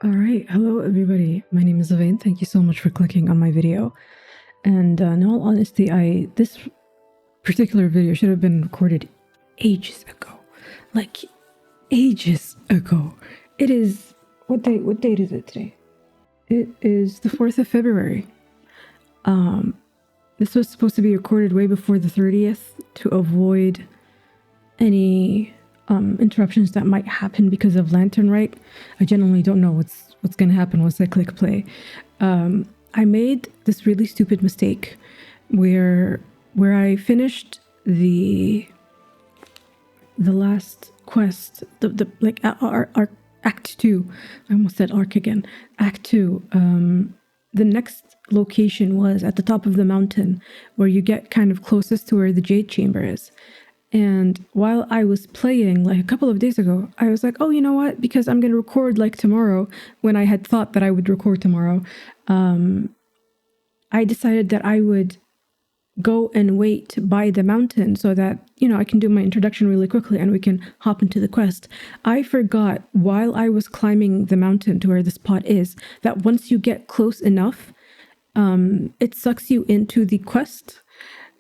Alright, hello everybody. My name is Elaine. Thank you so much for clicking on my video. And in all honesty, this particular video should have been recorded ages ago. Like, ages ago. It is... What date is it today? It is the 4th of February. This was supposed to be recorded way before the 30th to avoid any interruptions that might happen because of Lantern Rite. I genuinely don't know what's gonna happen once I click play. I made this really stupid mistake where I finished the last quest, Act 2. I almost said arc again. Act 2. The next location was at the top of the mountain where you get kind of closest to where the Jade Chamber is. And while I was playing, like a couple of days ago, I was like, oh, you know what? Because I'm going to record like tomorrow, when I had thought that I would record tomorrow, I decided that I would go and wait by the mountain so that, you know, I can do my introduction really quickly and we can hop into the quest. I forgot while I was climbing the mountain to where the spot is, that once you get close enough, it sucks you into the quest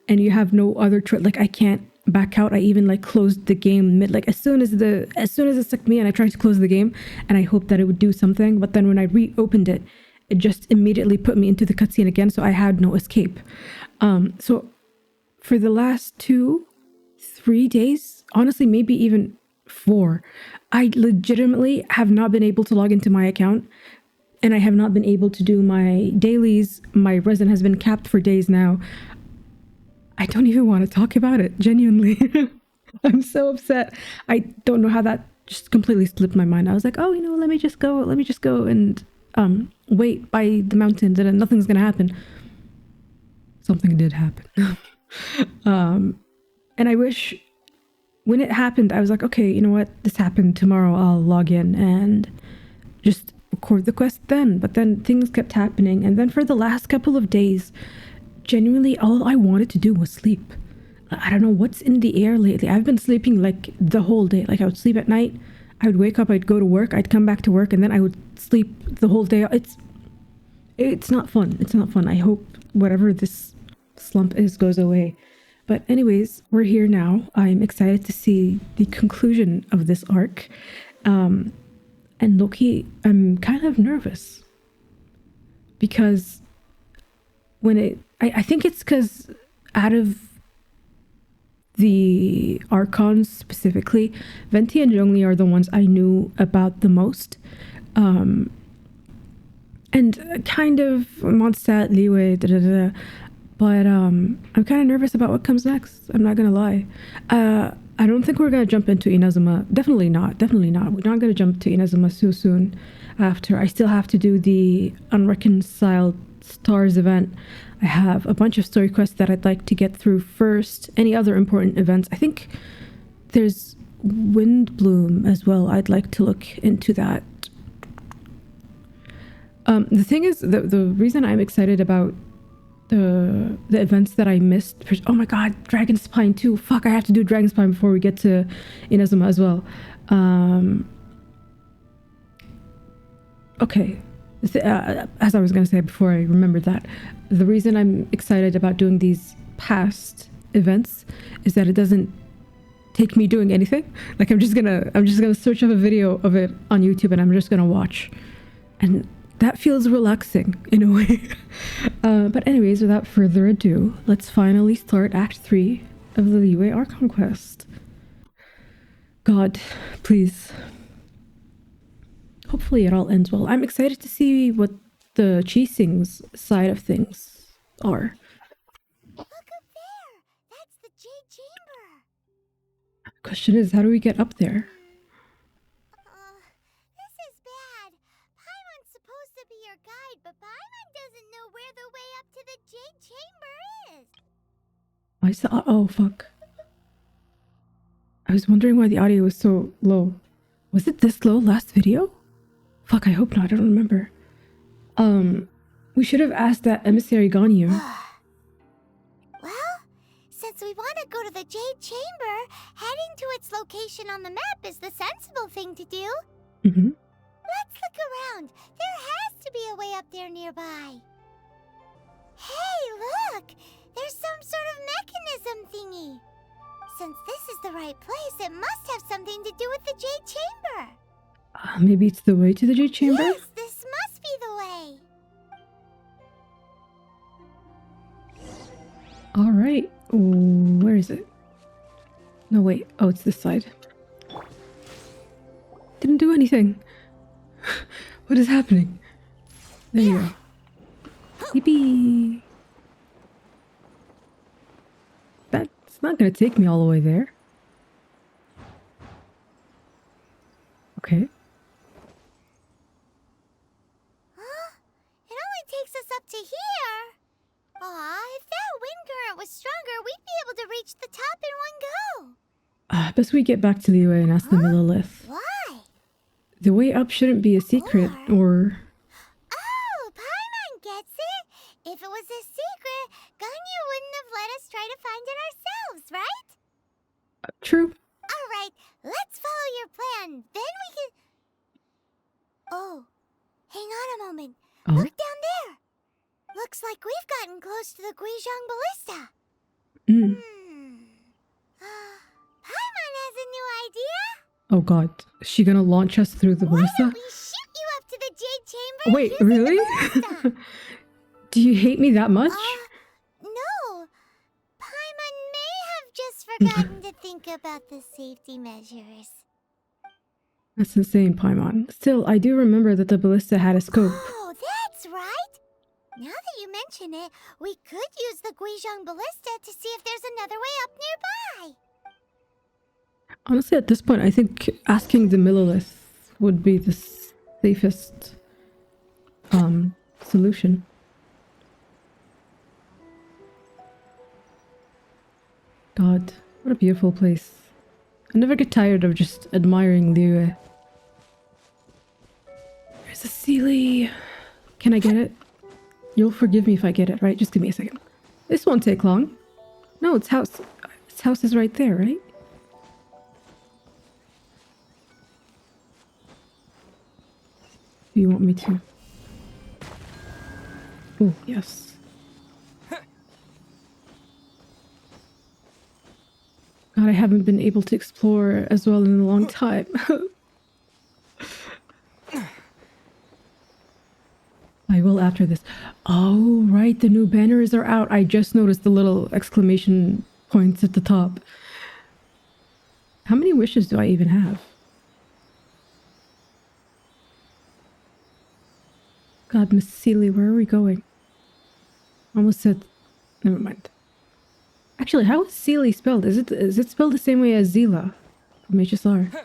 and you have no other choice. Like, I can't back out. I even like closed the game mid, like as soon as it sucked me, and I tried to close the game and I hoped that it would do something, but then when I reopened it, it just immediately put me into the cutscene again, so I had no escape. So for the last 2-3 days, honestly maybe even 4, I legitimately have not been able to log into my account, and I have not been able to do my dailies. My resin has been capped for days now. I don't even want to talk about it, genuinely. I'm so upset. I don't know how that just completely slipped my mind. I was like, oh, you know, let me just go and wait by the mountains and nothing's gonna happen. Something did happen. And I wish when it happened, I was like, okay, you know what? This happened. Tomorrow I'll log in and just record the quest then. But then things kept happening. And then for the last couple of days, genuinely all I wanted to do was sleep. I don't know what's in the air lately. I've been sleeping like the whole day. Like, I would sleep at night, I would wake up, I'd go to work, I'd come back to work, and then I would sleep the whole day. It's not fun. It's not fun. I hope whatever this slump is goes away. But anyways, we're here now. I'm excited to see the conclusion of this arc. And low-key, I'm kind of nervous because I think it's because out of the Archons specifically, Venti and Zhongli are the ones I knew about the most. And kind of Mondstadt, LIYUE, but I'm kind of nervous about what comes next. I'm not gonna lie. I don't think we're gonna jump into Inazuma. Definitely not. We're not gonna jump to Inazuma so soon after. I still have to do the Unreconciled Stars event. I have a bunch of story quests that I'd like to get through first. Any other important events? I think there's Windbloom as well. I'd like to look into that. The thing is, the reason I'm excited about the events that I missed. Oh my god, Dragon Spine 2. Fuck, I have to do Dragon Spine before we get to Inazuma as well. Okay. As I was going to say before I remembered that, the reason I'm excited about doing these past events is that it doesn't take me doing anything. Like, I'm just gonna search up a video of it on YouTube and I'm just gonna watch, and that feels relaxing in a way. But anyways, without further ado, let's finally start Act 3 of the LIYUE Archon quest. God, please. Hopefully it all ends well. I'm excited to see what the chasing's side of things are. Look up there! That's the Jade Chamber! Question is, how do we get up there? This is bad. Paimon's supposed to be your guide, but Paimon doesn't know where the way up to the Jade Chamber is. I saw... Oh, fuck. I was wondering why the audio was so low. Was it this low last video? Fuck, I hope not. I don't remember. We should have asked that emissary Ganyu. Well, since we want to go to the Jade Chamber, heading to its location on the map is the sensible thing to do. Mm-hmm. Let's look around. the right place, it must have something to do with the Jade Chamber. Maybe it's the way to the Jade Chamber? Yes, this must be the way. Alright. Where is it? No, wait. Oh, it's this side. Didn't do anything. What is happening? There you go. Yippee! That's not gonna take me all the way there. Okay. Huh? It only takes us up to here. Aw, if that wind current was stronger, we'd be able to reach the top in one go. Best we get back to LIYUE and ask the Millilith. Why? The way up shouldn't be a secret, or... Oh, Paimon gets it. If it was a secret, Ganyu wouldn't have let us try to find it ourselves, right? True. Alright, let's follow your plan. Then we can... Oh, hang on a moment. Oh? Look down there. Looks like we've gotten close to the Guizhong Ballista. Mm. Paimon has a new idea. Oh god. Is she gonna launch us through the Why ballista? don't we shoot you up to the Jade Chamber? Wait, using really? the ballista? Do you hate me that much? No. Paimon may have just forgotten to think about the safety measures. That's insane, Paimon. Still, I do remember that the ballista had a scope. Oh, that's right. Now that you mention it, we could use the Guizhong Ballista to see if there's another way up nearby. Honestly, at this point, I think asking the Millilith would be the safest solution. God, what a beautiful place. I never get tired of just admiring LIYUE. There's a Sealy. Can I get it? You'll forgive me if I get it, right? Just give me a second. This won't take long. No, its house is right there, right? Do you want me to? Oh, yes. God, I haven't been able to explore as well in a long time. I will after this. Oh, right, the new banners are out. I just noticed the little exclamation points at the top. How many wishes do I even have? God, Miss Sealy, where are we going? Almost said... Never mind. Actually, how is Sealy spelled? Is it spelled the same way as Zila from HSR?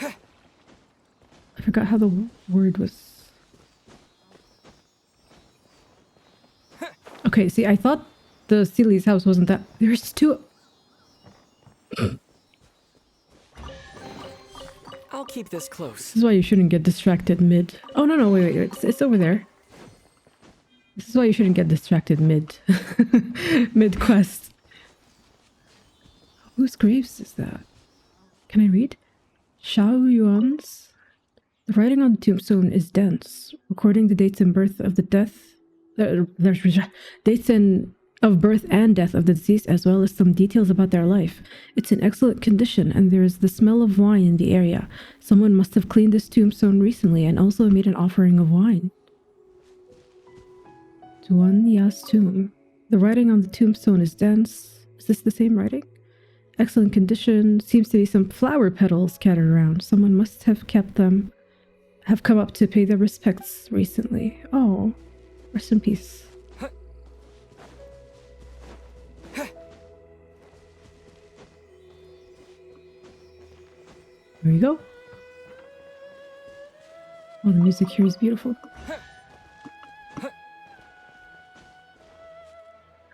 I forgot how the word was. Okay, see, I thought the Sealy's house wasn't that... There's two... I'll keep this close. This is why you shouldn't get distracted mid... Oh, no, wait. It's over there. This is why you shouldn't get distracted mid... mid-quest. Whose graves is that? Can I read? Xiao Yuan's. The writing on the tombstone is dense, recording the dates and birth of the death... There's dates of birth and death of the deceased, as well as some details about their life. It's in excellent condition, and there is the smell of wine in the area. Someone must have cleaned this tombstone recently and also made an offering of wine. Duan Ya's tomb. The writing on the tombstone is dense. Is this the same writing? Excellent condition. Seems to be some flower petals scattered around. Someone must have kept them. Have come up to pay their respects recently. Oh. Rest in peace. There we go. Oh, the music here is beautiful.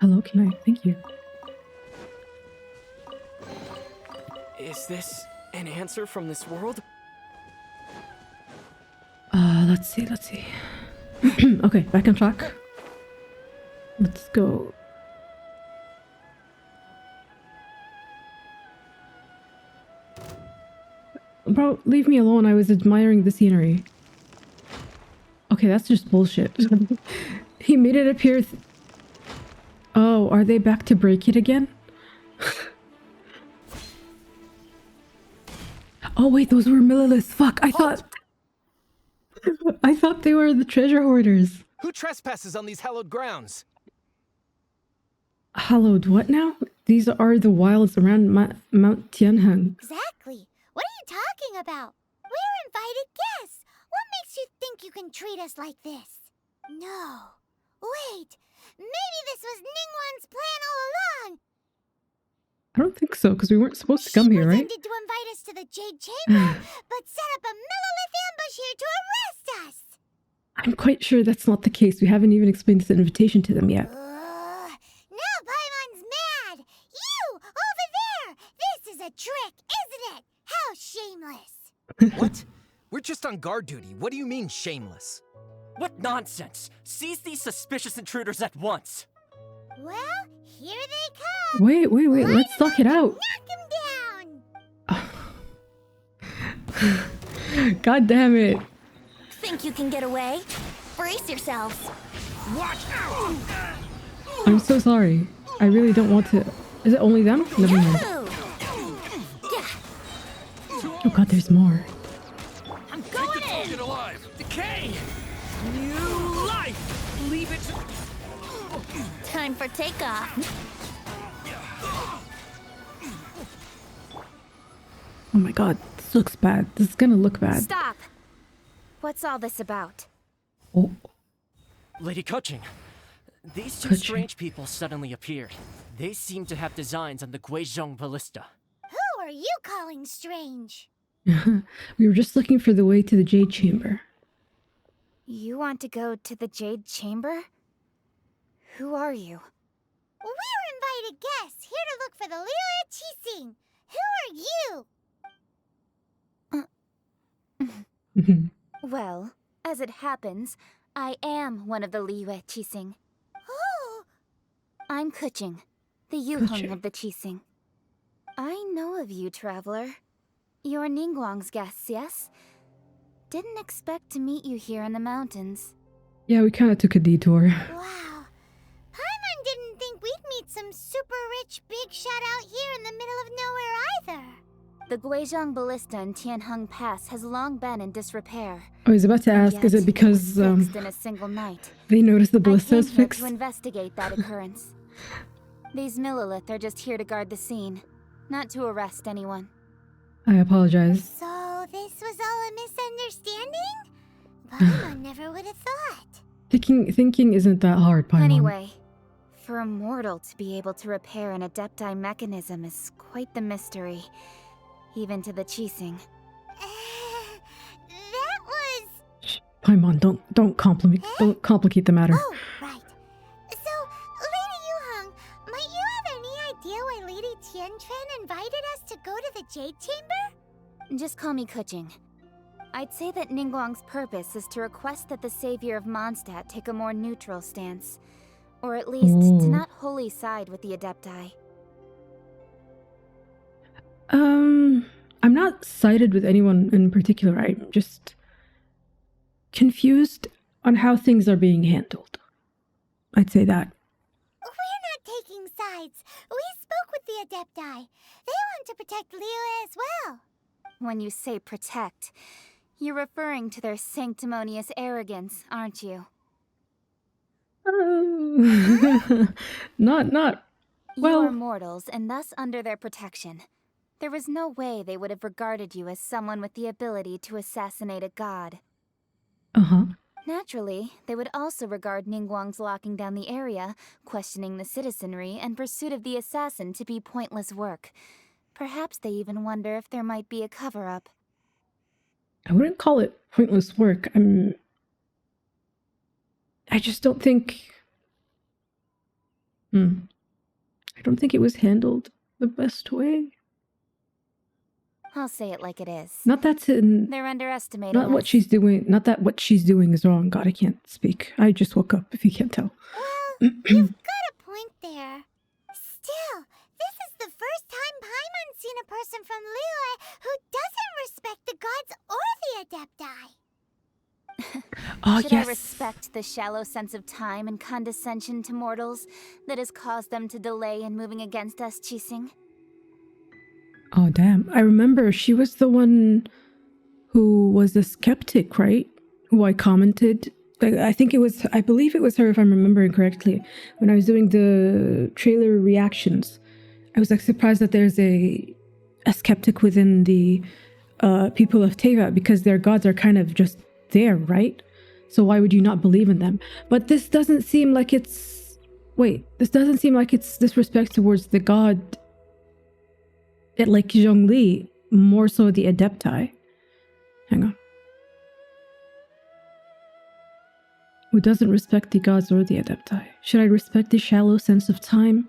Hello, can I? Thank you. Is this an answer from this world? Let's see. Okay, back on track. Let's go. Bro, leave me alone. I was admiring the scenery. Okay, that's just bullshit. He made it appear... Oh, are they back to break it again? Oh wait, those were Milliliths. Fuck, Halt! I thought they were the treasure hoarders. Who trespasses on these hallowed grounds? Hallowed what now? These are the wilds around Mount Tianheng. Exactly. What are you talking about? We're invited guests. What makes you think you can treat us like this? No. Wait. Maybe this was Ningguang's plan all along. I don't think so, because we weren't supposed to come here, right? She pretended to invite us to the Jade Chamber, but set up a Millilith ambush here to arrest us. I'm quite sure that's not the case. We haven't even explained this invitation to them yet. Now Paimon's mad. You, over there. This is a trick, isn't it? How shameless. What? We're just on guard duty. What do you mean, shameless? What nonsense! Seize these suspicious intruders at once! Well, here they come. Wait, let's talk it out. Knock them down. God damn it. Think you can get away? Brace yourselves. Watch out! I'm so sorry. I really don't want to. Is it only them? Never mind. Oh god, there's more. I'm going in. Get alive! Decay! New life! Leave it to... Time for takeoff. Oh my god, this looks bad. This is gonna look bad. Stop. What's all this about? Oh, Lady Kuching, these two Kuching. strange people suddenly appeared. They seem to have designs on the Guizhong ballista. Who are you calling strange? we were just looking for the way to the Jade Chamber. You want to go to the Jade Chamber? Who are you? We're invited guests here to look for the LIYUE Qixing. Who are you? Well, as it happens, I am one of the LIYUE Qixing. Oh, I'm Kuching, the Yuheng Kuching. of the Qixing. I know of you, traveler. You're Ningguang's guests, yes? Didn't expect to meet you here in the mountains. Yeah, we kind of took a detour. wow. Paimon didn't think we'd meet some super rich big shot out here in the middle of nowhere either. The Guizhong ballista in Tianheng Pass has long been in disrepair. I was about to ask, is Yet it because was fixed in a single night? they noticed the I ballista came is here fixed? to investigate that occurrence. These Millilith are just here to guard the scene, not to arrest anyone. I apologize. So this was all a misunderstanding? Paimon never would have thought. Thinking isn't that hard, Paimon. Anyway, for a mortal to be able to repair an adepti mechanism is quite the mystery, even to the Qixing. That was... Shh, Paimon, don't complicate the matter. Oh, right. So, Lady Yuheng, might you have any idea why Lady Tianquan invited us to go to the Jade Chamber? Just call me Kuching. I'd say that Ningguang's purpose is to request that the savior of Mondstadt take a more neutral stance, or at least to not wholly side with the adepti. I'm not sided with anyone in particular. I'm just confused on how things are being handled. I'd say that. We're not taking sides. We spoke with the Adepti. They want to protect LIYUE as well. When you say protect, you're referring to their sanctimonious arrogance, aren't you? Not. You Well- are mortals, and thus under their protection. There was no way they would have regarded you as someone with the ability to assassinate a god. Uh-huh. Naturally, they would also regard Ningguang's locking down the area, questioning the citizenry, and pursuit of the assassin to be pointless work. Perhaps they even wonder if there might be a cover-up. I wouldn't call it pointless work. I just don't think... I don't think it was handled the best way. I'll say it like it is. Not that's They're underestimating not what us. she's doing. Not that what she's doing is wrong. God, I can't speak. I just woke up, if you can't tell. Well, you've got a point there. Still, this is the first time Paimon's seen a person from LIYUE who doesn't respect the gods or the Adepti. Oh, Should I yes. respect the shallow sense of time and condescension to mortals that has caused them to delay in moving against us, Qixing? Oh, damn. I remember she was the one who was a skeptic, right? Who I commented. Like, I believe it was her, if I'm remembering correctly, when I was doing the trailer reactions. I was like surprised that there's a skeptic within the people of Teva, because their gods are kind of just there, right? So why would you not believe in them? But this doesn't seem like it's... Wait, this doesn't seem like it's disrespect towards the god, like Zhongli, more so the Adepti. Hang on. Who doesn't respect the gods or the Adepti? Should I respect the shallow sense of time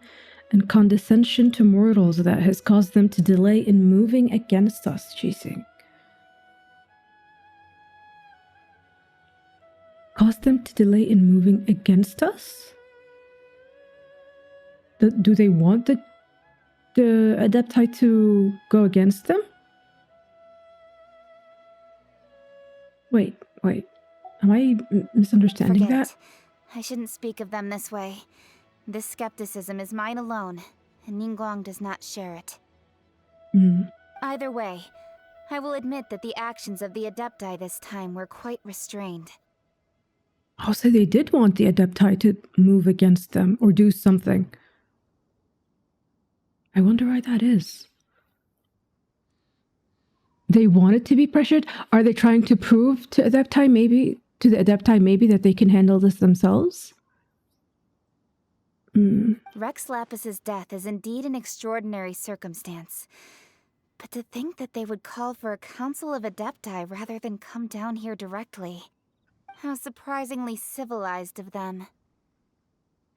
and condescension to mortals that has caused them to delay in moving against us, Chising? Caused them to delay in moving against us? Do they want the Adepti to go against them? Wait. Am I misunderstanding Forget that? it. I shouldn't speak of them this way. This skepticism is mine alone, and Ningguang does not share it. Either way, I will admit that the actions of the Adepti this time were quite restrained. Oh, so they did want the Adepti to move against them or do something. I wonder why that is. They wanted to be pressured? Are they trying to prove to the Adepti maybe that they can handle this themselves? Rex Lapis's death is indeed an extraordinary circumstance. But to think that they would call for a council of Adepti rather than come down here directly. How surprisingly civilized of them.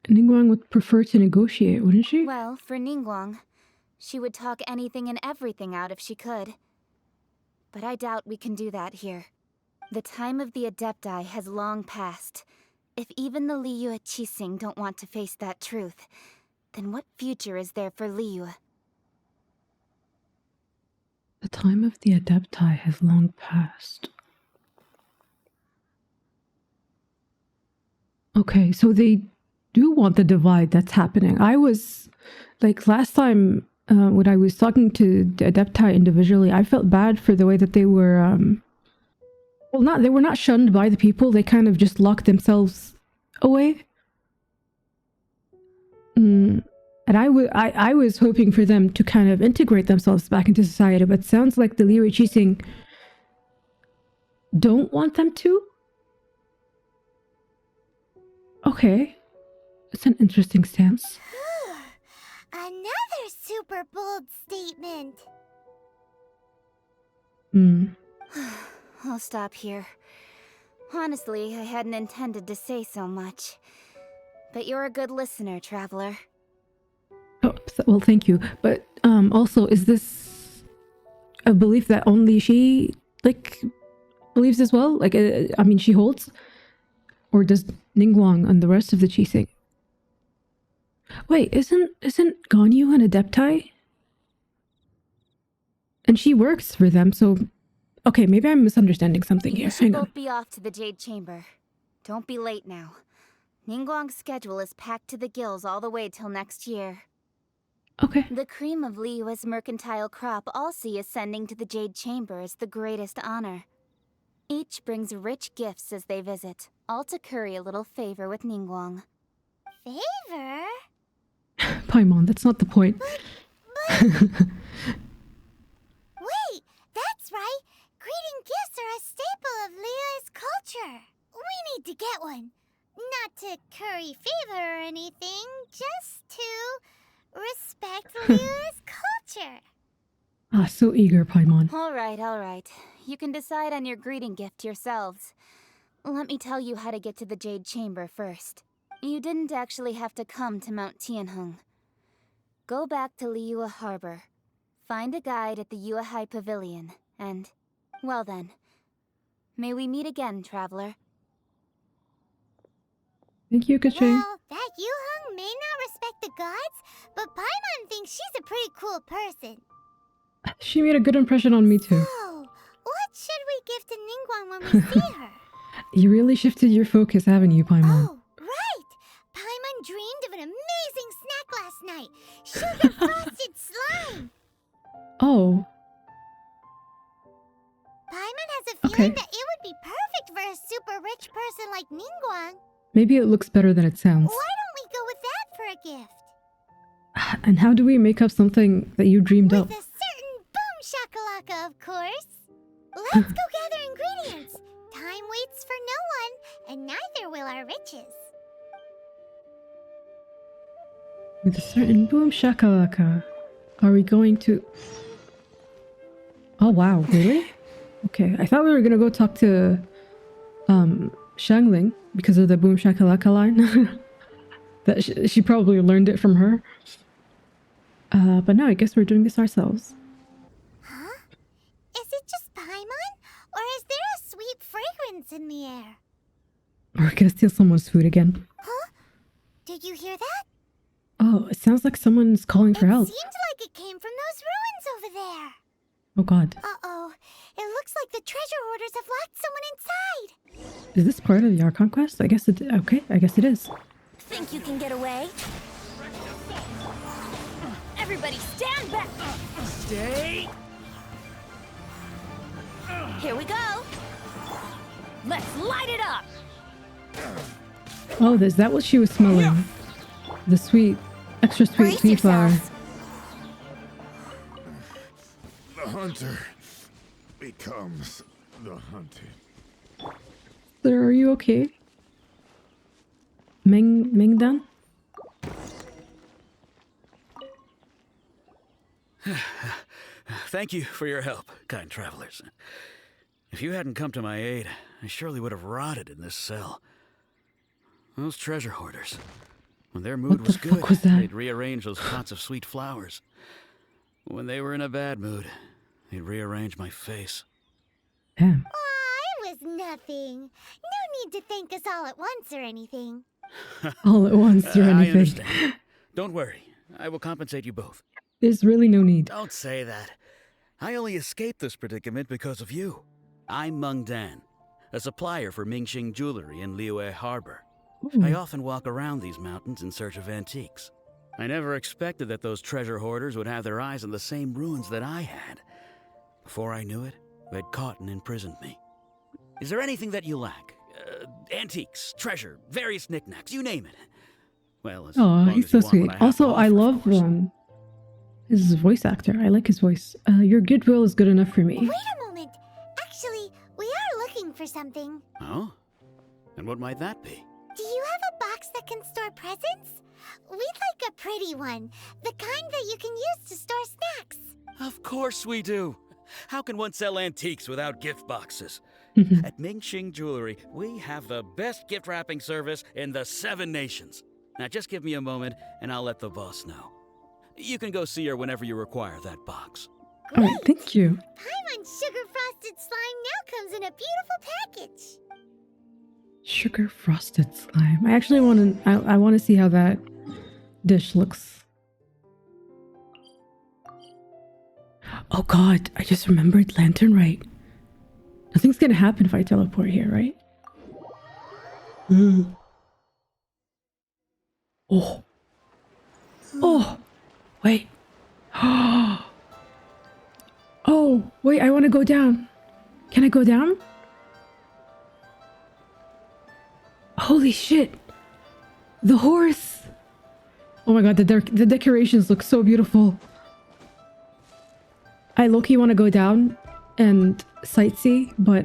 Ningguang would prefer to negotiate, wouldn't she? Well, for Ningguang, she would talk anything and everything out if she could. But I doubt we can do that here. The time of the Adepti has long passed. If even the LIYUE Qixing don't want to face that truth, then what future is there for LIYUE? The time of the Adepti has long passed. Okay, so they do want the divide that's happening. I was, like, last time when I was talking to the Adepti individually, I felt bad for the way that they were, they were not shunned by the people. They kind of just locked themselves away. And I was hoping for them to kind of integrate themselves back into society, but it sounds like the LIYUE Qixing don't want them to. Okay, it's an interesting stance. Another super bold statement. I'll stop here. Honestly, I hadn't intended to say so much. But you're a good listener, Traveler. Oh, well, thank you. But also, is this a belief that only she, like, believes as well? Like, I mean, she holds? Or does Ningguang and the rest of the Qixing? Wait, isn't Ganyu an Adepti? And she works for them, so... Okay, maybe I'm misunderstanding something here. You should Hang on. both be off to the Jade Chamber. Don't be late now. Ningguang's schedule is packed to the gills all the way till next year. Okay. The cream of LIYUE's mercantile crop all see ascending to the Jade Chamber as the greatest honor. Each brings rich gifts as they visit, all to curry a little favor with Ningguang. Favor? Paimon, that's not the point. Wait, that's right. Greeting gifts are a staple of LIYUE's culture. We need to get one. Not to curry favor or anything, just to respect LIYUE's culture. Ah, so eager, Paimon. All right. You can decide on your greeting gift yourselves. Let me tell you how to get to the Jade Chamber first. You didn't actually have to come to Mount Tianheng. Go back to LIYUE Harbor. Find a guide at the Yuehai Pavilion, and... well then. May we meet again, Traveler. Thank you, Kaching. Well, that Yuheng may not respect the gods, but Paimon thinks she's a pretty cool person. She made a good impression on me too. So, what should we give to Ningguang when we see her? You really shifted your focus, haven't you, Paimon? Oh, right! Paimon dreamed of an amazing snack last night. Sugar frosted slime! Oh, a super rich person like Ningguang. Maybe it looks better than it sounds. Why don't we go with that for a gift? And how do we make up something that you dreamed With up? a certain boom shakalaka, of course. Let's go gather ingredients. Time waits for no one, and neither will our riches. With a certain boom shakalaka. Are we going to... Oh wow, really? Okay, I thought we were gonna go talk to Shangling because of the boom shakalaka line. That she probably learned it from her. But no, I guess we're doing this ourselves. Huh? Is it just Paimon? Or is there a sweet fragrance in the air? We're gonna steal someone's food again. Huh? Did you hear that? Oh, it sounds like someone's calling for help. It seemed like it came from those ruins over there. Oh god. Uh-oh. It looks like the treasure hoarders have locked someone inside. Is this part of the Archon quest? I guess it... Okay, I guess it is. Think you can get away? Everybody stand back! Stay. Here we go! Let's light it up! Oh, is that what she was smelling? The sweet, extra sweet Brace pea flower. yourselves. The hunter becomes the hunted. Sir, are you okay? Mengdan? Thank you for your help, kind travelers. If you hadn't come to my aid, I surely would have rotted in this cell. Those treasure hoarders, when their mood What the was fuck good, was that? they'd rearrange those pots of sweet flowers. When they were in a bad mood, they'd rearrange my face. Damn. Aw, it was nothing. No need to thank us all at once or anything. All at once or I anything. understand. Don't worry, I will compensate you both. There's really no need. Don't say that. I only escaped this predicament because of you. I'm Meng Dan, a supplier for Mingxing jewelry in LIYUE Harbor. I often walk around these mountains in search of antiques. I never expected that those treasure hoarders would have their eyes on the same ruins that I had. Before I knew it, they'd caught and imprisoned me. Is there anything that you lack? Antiques, treasure, various knickknacks, you name it. Well, as Oh, long he's as so you want sweet. what I have to Also, I offer, of love course. his voice actor. I like his voice. Your goodwill is good enough for me. Wait a moment. Actually, we are looking for something. Oh? And what might that be? Do you have a box that can store presents? We'd like a pretty one. The kind that you can use to store snacks. Of course we do. How can one sell antiques without gift boxes? At Mingxing Jewelry, we have the best gift wrapping service in the 7 nations. Now just give me a moment and I'll let the boss know. You can go see her whenever you require that box. Oh, thank you. Paimon's sugar frosted slime now comes in a beautiful package. Sugar frosted slime. I actually want to. I want to see how that dish looks. Oh God! I just remembered Lantern Right. Nothing's gonna happen if I teleport here, right? Oh. Oh. Wait. Oh, wait, I want to go down. Can I go down? Holy shit. The horse. Oh my god, the decorations look so beautiful. I low-key want to go down and sightsee, but...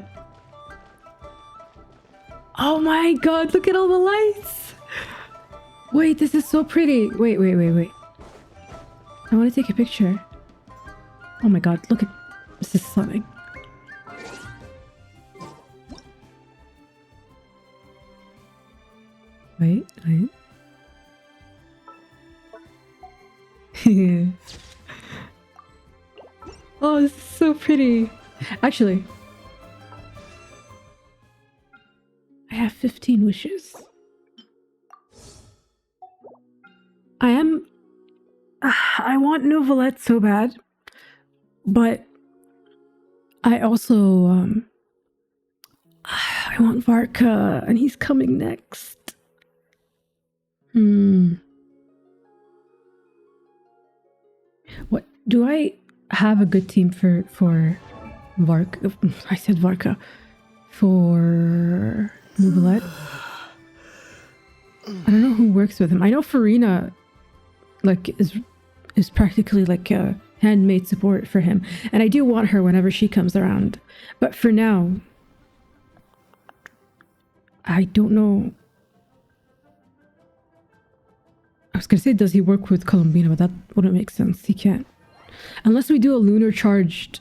Oh my god, look at all the lights. Wait, this is so pretty. Wait. I want to take a picture. Oh my god, look at... This is stunning. Wait. Oh, this is so pretty. Actually, I have 15 wishes. I want Novelette so bad, but I also, I want Varka, and he's coming next. What do I have a good team for Varka? I said Varka. for Nouvellette. I don't know who works with him. I know Farina like is practically like a handmade support for him, and I do want her whenever she comes around. But for now, I don't know. I was gonna say, does he work with Colombina, but that wouldn't make sense. He can't. Unless we do a lunar charged...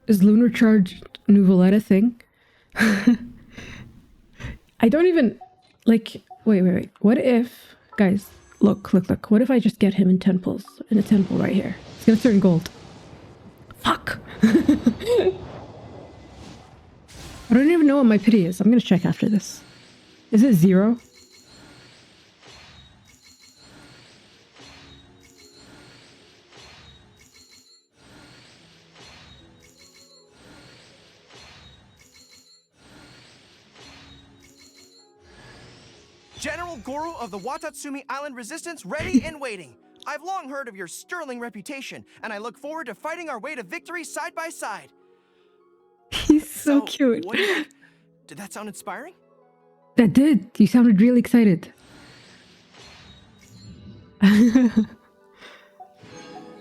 Is lunar charged Nouvellette a thing? I don't even... Like... Wait. What if... Guys, look. What if I just get him in temples? In a temple right here. It's gonna turn gold. Fuck! I don't even know what my pity is. I'm gonna check after this. Is it 0? General Goro of the Watatsumi Island Resistance ready and waiting. I've long heard of your sterling reputation, and I look forward to fighting our way to victory side by side. He's so cute. What do you think? Did that sound inspiring? That did. You sounded really excited.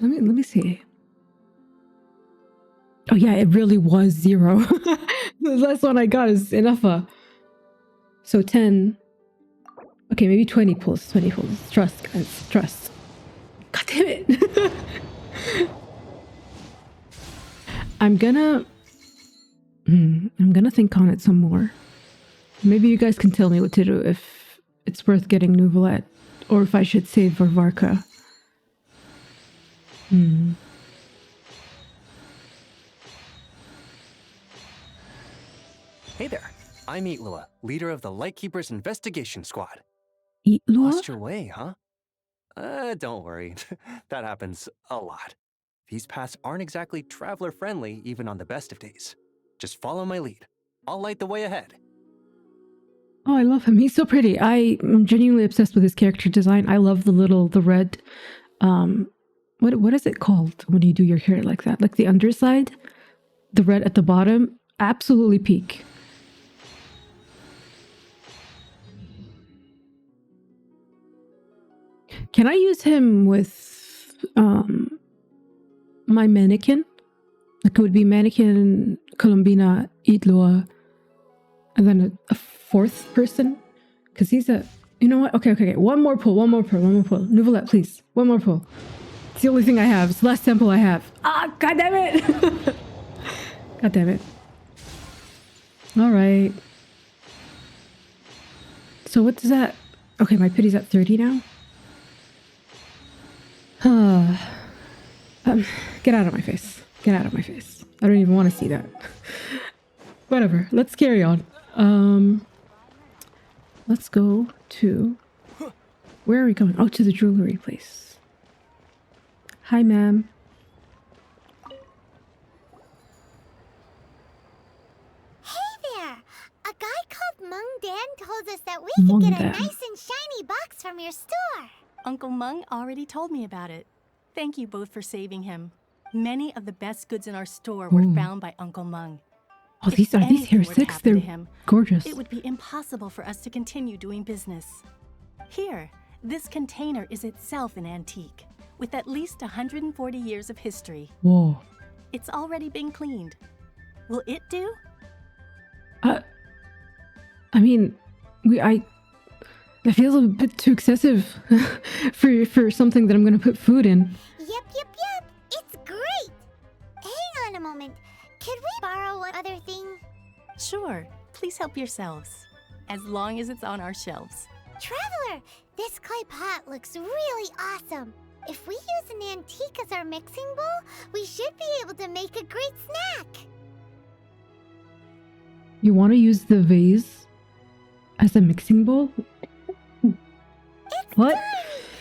let me see. Oh yeah, it really was 0. The last one I got is enough. So 10. Okay, maybe 20 pulls. 20 pulls. Trust, guys. Trust. God damn it. I'm gonna think on it some more. Maybe you guys can tell me what to do, if it's worth getting Nouvellette, or if I should save for Varka. Hey there, I'm LIYUE, leader of the Lightkeepers Investigation Squad. LIYUE? Lost your way, huh? Don't worry, that happens a lot. These paths aren't exactly traveler-friendly even on the best of days. Just follow my lead. I'll light the way ahead. Oh, I love him. He's so pretty. I'm genuinely obsessed with his character design. I love the red, what is it called when you do your hair like that? Like the underside? The red at the bottom? Absolutely peak. Can I use him with my mannequin? Like it would be mannequin, Colombina, LIYUE, and then a fourth person? Because he's a... You know what? Okay. One more pull. Nouvellette, please. One more pull. It's the only thing I have. It's the last temple I have. Ah, god damn it! God damn it. Alright. So what does that... Okay, my pity's at 30 now? Get out of my face. Get out of my face. I don't even want to see that. Whatever. Let's carry on. Let's go to... Where are we going? Oh, to the jewelry place. Hi, ma'am. Hey there! A guy called Mung Dan told us that we could get a nice and shiny box from your store. Uncle Mung already told me about it. Thank you both for saving him. Many of the best goods in our store were found by Uncle Mung. Oh, these are these hair sticks. They're gorgeous. It would be impossible for us to continue doing business. Here, this container is itself an antique, with at least 140 years of history. Whoa. It's already been cleaned. Will it do? I mean, that feels a bit too excessive for something that I'm going to put food in. Yep. It's great. Hang on a moment. Could we borrow one other thing? Sure. Please help yourselves. As long as it's on our shelves. Traveler, this clay pot looks really awesome. If we use an antique as our mixing bowl, we should be able to make a great snack. You want to use the vase as a mixing bowl? What?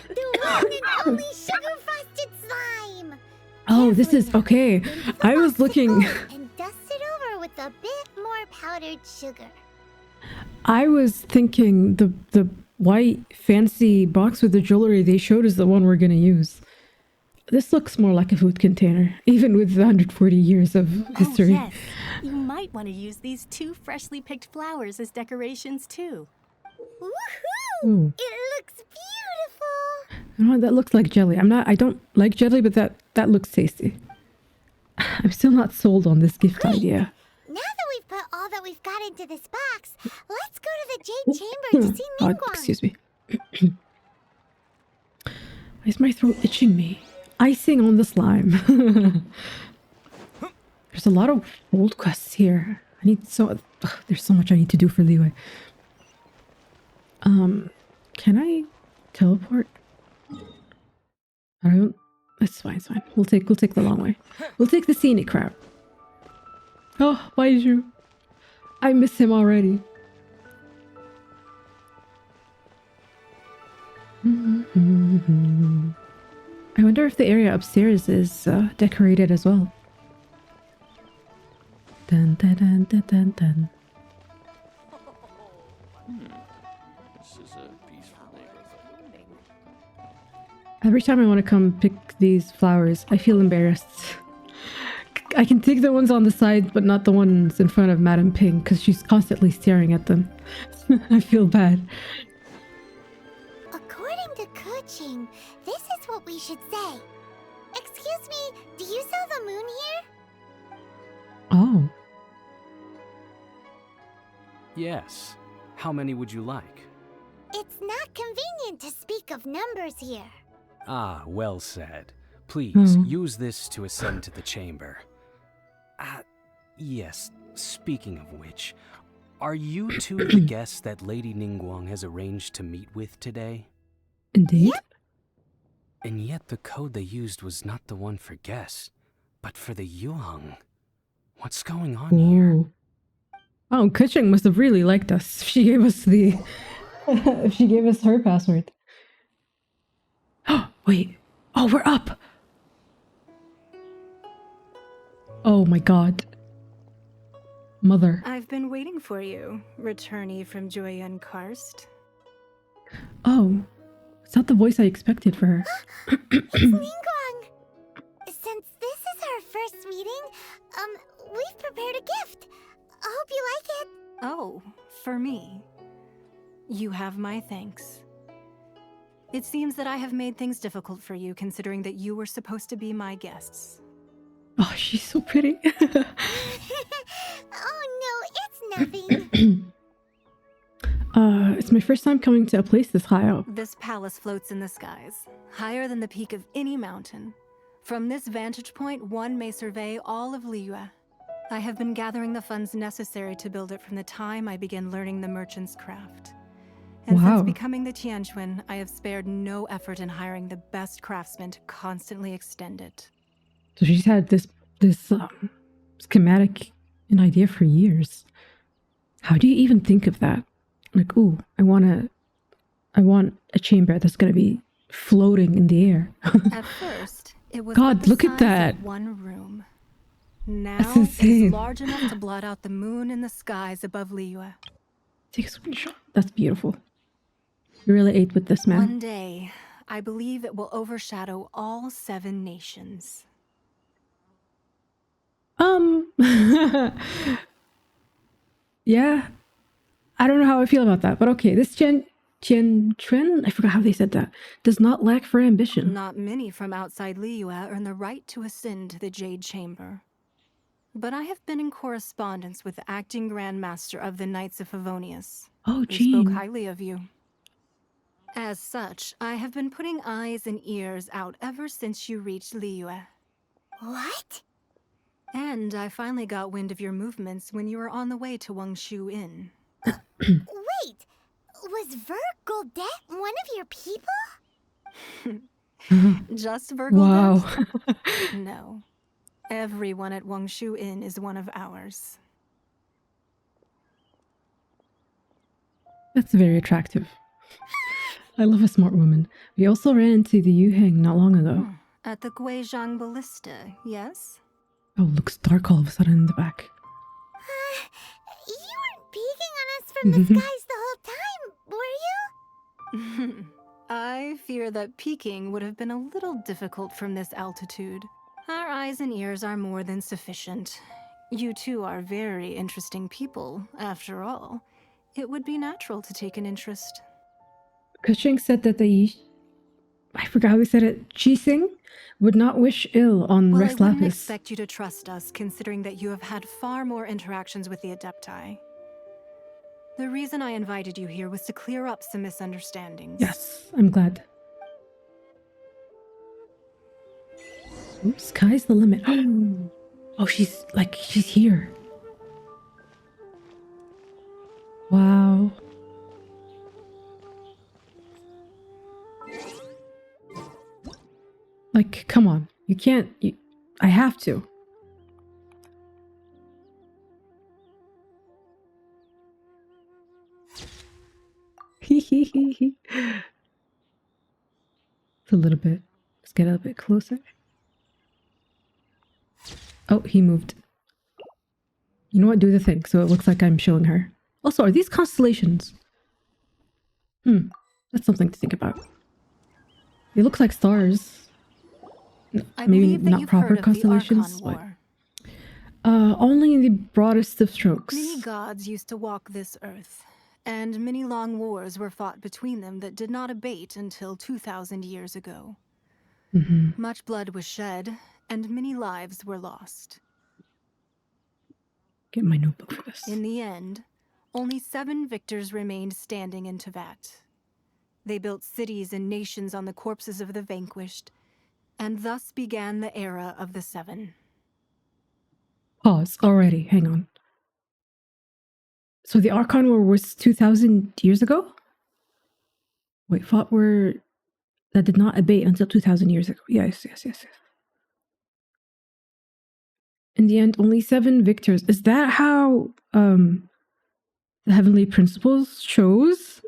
The one and only sugar-frosted slime. Oh, this is okay. I was looking. And dust it over with a bit more powdered sugar. I was thinking the white fancy box with the jewelry they showed is the one we're gonna use. This looks more like a food container, even with the 140 years of history. Oh, yes. You might want to use these 2 freshly picked flowers as decorations, too. Woohoo! Ooh. It looks beautiful! You know what? That looks like jelly. I don't like jelly, but that looks tasty. I'm still not sold on this gift idea. Now that we've put all that we've got into this box, let's go to the Jade Chamber to see Oh, Ningguang. excuse me. Why is my throat itching me? Icing on the slime. There's a lot of old quests here. There's so much I need to do for LIYUE. Can I teleport? I don't. It's fine. It's fine. We'll take the long way. We'll take the scenic route. Oh, Baiju. I miss him already. I wonder if the area upstairs is decorated as well. Dun dun dun dun dun dun. This is a peaceful neighborhood. Every time I want to come pick these flowers, I feel embarrassed. I can take the ones on the side, but not the ones in front of Madame Ping, because she's constantly staring at them. I feel bad. According to Kuching, this is what we should say. Excuse me, do you sell the moon here? Oh. Yes. How many would you like? It's not convenient to speak of numbers here. Ah, well said. Please, Hmm. use this to ascend to the chamber. Yes, speaking of which, are you two the guests that Lady Ningguang has arranged to meet with today? Indeed. Yep. And yet the code they used was not the one for guests, but for the Yuheng. What's going on here? Ooh. Oh, Kuching must have really liked us. She gave us the... if she gave us her password. Oh, wait. Oh, we're up! Oh my god. Mother. I've been waiting for you, returnee from Joyun Karst. Oh. It's not the voice I expected for her. It's Ningguang! Since this is our first meeting, we've prepared a gift. I hope you like it. Oh, for me. You have my thanks. It seems that I have made things difficult for you, considering that you were supposed to be my guests. Oh, she's so pretty. Oh no, it's nothing. It's my first time coming to a place this high up. This palace floats in the skies, higher than the peak of any mountain. From this vantage point, one may survey all of LIYUE. I have been gathering the funds necessary to build it from the time I began learning the merchant's craft. And Wow. since becoming the Tianquan, I have spared no effort in hiring the best craftsmen to constantly extend it. So she's had this schematic and idea for years. How do you even think of that? Like, ooh, I want a chamber that's gonna be floating in the air. At first, it was God, the look at size that. of one room. Now That's it insane. is large enough to blot out the moon in the skies above LIYUE. Take a screenshot. That's beautiful. You really ate with this, man. One day, I believe it will overshadow all 7 nations. Yeah. I don't know how I feel about that, but okay. This Tien Tren, I forgot how they said that, does not lack for ambition. Not many from outside LIYUE earn the right to ascend to the Jade Chamber. But I have been in correspondence with the acting Grand Master of the Knights of Favonius. Oh, He spoke Jean. highly of you. As such, I have been putting eyes and ears out ever since you reached LIYUE. What? And I finally got wind of your movements when you were on the way to Wangshu Inn. Wait, was Ver Goldet one of your people? Just Virgil? Wow. No. Everyone at Wangshu Inn is one of ours. That's very attractive. I love a smart woman. We also ran into the Yuheng not long ago. At the Guizhang Ballista, yes? Oh, looks dark all of a sudden in the back. You weren't peeking on us from the skies the whole time, were you? I fear that peeking would have been a little difficult from this altitude. Our eyes and ears are more than sufficient. You two are very interesting people, after all. It would be natural to take an interest. Keqing said that I forgot how he said it, Qixing would not wish ill on Well, Rex I wouldn't Lapis. expect you to trust us, considering that you have had far more interactions with the Adepti. The reason I invited you here was to clear up some misunderstandings. Yes, I'm glad. Ooh, sky's the limit. Oh, she's here. Wow. Like, come on. You can't... I have to. It's a little bit. Let's get a little bit closer. Oh, he moved. You know what? Do the thing so it looks like I'm showing her. Also, are these constellations? That's something to think about. They look like stars. Maybe not proper constellations, but only in the broadest of strokes. Many gods used to walk this earth, and many long wars were fought between them that did not abate until 2,000 years ago. Much blood was shed, and many lives were lost. Get my notebook for this. In the end, only 7 victors remained standing in Tevat. They built cities and nations on the corpses of the vanquished, and thus began the era of the 7. Pause already. Hang on. So the Archon War was 2,000 years ago? Wait, fought were... That did not abate until 2,000 years ago. Yes. In the end, only 7 victors. Is that how the Heavenly Principles chose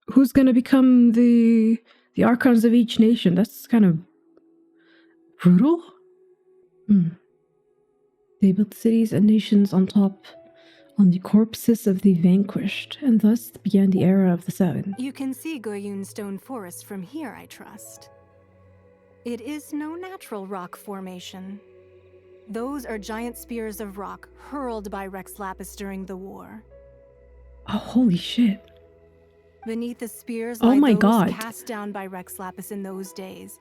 who's going to become the Archons of each nation? That's kind of brutal. They built cities and nations on the corpses of the vanquished, and thus began the era of the 7. You can see Goyun Stone Forest from here, I trust. It is no natural rock formation. Those are giant spears of rock hurled by Rex Lapis during the war. Oh, holy shit. Beneath the spears Oh lie my those God. cast down by Rex Lapis in those days,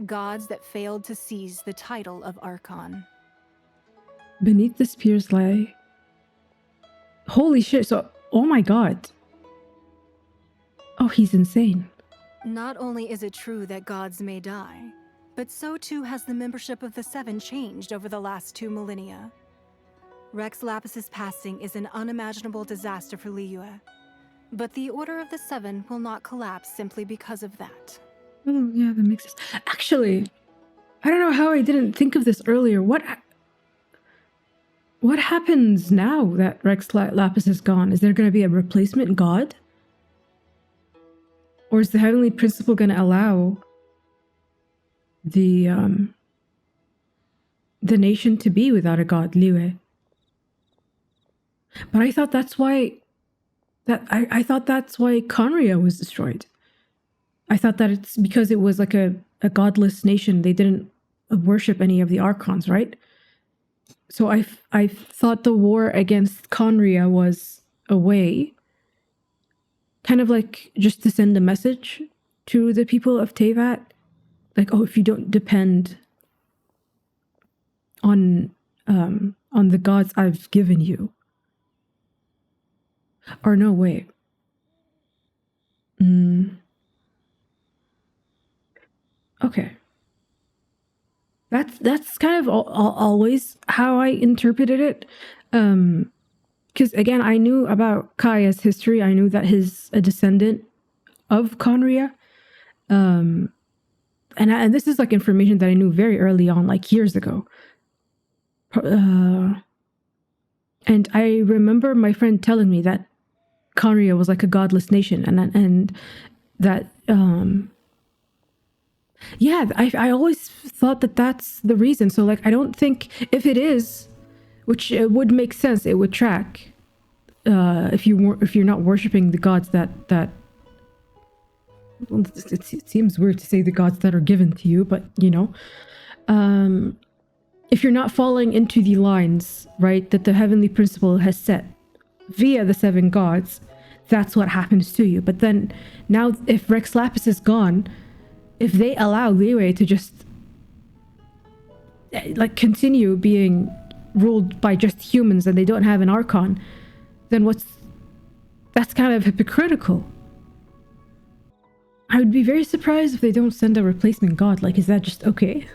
gods that failed to seize the title of Archon. Beneath the spears lie... Holy shit, so... Oh my god. Oh, he's insane. Not only is it true that gods may die, but so too has the membership of the 7 changed over the last 2 millennia. Rex Lapis's passing is an unimaginable disaster for LIYUE, but the Order of the 7 will not collapse simply because of that. Oh, yeah, that makes sense. Actually, I don't know how I didn't think of this earlier. What happens now that Rex Lapis is gone? Is there going to be a replacement god? Or is the Heavenly Principle going to allow the nation to be without a god, LIYUE? But I thought that's why I thought that's why Conria was destroyed. I thought that it's because it was like a godless nation. They didn't worship any of the Archons, right? So I thought the war against Conria was a way, kind of like just to send a message to the people of Tevat, like, oh, if you don't depend on the gods I've given you, or no, wait. Okay. That's kind of always how I interpreted it. Because again, I knew about Kaya's history. I knew that he's a descendant of Conria. And this is like information that I knew very early on, like years ago. And I remember my friend telling me that Conria was like a godless nation, and that yeah, I always thought that that's the reason. So like, I don't think, if it is, which it would make sense, it would track if you're not worshiping the gods that well, it seems weird to say the gods that are given to you, but you know, if you're not falling into the lines, right, that the heavenly principle has set via the 7 gods, that's what happens to you. But then now, if Rex Lapis is gone, if they allow LIYUE to just like continue being ruled by just humans and they don't have an archon, then that's kind of hypocritical. I would be very surprised if they don't send a replacement god. Like, is that just okay?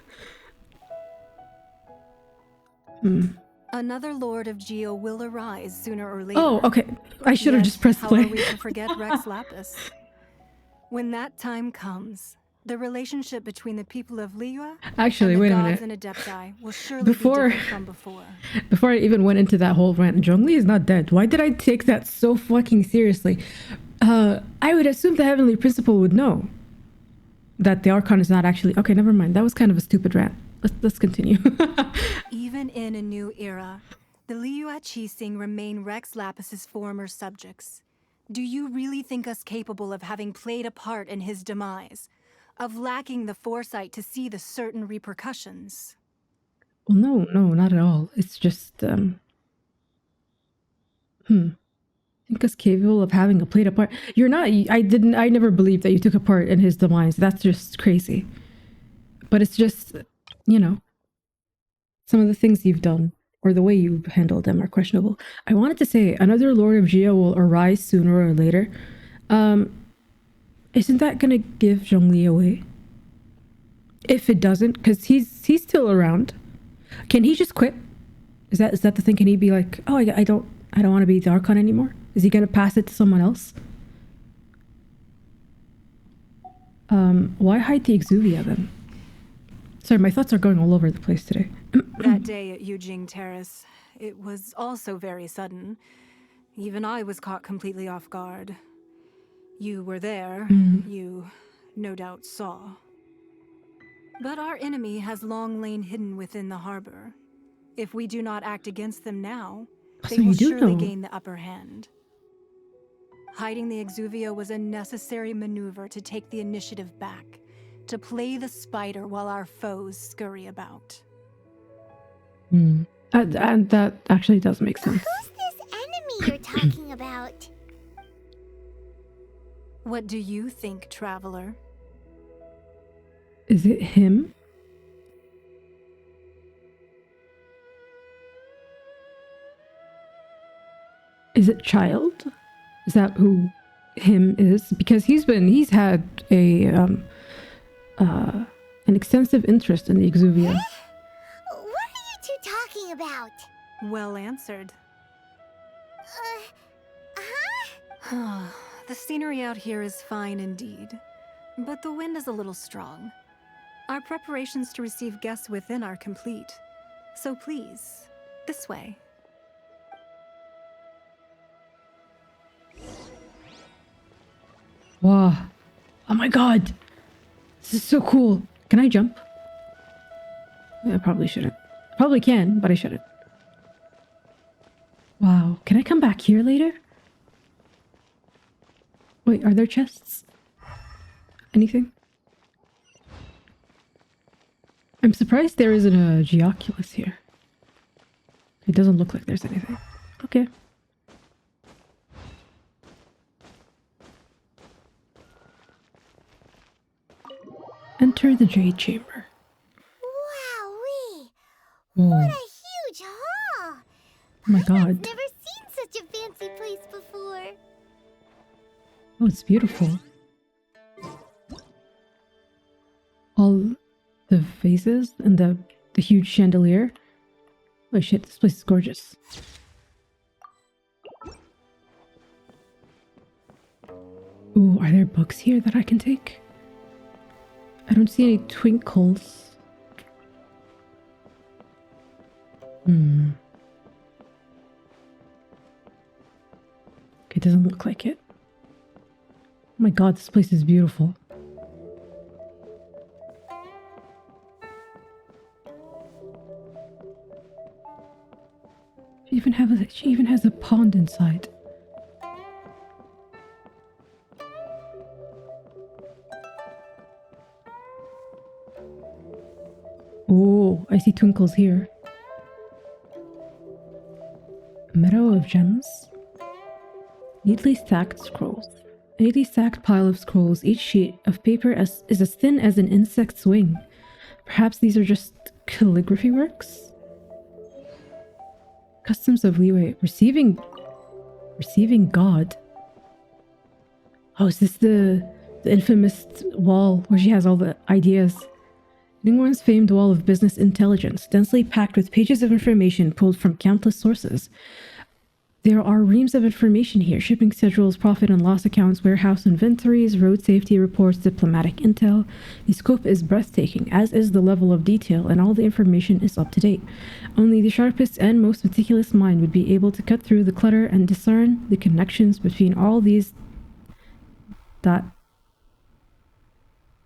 Another Lord of Geo will arise sooner or later. Oh, okay. I should have just pressed play. How are we to forget Rex Lapis? When that time comes, the relationship between the people of LIYUE Actually, and wait the a gods minute. and Adepti will surely be different from before. Before I even went into that whole rant, Zhongli is not dead. Why did I take that so fucking seriously? I would assume the heavenly principle would know that the archon is not actually... Okay, never mind. That was kind of a stupid rant. Let's continue. Even in a new era, the LIYUE Qixing remain Rex Lapis's former subjects. Do you really think us capable of having played a part in his demise? Of lacking the foresight to see the certain repercussions? Well, no, not at all. It's just, I think us capable of having played a part. You're not, I never believed that you took a part in his demise. That's just crazy. But it's just, you know, some of the things you've done or the way you handled them are questionable. I wanted to say another Lord of Geo will arise sooner or later. Isn't that gonna give Zhongli away? If it doesn't, because he's still around. Can he just quit? Is that the thing? Can he be like, oh, I don't want to be the Archon anymore? Is he gonna pass it to someone else? Why hide the Exuvia then? Sorry, my thoughts are going all over the place today. That day at Yujing Terrace, it was also very sudden. Even I was caught completely off guard. You were there. You no doubt saw. But our enemy has long lain hidden within the harbor. If we do not act against them now, they will surely gain the upper hand. Hiding the Exuvia was a necessary maneuver to take the initiative back, to play the spider while our foes scurry about. And that actually does make sense. Who's this enemy you're talking about? What do you think, Traveler? Is it him? Is it Child? Is that who him is? Because he's had an extensive interest in the Exuvia. What are you two talking about? Well answered. The scenery out here is fine indeed, but the wind is a little strong. Our preparations to receive guests within are complete, so please, this way. Wow. Oh my god. This is so cool. Can I jump? I probably shouldn't. Probably can, but I shouldn't. Wow. Can I come back here later? Wait, are there chests? Anything? I'm surprised there isn't a Geoculus here. It doesn't look like there's anything. Okay. Enter the Jade Chamber. Wowee! Whoa. What a huge hall! Oh my god. I've never seen such a fancy place before. Oh, it's beautiful. All the vases and the huge chandelier. Oh shit, this place is gorgeous. Ooh, are there books here that I can take? I don't see any twinkles. Okay, doesn't look like it. Oh my god, this place is beautiful. She even has a pond inside. Oh, I see twinkles here. A meadow of gems. Neatly stacked scrolls. A neatly stacked pile of scrolls. Each sheet of paper is as thin as an insect's wing. Perhaps these are just calligraphy works? Customs of LIYUE. Receiving God. Oh, is this the infamous wall where she has all the ideas? Ningguang's famed wall of business intelligence, densely packed with pages of information pulled from countless sources. There are reams of information here: shipping schedules, profit and loss accounts, warehouse inventories, road safety reports, diplomatic intel. The scope is breathtaking, as is the level of detail, and all the information is up to date. Only the sharpest and most meticulous mind would be able to cut through the clutter and discern the connections between all these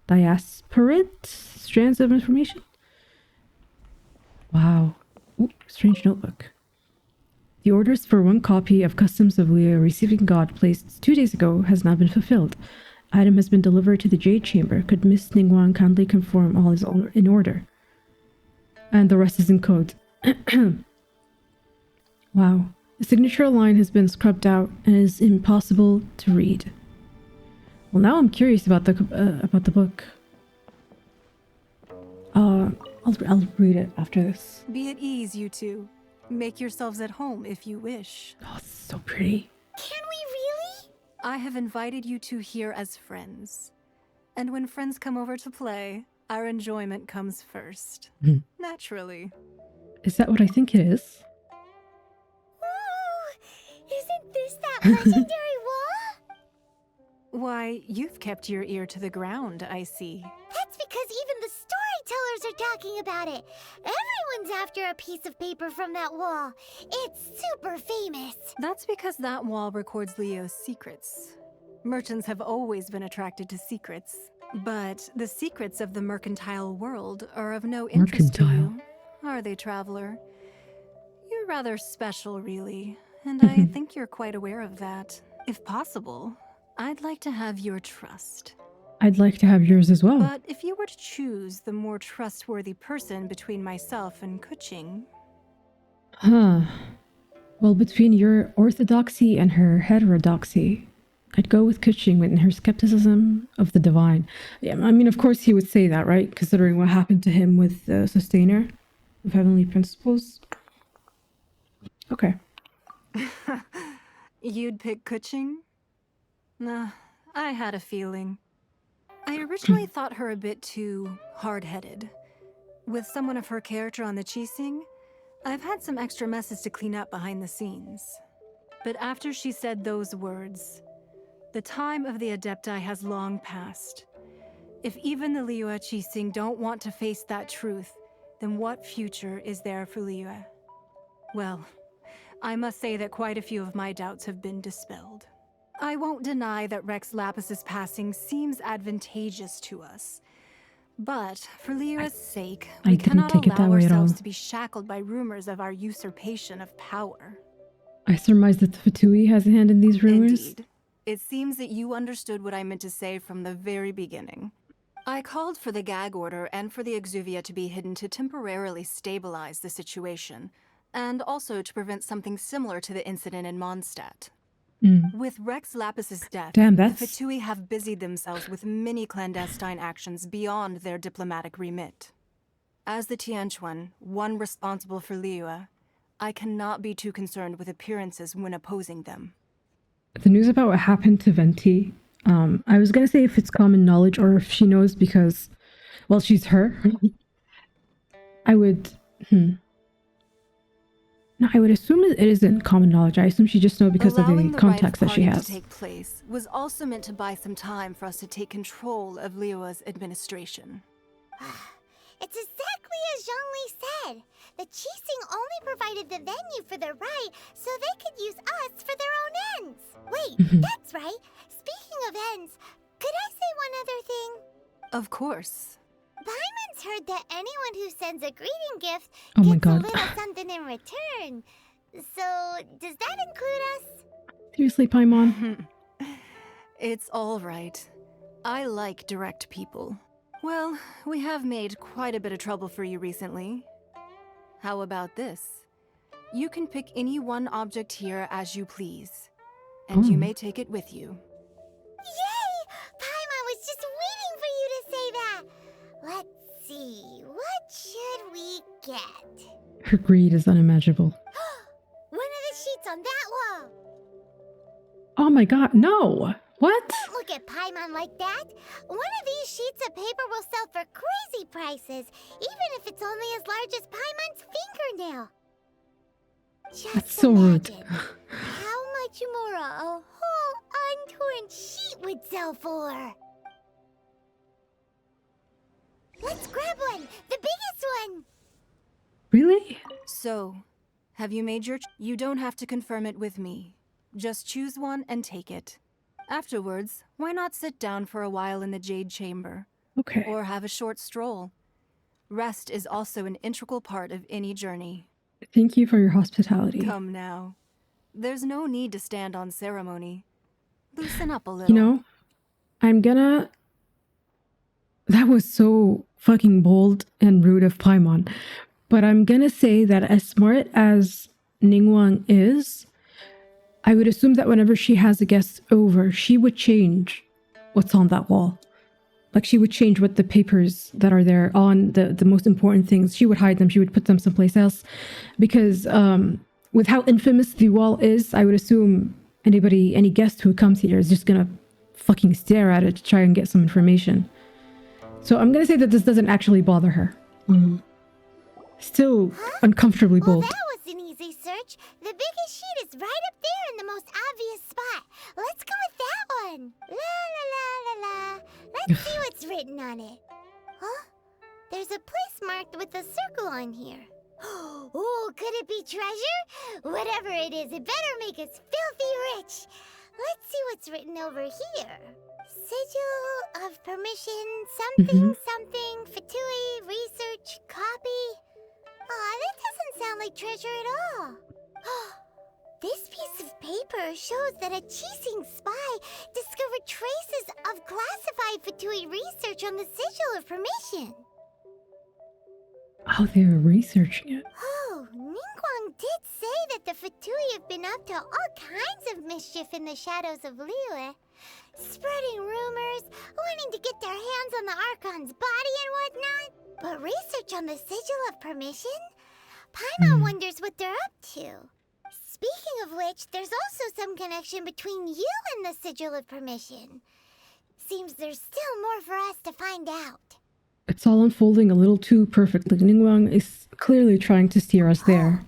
disparate strands of information. Wow. Ooh, strange notebook. The orders for one copy of Customs of LIYUE Receiving God placed 2 days ago has now been fulfilled. Item has been delivered to the Jade Chamber. Could Miss Ningguang kindly confirm all is in order? And the rest is in code. Wow. The signature line has been scrubbed out and is impossible to read. Well, now I'm curious about the book. I'll read it after this. Be at ease, you two. Make yourselves at home if you wish. Oh, it's so pretty. Can we really? I have invited you two here as friends. And when friends come over to play, our enjoyment comes first. Naturally. Is that what I think it is? Whoa! Isn't this that legendary wall? Why, you've kept your ear to the ground, I see. That's because even the storytellers are talking about it. Everyone's after a piece of paper from that wall. It's super famous. That's because that wall records Leo's secrets. Merchants have always been attracted to secrets. But the secrets of the mercantile world are of no interest to you, are they, traveler? You're rather special, really, and I think you're quite aware of that. If possible, I'd like to have your trust. I'd like to have yours as well. But if you were to choose the more trustworthy person between myself and Kuching... Huh. Well, between your orthodoxy and her heterodoxy, I'd go with Kuching and her skepticism of the divine. Yeah, I mean, of course he would say that, right? Considering what happened to him with the Sustainer of Heavenly Principles. Okay. You'd pick Kuching? Nah, I had a feeling. I originally thought her a bit too hard-headed. With someone of her character on the Qixing, I've had some extra messes to clean up behind the scenes. But after she said those words, the time of the Adepti has long passed. If even the LIYUE Qixing don't want to face that truth, then what future is there for LIYUE? Well, I must say that quite a few of my doubts have been dispelled. I won't deny that Rex Lapis's passing seems advantageous to us. But for LIYUE's sake, we cannot allow ourselves to be shackled by rumors of our usurpation of power. I surmise that the Fatui has a hand in these rumors. Indeed. It seems that you understood what I meant to say from the very beginning. I called for the gag order and for the Exuvia to be hidden to temporarily stabilize the situation, and also to prevent something similar to the incident in Mondstadt. With Rex Lapis's death, the Fatui have busied themselves with many clandestine actions beyond their diplomatic remit. As the Tianquan, one responsible for LIYUE, I cannot be too concerned with appearances when opposing them. The news about what happened to Venti, I was going to say if it's common knowledge or if she knows because, well, she's her. I would... No, I would assume it isn't common knowledge. I assume she just knows because of the contacts that she has. To take place was also meant to buy some time for us to take control of LIYUE's administration. It's exactly as Zhongli said. The Qixing only provided the venue for their rite so they could use us for their own ends. Wait, that's right. Speaking of ends, could I say one other thing? Of course. Paimon's heard that anyone who sends a greeting gift gets a little something in return. So, does that include us? Seriously, Paimon? It's all right. I like direct people. Well, we have made quite a bit of trouble for you recently. How about this? You can pick any one object here as you please, and you may take it with you. Yay! Paimon was just waiting for you to say that. Let's see, what should we get? Her greed is unimaginable. One of the sheets on that wall. Oh my god, no! What? Don't look at Paimon like that. One of these sheets of paper will sell for crazy prices, even if it's only as large as Paimon's fingernail. Just That's so rude. imagine how much more a whole untorn sheet would sell for. Let's grab one, the biggest one. Really? So, have you made your... You don't have to confirm it with me. Just choose one and take it. Afterwards, why not sit down for a while in the Jade Chamber? Okay. Or have a short stroll. Rest is also an integral part of any journey. Thank you for your hospitality. Come now. There's no need to stand on ceremony. Loosen up a little. You know, I'm gonna... That was so fucking bold and rude of Paimon. But I'm gonna say that as smart as Ningguang is, I would assume that whenever she has a guest over, she would change what's on that wall. Like, she would change what the papers that are there on, the most important things. She would hide them. She would put them someplace else. Because with how infamous the wall is, I would assume any guest who comes here is just gonna fucking stare at it to try and get some information. So I'm gonna say that this doesn't actually bother her. Still uncomfortably Well, bold. that was an easy search. The biggest sheet is right up there in the most obvious spot. Let's go with that one. La la la la la. Let's see what's written on it. Huh? There's a place marked with a circle on here. Oh, could it be treasure? Whatever it is, it better make us filthy rich. Let's see what's written over here. Sigil of permission, something, something, Fatui, research, copy. Aw, that doesn't sound like treasure at all. This piece of paper shows that a Qixing spy discovered traces of classified Fatui research on the Sigil of Permission. Oh, they were researching it. Oh, Ningguang did say that the Fatui have been up to all kinds of mischief in the shadows of LIYUE. Spreading rumors, wanting to get their hands on the Archon's body and whatnot. But research on the Sigil of Permission? Paimon wonders what they're up to. Speaking of which, there's also some connection between you and the Sigil of Permission. Seems there's still more for us to find out. It's all unfolding a little too perfectly. Ningguang is clearly trying to steer us there.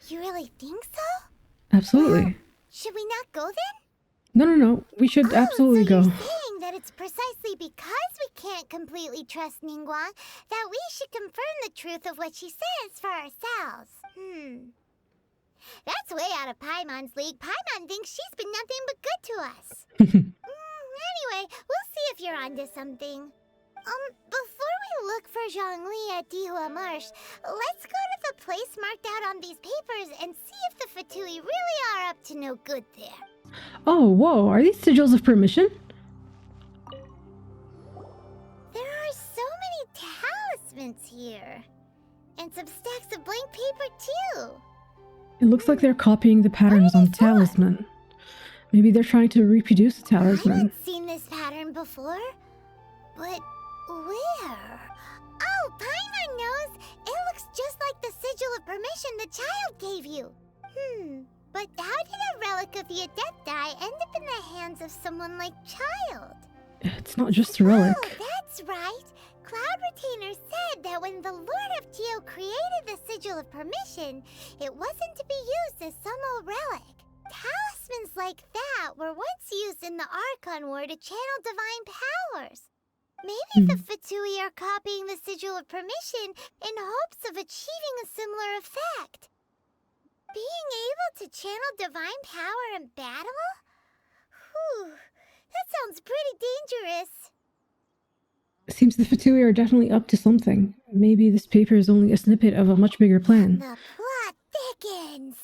You really think so? Absolutely. Well, should we not go then? No. We should absolutely go. You're saying that it's precisely because we can't completely trust Ningguang that we should confirm the truth of what she says for ourselves. That's way out of Paimon's league. Paimon thinks she's been nothing but good to us. Anyway, we'll see if you're onto something. Before we look for Zhongli at Dihua Marsh, let's go to the place marked out on these papers and see if the Fatui really are up to no good there. Oh, whoa, are these sigils of permission? There are so many talismans here. And some stacks of blank paper, too. It looks like they're copying the patterns on the talisman. Maybe they're trying to reproduce the I talisman. haven't seen this pattern before. But where? Oh, Paimon knows! It looks just like the Sigil of Permission the child gave you. But how did a relic of the Adepti end up in the hands of someone like Child? It's not just a relic. Oh, that's right. Cloud Retainer said that when the Lord of Geo created the Sigil of Permission, it wasn't to be used as some old relic. Talismans like that were once used in the Archon War to channel divine powers. Maybe the Fatui are copying the Sigil of Permission in hopes of achieving a similar effect. Being able to channel divine power in battle? Whew, that sounds pretty dangerous. Seems the Fatui are definitely up to something. Maybe this paper is only a snippet of a much bigger plan. The plot thickens.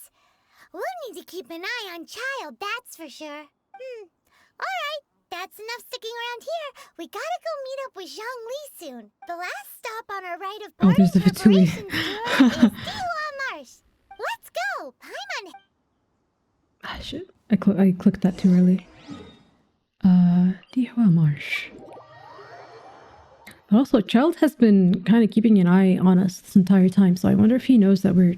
We'll need to keep an eye on Child, that's for sure. Alright, That's enough sticking around here. We gotta go meet up with Zhongli soon. The last stop on our rite of Oh, there's party the Fatui. preparations tour is Liyue Marsh. Let's go! Paimon. Ah, shit. I clicked that too early. Liyue Marsh. But also, Child has been kind of keeping an eye on us this entire time, so I wonder if he knows that we're...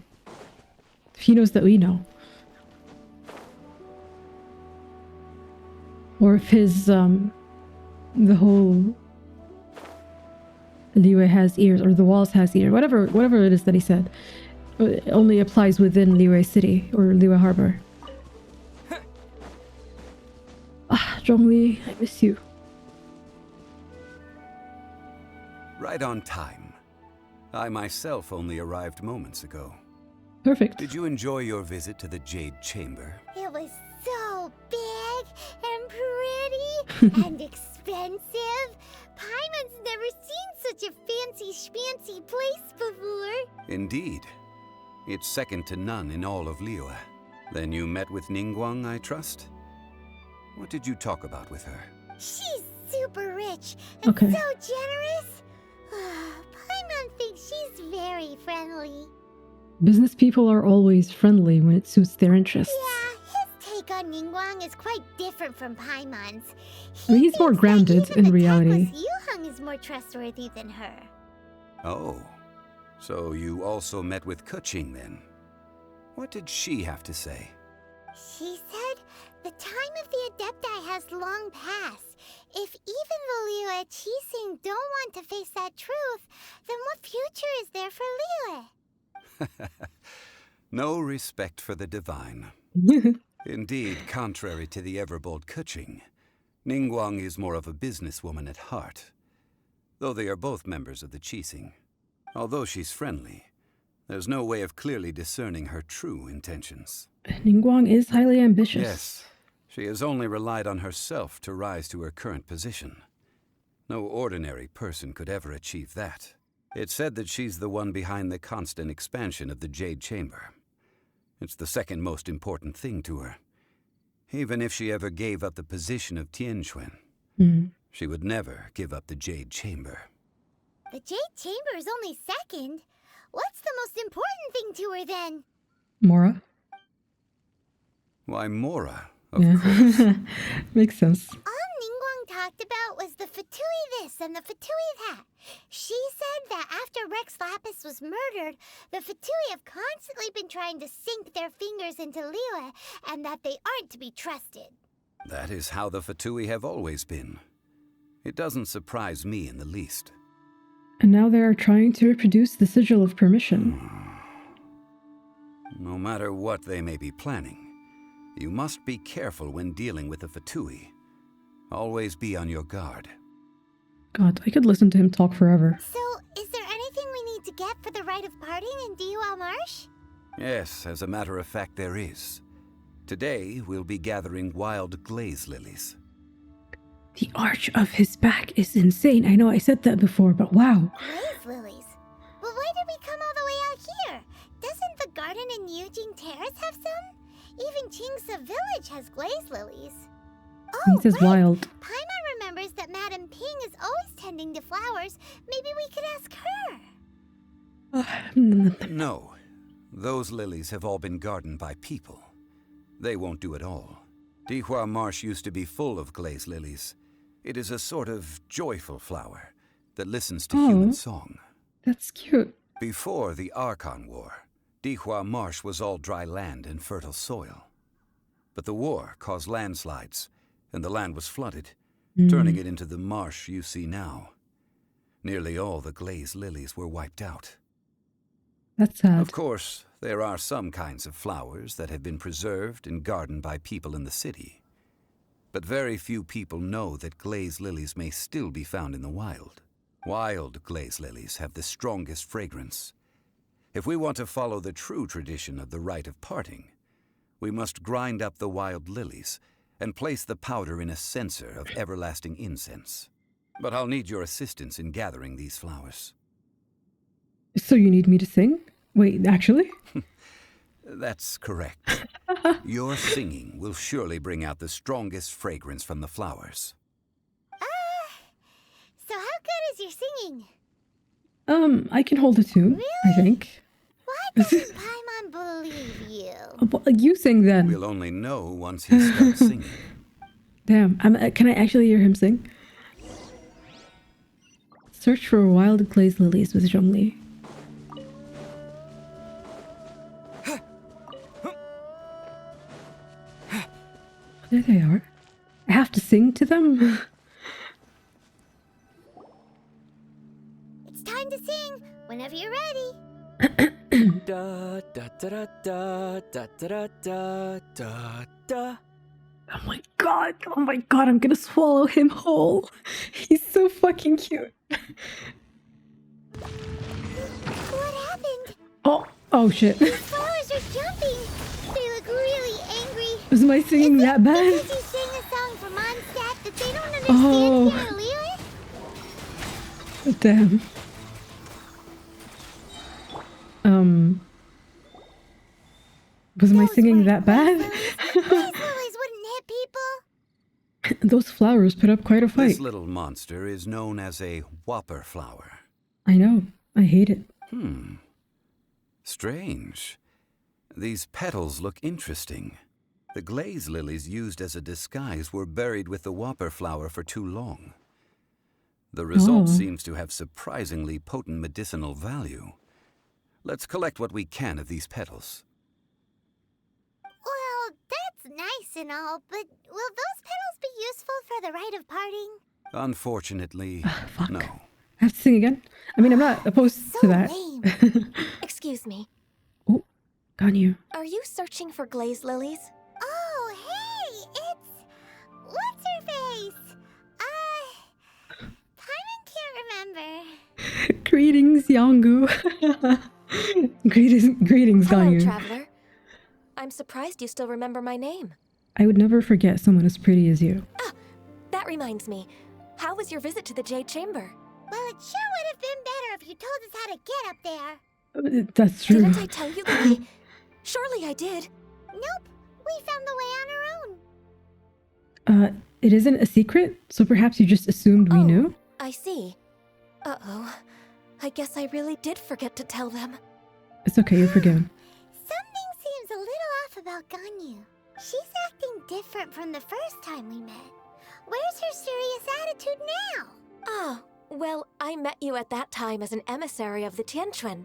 If he knows that we know. Or if his, the whole... Liyue has ears, or the walls has ears, whatever it is that he said. It only applies within Liyue City, or Liyue Harbor. Ah, Zhongli, I miss you. Right on time. I myself only arrived moments ago. Perfect. Did you enjoy your visit to the Jade Chamber? It was so big and pretty and expensive. Paimon's never seen such a fancy schmancy place before. Indeed. It's second to none in all of Liyue. Then you met with Ningguang, I trust? What did you talk about with her? She's super rich and Okay. so generous. Paimon thinks she's very friendly. Business people are always friendly when it suits their interests. Yeah, his take on Ningguang is quite different from Paimon's. I mean, he's more grounded in reality. Yuheng is more trustworthy than her. Oh. So you also met with Keqing then? What did she have to say? She said the time of the Adepti has long passed. If even the Liyue Qixing don't want to face that truth, then what future is there for Liyue? No respect for the divine. Indeed, contrary to the ever-bold Keqing, Ningguang is more of a businesswoman at heart. Though they are both members of the Qixing. Although she's friendly, there's no way of clearly discerning her true intentions. Ningguang is highly ambitious. Yes, she has only relied on herself to rise to her current position. No ordinary person could ever achieve that. It's said that she's the one behind the constant expansion of the Jade Chamber. It's the second most important thing to her. Even if she ever gave up the position of Tianquan, she would never give up the Jade Chamber. The Jade Chamber is only second. What's the most important thing to her then? Mora? Why, Mora, of course. Makes sense. All Ningguang talked about was the Fatui this and the Fatui that. She said that after Rex Lapis was murdered, the Fatui have constantly been trying to sink their fingers into Liyue, and that they aren't to be trusted. That is how the Fatui have always been. It doesn't surprise me in the least. And now they are trying to reproduce the sigil of permission. No matter what they may be planning, you must be careful when dealing with the Fatui. Always be on your guard. God, I could listen to him talk forever. So, is there anything we need to get for the rite of parting in Liyue Marsh? Yes, as a matter of fact, there is. Today, we'll be gathering wild glaze lilies. The arch of his back is insane. I know I said that before, but wow. Glaze lilies? But why did we come all the way out here? Doesn't the garden in Yujing Terrace have some? Even Qingse Village has glaze lilies. Oh, He says right. wild. Paimon remembers that Madame Ping is always tending to flowers. Maybe we could ask her. No, those lilies have all been gardened by people. They won't do it all. Liyue Marsh used to be full of glaze lilies. It is a sort of joyful flower that listens to human song. That's cute. Before the Archon War, Liyue Marsh was all dry land and fertile soil. But the war caused landslides, and the land was flooded, turning it into the marsh you see now. Nearly all the glaze lilies were wiped out. That's sad. Of course, there are some kinds of flowers that have been preserved and gardened by people in the city. But very few people know that glaze lilies may still be found in the wild. Wild glaze lilies have the strongest fragrance. If we want to follow the true tradition of the rite of parting, we must grind up the wild lilies and place the powder in a censer of everlasting incense. But I'll need your assistance in gathering these flowers. So you need me to sing? Wait, actually? That's correct. Your singing will surely bring out the strongest fragrance from the flowers. sing? I can hold a tune, I think. Why doesn't Paimon believe you? Well, you sing then. We'll only know once he starts singing. Damn, can I actually hear him sing? Search for wild glazed lilies with Zhongli. There they are. I have to sing to them? It's time to sing whenever you're ready. Da da da da da da da da da. Oh my god, I'm gonna swallow him whole. He's so fucking cute. What happened? Oh shit. These flowers are jumping. They look really angry. Was my singing that bad? Because you sang a song for Mondstadt that they don't understand Oh. here in LIYUE? Damn. Was my singing that bad? These lilies wouldn't hit people. Those flowers put up quite a fight. This little monster is known as a whopper flower. I know. I hate it. Strange. These petals look interesting. The glaze lilies used as a disguise were buried with the whopper flower for too long. The result seems to have surprisingly potent medicinal value. Let's collect what we can of these petals. Well, that's nice and all, but will those petals be useful for the rite of parting? Unfortunately, no. I have to sing again? I mean, I'm not opposed to that. Lame. Excuse me. Oh, Ganyu. Are you searching for glaze lilies? Oh, hey, it's... What's her face? Paimon can't remember. Greetings, Yongu. Greetings, Hello, Ganyu. traveler. I'm surprised you still remember my name. I would never forget someone as pretty as you. Ah, that reminds me. How was your visit to the Jade Chamber? Well, it sure would have been better if you told us how to get up there. That's true. Didn't I tell you that I... Surely I did. Nope, we found the way on our own. It isn't a secret, so perhaps you just assumed we knew? I see. Uh-oh. I guess I really did forget to tell them. It's okay, you're forgiven. Something seems a little off about Ganyu. She's acting different from the first time we met. Where's her serious attitude now? Oh, well, I met you at that time as an emissary of the Tianquan.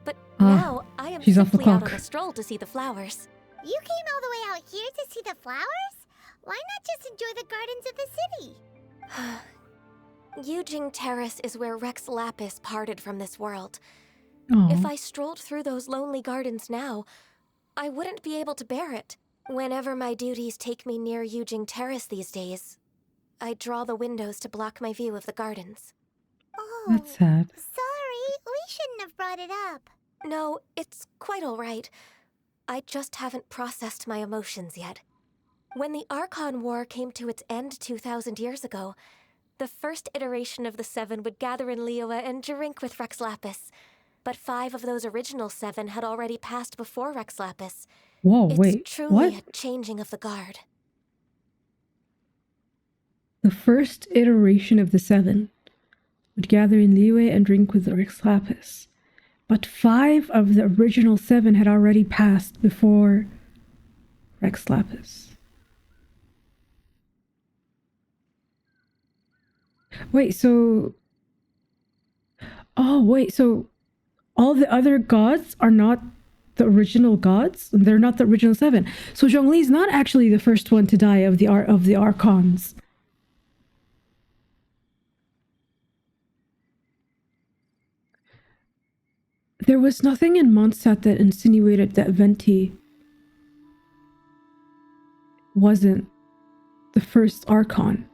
But now I am she's off the simply out clock. on a stroll to see the flowers. You came all the way out here to see the flowers? Why not just enjoy the gardens of the city? Yujing Terrace is where Rex Lapis parted from this world. Aw. If I strolled through those lonely gardens now, I wouldn't be able to bear it. Whenever my duties take me near Yujing Terrace these days, I draw the windows to block my view of the gardens. Oh, That's sad. sorry. We shouldn't have brought it up. No, it's quite all right. I just haven't processed my emotions yet. When the Archon War came to its end 2,000 years ago, the first iteration of the Seven would gather in LIYUE and drink with Rex Lapis. But 5 of those original 7 had already passed before Rex Lapis. Whoa, It's wait, truly what? a changing of the guard. The first iteration of the 7 would gather in LIYUE and drink with the Rex Lapis. But 5 of the original 7 had already passed before Rex Lapis. Wait, so... Oh, wait, so all the other gods are not the original gods? They're not the original 7. So Zhongli is not actually the first one to die of the Archons. There was nothing in Mondstadt that insinuated that Venti wasn't the first Archon.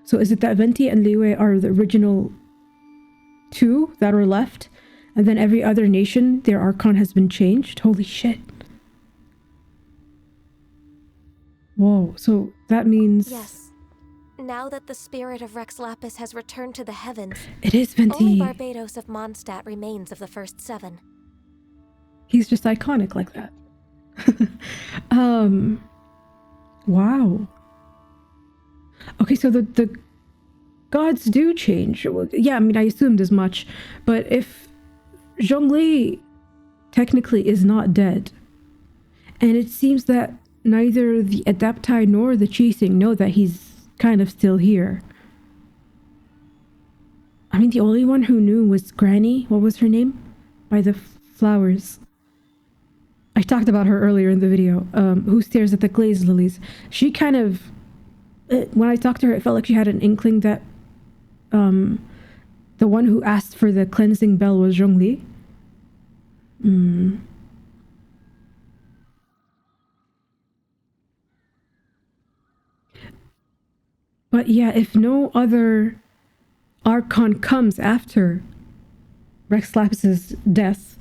So is it that Venti and LIYUE are the original 2 that are left, and then every other nation, their Archon has been changed? Holy shit. Whoa, so that means... Yes. Now that the spirit of Rex Lapis has returned to the heavens, it is Venti. Only Barbados of Mondstadt remains of the first 7. He's just iconic like that. Wow. Okay, so the gods do change. Well, yeah, I mean, I assumed as much. But if Zhongli technically is not dead, and it seems that neither the Adepti nor the Qixing know that he's kind of still here. I mean, the only one who knew was Granny. What was her name? By the flowers. I talked about her earlier in the video. Who stares at the glaze lilies. She kind of... when I talked to her, it felt like she had an inkling that the one who asked for the cleansing bell was Zhongli. But yeah, if no other Archon comes after Rex Lapis's death,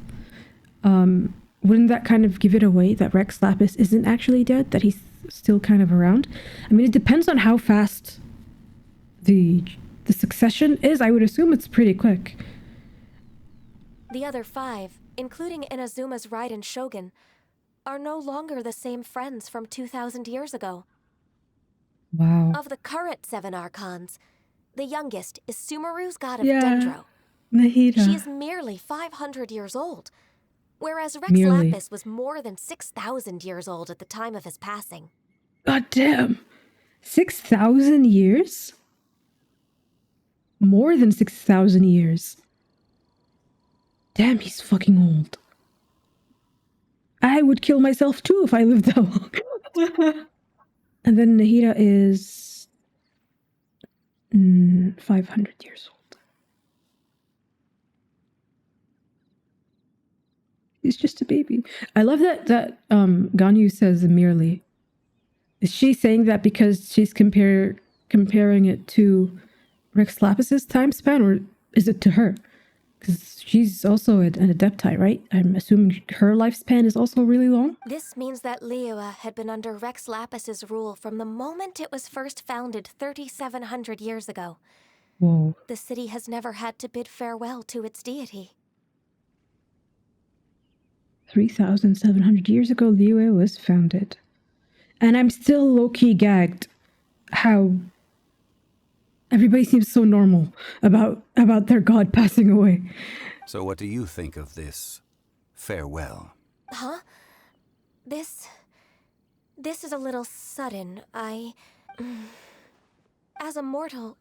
wouldn't that kind of give it away that Rex Lapis isn't actually dead, that he's still kind of around? I mean, it depends on how fast the succession is. I would assume it's pretty quick. The other 5, including Inazuma's Raiden Shogun, are no longer the same friends from 2,000 years ago. Wow. Of the current 7 Archons, the youngest is Sumeru's god of Yeah, Dendro. Nahida. She is merely 500 years old, whereas Rex Merely. Lapis was more than 6,000 years old at the time of his passing. God damn. 6,000 years? More than 6,000 years. Damn, he's fucking old. I would kill myself too if I lived that long. And then Nahida is 500 years old. He's just a baby. I love that Ganyu says merely. Is she saying that because she's comparing it to Rex Lapis's time span, or is it to her? Because she's also an Adepti, right? I'm assuming her lifespan is also really long? This means that LIYUE had been under Rex Lapis's rule from the moment it was first founded 3,700 years ago. Whoa. The city has never had to bid farewell to its deity. 3,700 years ago, LIYUE was founded. And I'm still low-key gagged how everybody seems so normal about their god passing away. So what do you think of this farewell? Huh? This is a little sudden. As a mortal,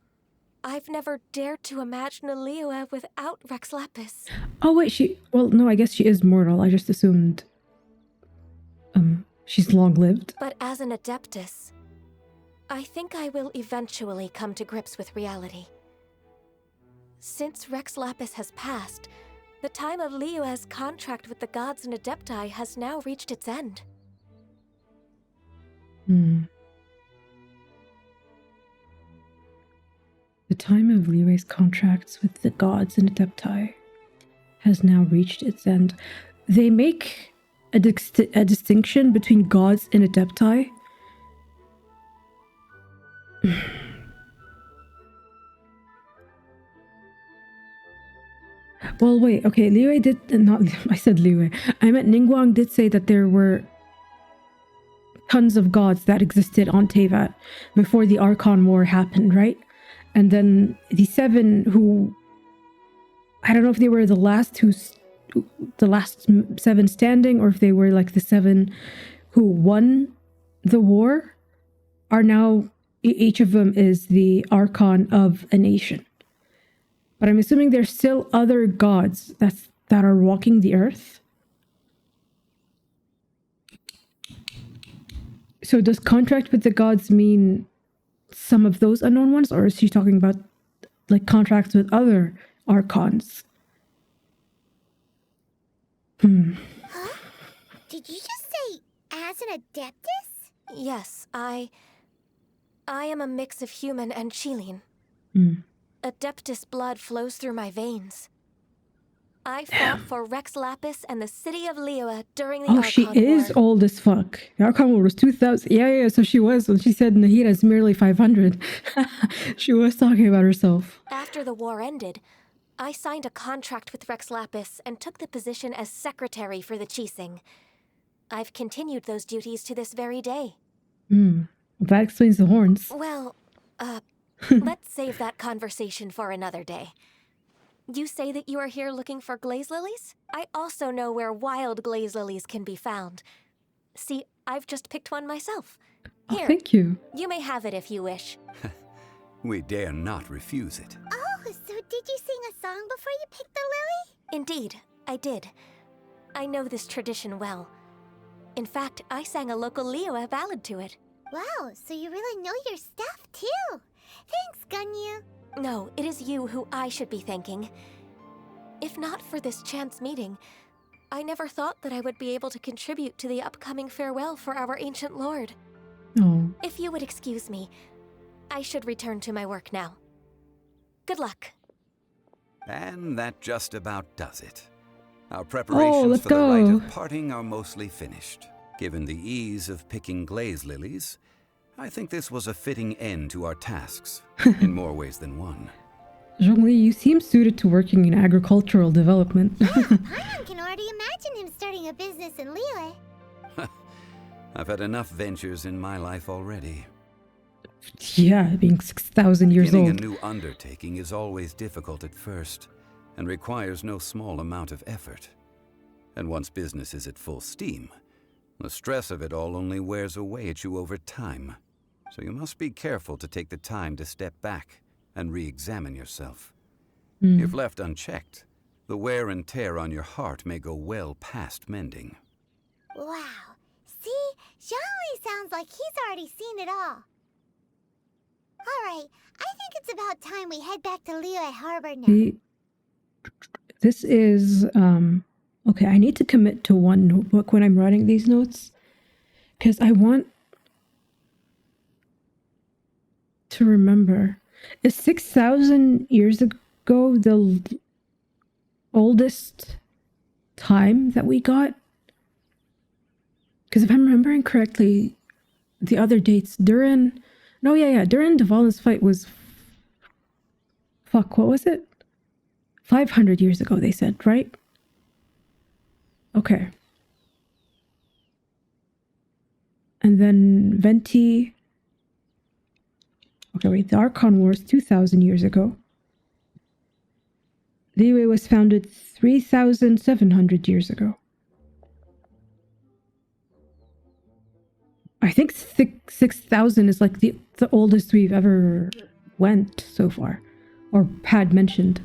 I've never dared to imagine a LIYUE without Rex Lapis. Oh wait, well, no, I guess she is mortal. I just assumed she's long-lived. But as an Adeptus, I think I will eventually come to grips with reality. Since Rex Lapis has passed, the time of LIYUE's contract with the gods and Adepti has now reached its end. The time of LIYUE's contracts with the gods and Adepti has now reached its end. They make a distinction between gods and Adepti. Well, wait, okay, LIYUE did not... I said LIYUE. I meant Ningguang did say that there were tons of gods that existed on Teyvat before the Archon War happened, right? And then the 7 who... I don't know if they were the last 7 standing, or if they were like the 7 who won the war, are now... Each of them is the Archon of a nation. But I'm assuming there's still other gods that are walking the earth. So does contract with the gods mean some of those unknown ones? Or is she talking about like contracts with other Archons? Huh? Did you just say as an Adeptus? Yes, I am a mix of human and Qilin. Adeptus blood flows through my veins. I fought for Rex Lapis and the city of LIYUE during the Archon she War. is old as fuck. The Archon War was 2,000. Yeah, so she was. When she said Nahida is merely 500, she was talking about herself. After the war ended, I signed a contract with Rex Lapis and took the position as secretary for the Qixing. I've continued those duties to this very day. That explains the horns. Well, Let's save that conversation for another day. You say that you are here looking for glaze lilies? I also know where wild glaze lilies can be found. See, I've just picked one myself. Here, thank you. You may have it if you wish. We dare not refuse it. Oh, so did you sing a song before you picked the lily? Indeed, I did. I know this tradition well. In fact, I sang a local LIYUE ballad to it. Wow, so you really know your stuff, too. Thanks, Gunyu. No, it is you who I should be thanking. If not for this chance meeting, I never thought that I would be able to contribute to the upcoming farewell for our ancient lord. Oh. If you would excuse me, I should return to my work now. Good luck. And that just about does it. Our preparations let's for the rite go. of parting are mostly finished. Given the ease of picking glaze lilies, I think this was a fitting end to our tasks, in more ways than one. Zhongli, you seem suited to working in agricultural development. Paimon can already imagine him starting a business in LIYUE. I've had enough ventures in my life already. Yeah, being 6,000 years Beginning old. a new undertaking is always difficult at first, and requires no small amount of effort. And once business is at full steam, the stress of it all only wears away at you over time. So you must be careful to take the time to step back and re-examine yourself. If left unchecked, the wear and tear on your heart may go well past mending. Wow. See? Zhongli sounds like he's already seen it all. Alright, I think it's about time we head back to LIYUE Harbor now. This is, okay, I need to commit to one notebook when I'm writing these notes. Because I want to remember. Is 6,000 years ago the oldest time that we got? Because if I'm remembering correctly, the other dates, during Dvalin's fight was, fuck, what was it? 500 years ago, they said, right? Okay. And then Venti. Okay, wait, the Archon Wars 2,000 years ago. LIYUE was founded 3,700 years ago. I think 6,000 is like the oldest we've ever went so far, or had mentioned.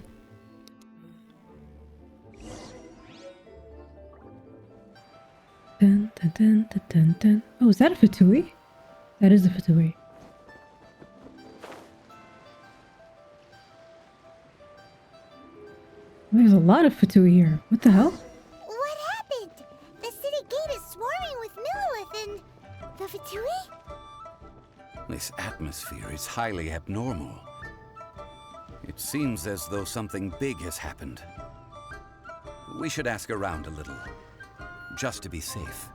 Dun, dun, dun, dun, dun, dun. Oh, is that a Fatui? That is a Fatui. There's a lot of Fatui here. What the hell? What happened? The city gate is swarming with Millilith and the Fatui? This atmosphere is highly abnormal. It seems as though something big has happened. We should ask around a little, just to be safe.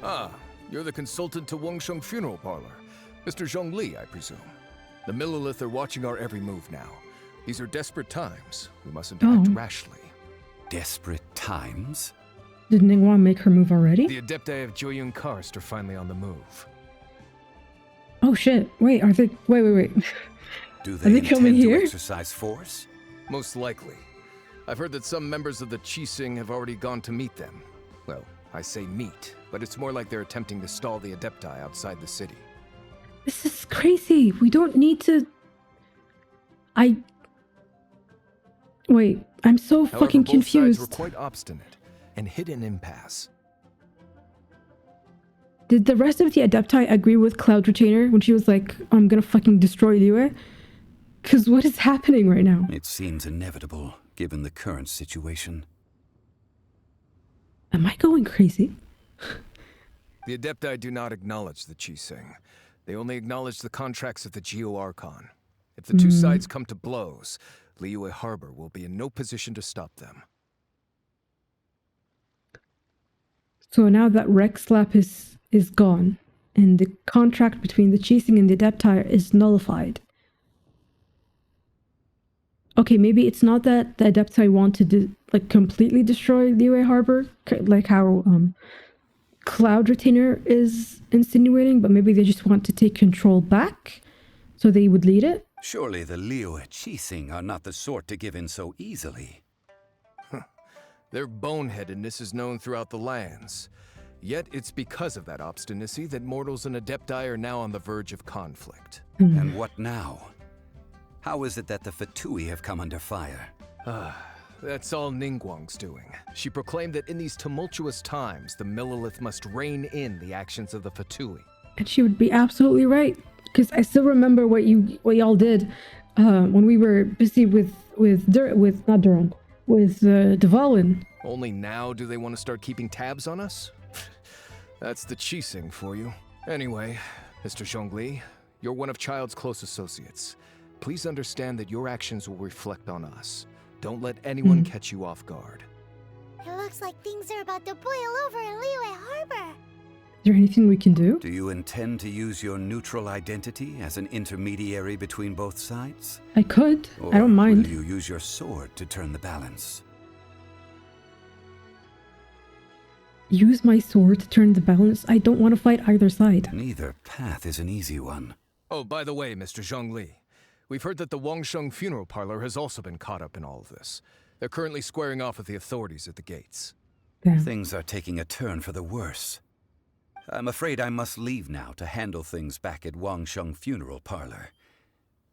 Ah, you're the consultant to Wangsheng Funeral Parlor. Mr. Zhongli, I presume. The Millilith are watching our every move now. These are desperate times. We mustn't act rashly. Desperate times? Did Ningguang make her move already? The Adepti of Joyun Karst are finally on the move. Oh shit, wait, are they... Wait. Do Are they they coming intend to here? exercise force? Most likely. I've heard that some members of the Qixing have already gone to meet them. Well, I say meet, but it's more like they're attempting to stall the Adepti outside the city. This is crazy. We don't need to... Wait, I'm so However, fucking both confused. sides were quite obstinate and hit an impasse. Did the rest of the Adepti agree with Cloud Retainer when she was like, I'm gonna fucking destroy LIYUE? Because what is happening right now? It seems inevitable, given the current situation. Am I going crazy? The Adepti do not acknowledge the Qixing. They only acknowledge the contracts of the Geo-Archon. If the two sides come to blows, LIYUE Harbor will be in no position to stop them. So now that Rexlap is gone, and the contract between the Qixing and the Adepti is nullified. Okay, maybe it's not that the Adepti want to completely destroy LIYUE Harbor, like how Cloud Retainer is insinuating, but maybe they just want to take control back, so they would lead it. Surely the LIYUE Qixing are not the sort to give in so easily. Their boneheadedness is known throughout the lands. Yet it's because of that obstinacy that mortals and adepti are now on the verge of conflict. And what now? How is it that the Fatui have come under fire? That's all Ningguang's doing. She proclaimed that in these tumultuous times, the Millelith must rein in the actions of the Fatui. And she would be absolutely right, because I still remember what y'all did when we were busy with Dvalin. Only now do they want to start keeping tabs on us? That's the Qixing for you. Anyway, Mr. Zhongli, you're one of Child's close associates. Please understand that your actions will reflect on us. Don't let anyone catch you off guard. It looks like things are about to boil over in LIYUE Harbor. Is there anything we can do? Do you intend to use your neutral identity as an intermediary between both sides? I could. Or I don't mind. Will you use your sword to turn the balance? Use my sword to turn the balance? I don't want to fight either side. Neither path is an easy one. Oh, by the way, Mr. Zhongli, we've heard that the Wangsheng funeral parlor has also been caught up in all of this. They're currently squaring off with the authorities at the gates. Damn. Things are taking a turn for the worse. I'm afraid I must leave now to handle things back at Wangsheng funeral parlor.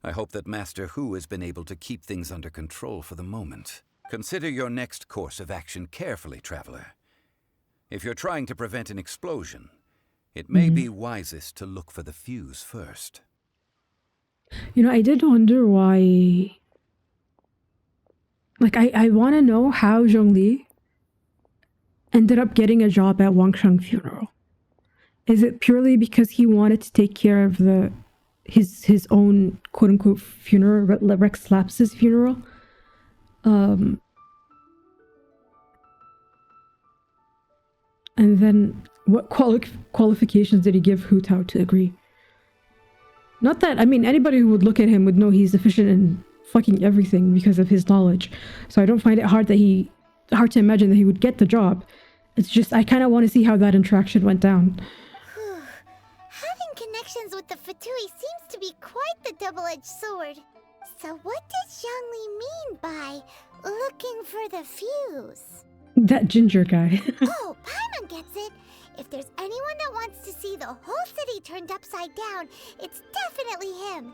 I hope that Master Hu has been able to keep things under control for the moment. Consider your next course of action carefully, traveler. If you're trying to prevent an explosion, it may be wisest to look for the fuse first. You know, I did wonder why... Like, I want to know how Zhongli ended up getting a job at Wangsheng funeral. Is it purely because he wanted to take care of his own quote-unquote funeral, Rex Laps's funeral? And then what qualifications did he give Hu Tao to agree? Not that, I mean, anybody who would look at him would know he's efficient in fucking everything because of his knowledge. So I don't find it hard to imagine that he would get the job. It's just, I kind of want to see how that interaction went down. Having connections with the Fatui seems to be quite the double-edged sword. So what does Zhongli mean by looking for the fuse? That ginger guy. Oh, Paimon gets it. If there's anyone that wants to see the whole city turned upside down, it's definitely him.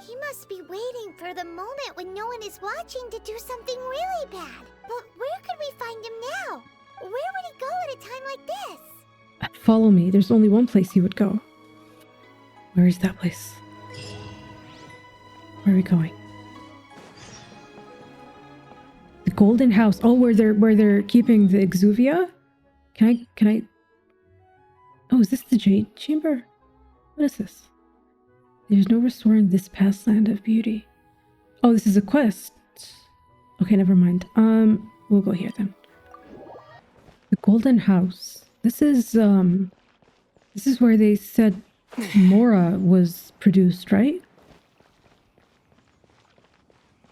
He must be waiting for the moment when no one is watching to do something really bad. But where could we find him now? Where would he go at a time like this? Follow me. There's only one place he would go. Where is that place? Where are we going? The Golden House. Oh, where they're keeping the Exuvia? Can I? Oh, is this the Jade Chamber? What is this? There's no restoring this past land of beauty. Oh, this is a quest. Okay, never mind. We'll go here then. The Golden House. This is where they said Mora was produced, right?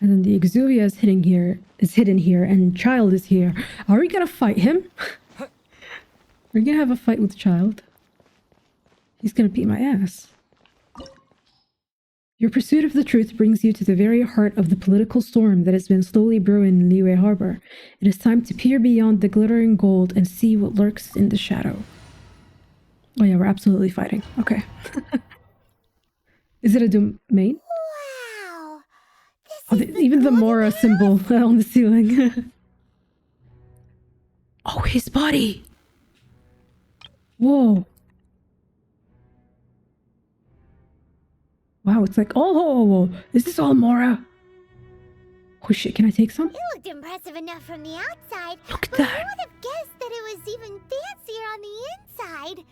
And then the Exuvia is hidden here, and Child is here. Are we gonna fight him? We're gonna have a fight with Child. He's gonna beat my ass. Your pursuit of the truth brings you to the very heart of the political storm that has been slowly brewing in LIYUE Harbor. It is time to peer beyond the glittering gold and see what lurks in the shadow. Oh yeah, we're absolutely fighting. Okay. Is it a domain? Wow! Oh, even the Mora symbol on the ceiling. Oh, his body! Whoa. Wow, it's like, oh, is this all Mora? Oh shit, can I take some? It looked impressive enough from the outside. Look at but that. I would have guessed that it was even fancier on the inside.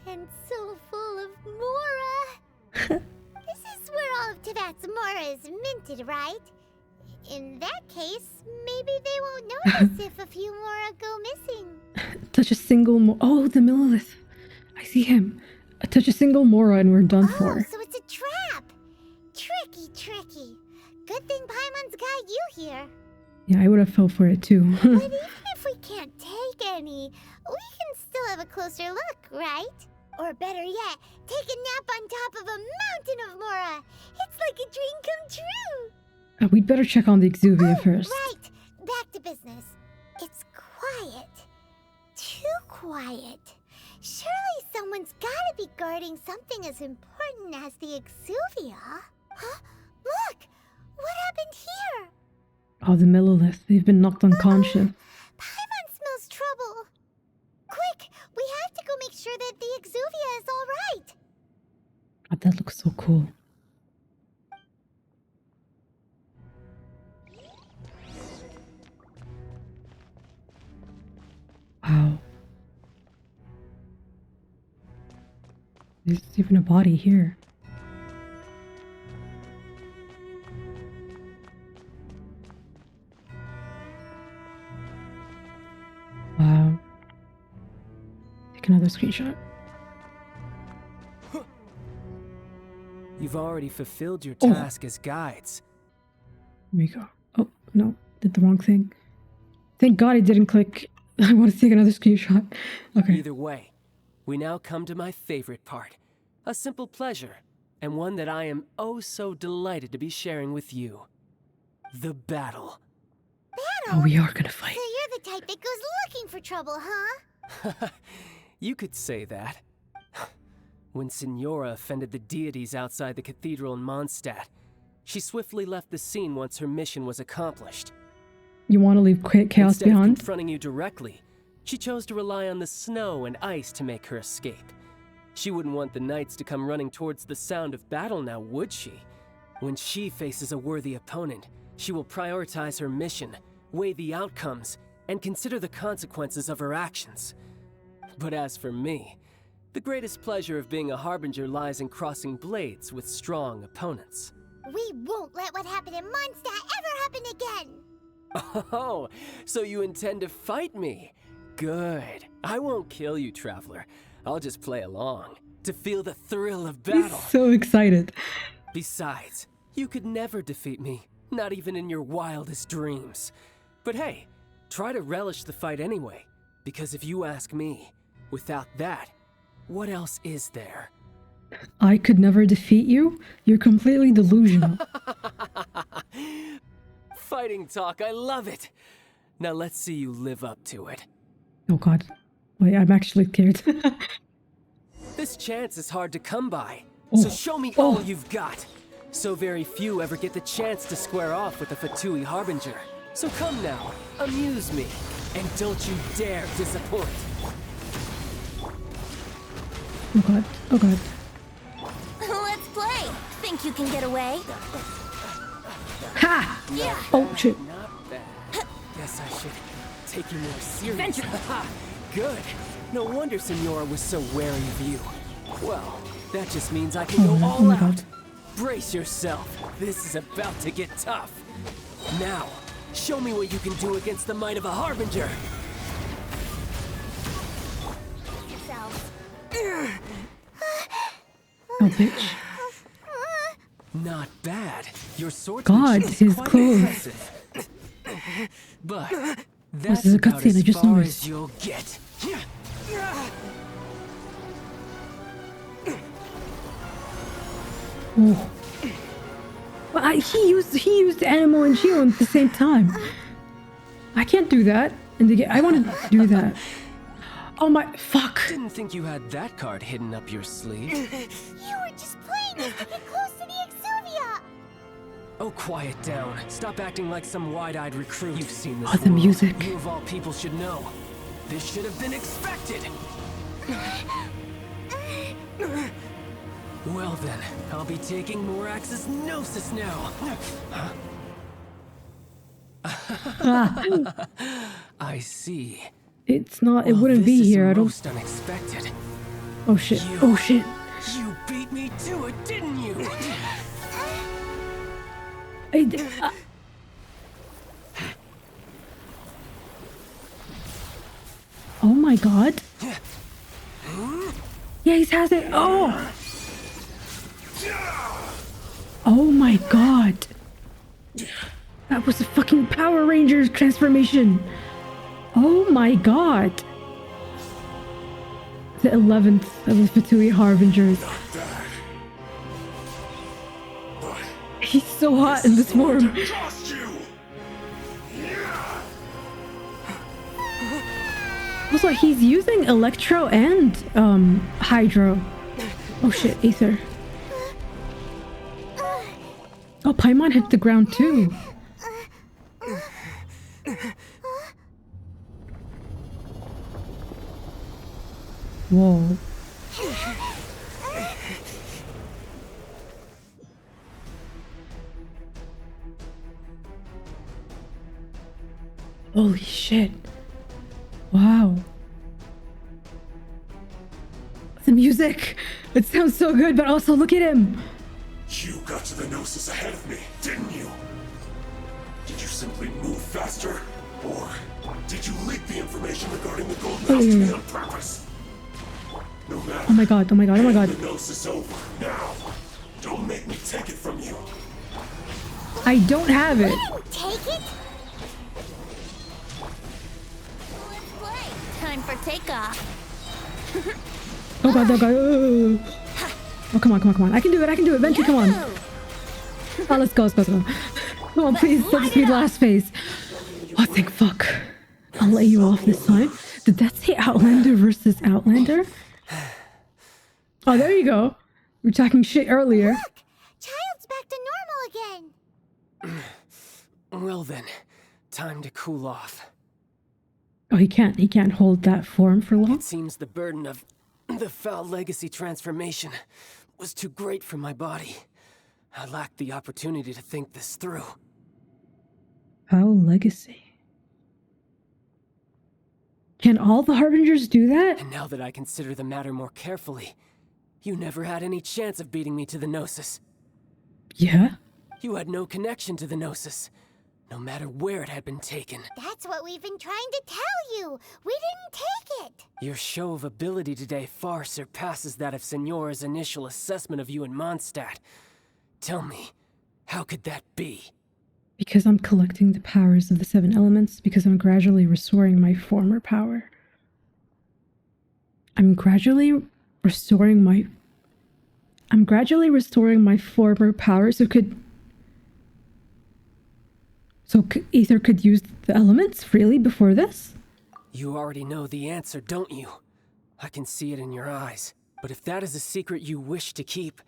And so full of Mora. This is where all of Teyvat's Mora is minted, right? In that case, maybe they won't notice if a few Mora go missing. Touch a single oh, the Millelith. I see him. Touch a single Mora and we're done for. So it's a trap. Tricky. Good thing Paimon's got you here. Yeah, I would have fell for it too. But even if if we can't take any, we can still have a closer look, right? Or better yet, take a nap on top of a mountain of Mora. It's like a dream come true. We'd better check on the Exuvia first. Right. Back to business. It's quiet. Too quiet. Surely someone's gotta be guarding something as important as the Exuvia. Huh? Look! What happened here? Oh, the Millilith. They've been knocked unconscious. Paimon smells trouble. Quick! We have to go make sure that the Exuvia is alright. God, that looks so cool. Wow. There's even a body here. Wow. Take another screenshot. You've already fulfilled your task as guides. Here we go. Oh, no. Did the wrong thing. Thank God I didn't click. I want to take another screenshot. Okay. Either way, we now come to my favorite part. A simple pleasure, and one that I am oh so delighted to be sharing with you. The battle. Battle? Oh, we are gonna fight. So you're the type that goes looking for trouble, huh? You could say that. When Signora offended the deities outside the cathedral in Mondstadt, she swiftly left the scene once her mission was accomplished. You want to leave chaos Instead of behind? confronting you directly, she chose to rely on the snow and ice to make her escape. She wouldn't want the knights to come running towards the sound of battle now, would she? When she faces a worthy opponent, she will prioritize her mission, weigh the outcomes, and consider the consequences of her actions. But as for me, the greatest pleasure of being a harbinger lies in crossing blades with strong opponents. We won't let what happened in Mondstadt ever happen again! Oh, so you intend to fight me? Good. I won't kill you, Traveler. I'll just play along, to feel the thrill of battle. He's so excited. Besides, you could never defeat me, not even in your wildest dreams. But hey, try to relish the fight anyway, because if you ask me, without that, what else is there? I could never defeat you? You're completely delusional. Fighting talk, I love it. Now let's see you live up to it. Oh god. Wait, I'm actually scared. This chance is hard to come by, so show me all you've got. So very few ever get the chance to square off with a Fatui Harbinger. So come now, amuse me, and don't you dare disappoint. Oh god, oh god. Let's play! Think you can get away? Ha! Yeah! Oh shit. Not bad. Guess I should take you more seriously. Good. No wonder Signora was so wary of you. Well, that just means I can go all out. Brace yourself. This is about to get tough. Now, show me what you can do against the might of a Harbinger. Oh, bitch. Not bad. Your sword God, is his quite clothes. impressive. But This that's is a about cutscene, I as just far noticed. as you'll get. Oh. Well, he used animal and shield at the same time. I can't do that. I want to do that. Oh my fuck! Didn't think you had that card hidden up your sleeve. You were just playing us to get close to the Exuvia! Oh, quiet down. Stop acting like some wide-eyed recruit. You've seen this Oh, the world. music. You of all people should know. This should have been expected. Well then, I'll be taking Morax's Gnosis now. I see. It's not. It Well, wouldn't be this is here. I don't. most unexpected. Oh shit! Oh shit! You beat me to it, didn't you? Oh my god! Yeah, he has it. Oh! Oh my god! That was a fucking Power Rangers transformation. Oh Oh my god! The 11th of the Fatui Harbingers. He's so hot in this form. Also, he's using Electro and Hydro. Oh shit, Aether. Oh, Paimon hit the ground too. Whoa. Holy shit. Wow. The music! It sounds so good, but also look at him! You got to the Gnosis ahead of me, didn't you? Did you simply move faster? Or did you leak the information regarding the Golden House to me on purpose? No matter. Oh my god, oh my god, oh my god. The Gnosis over, now. Don't make me take it from you. I don't have it. Take it? Time for takeoff. Oh god, oh god. Oh, come on, come on, come on. I can do it, Venti, come on. Oh, let's go, let's go, let's go. Come on, please, let this be the last phase. Oh, thank fuck. I'll let you off this time. Did that say Outlander versus Outlander? Oh, there you go. We were talking shit earlier. Look! Child's back to normal again. Well then, time to cool off. Oh, he can't hold that form for long? It seems the burden of the foul legacy transformation was too great for my body. I lacked the opportunity to think this through. Foul legacy. Can all the Harbingers do that? And now that I consider the matter more carefully, you never had any chance of beating me to the Gnosis. Yeah? You had no connection to the Gnosis, no matter where it had been taken. That's what we've been trying to tell you. We didn't take it. Your show of ability today far surpasses that of Signora's initial assessment of you in Mondstadt. Tell me, how could that be? Because I'm collecting the powers of the 7 elements, because I'm gradually restoring my former power. I'm gradually restoring my former power, so Aether could use the elements freely before this? You already know the answer, don't you? I can see it in your eyes. But if that is a secret you wish to keep,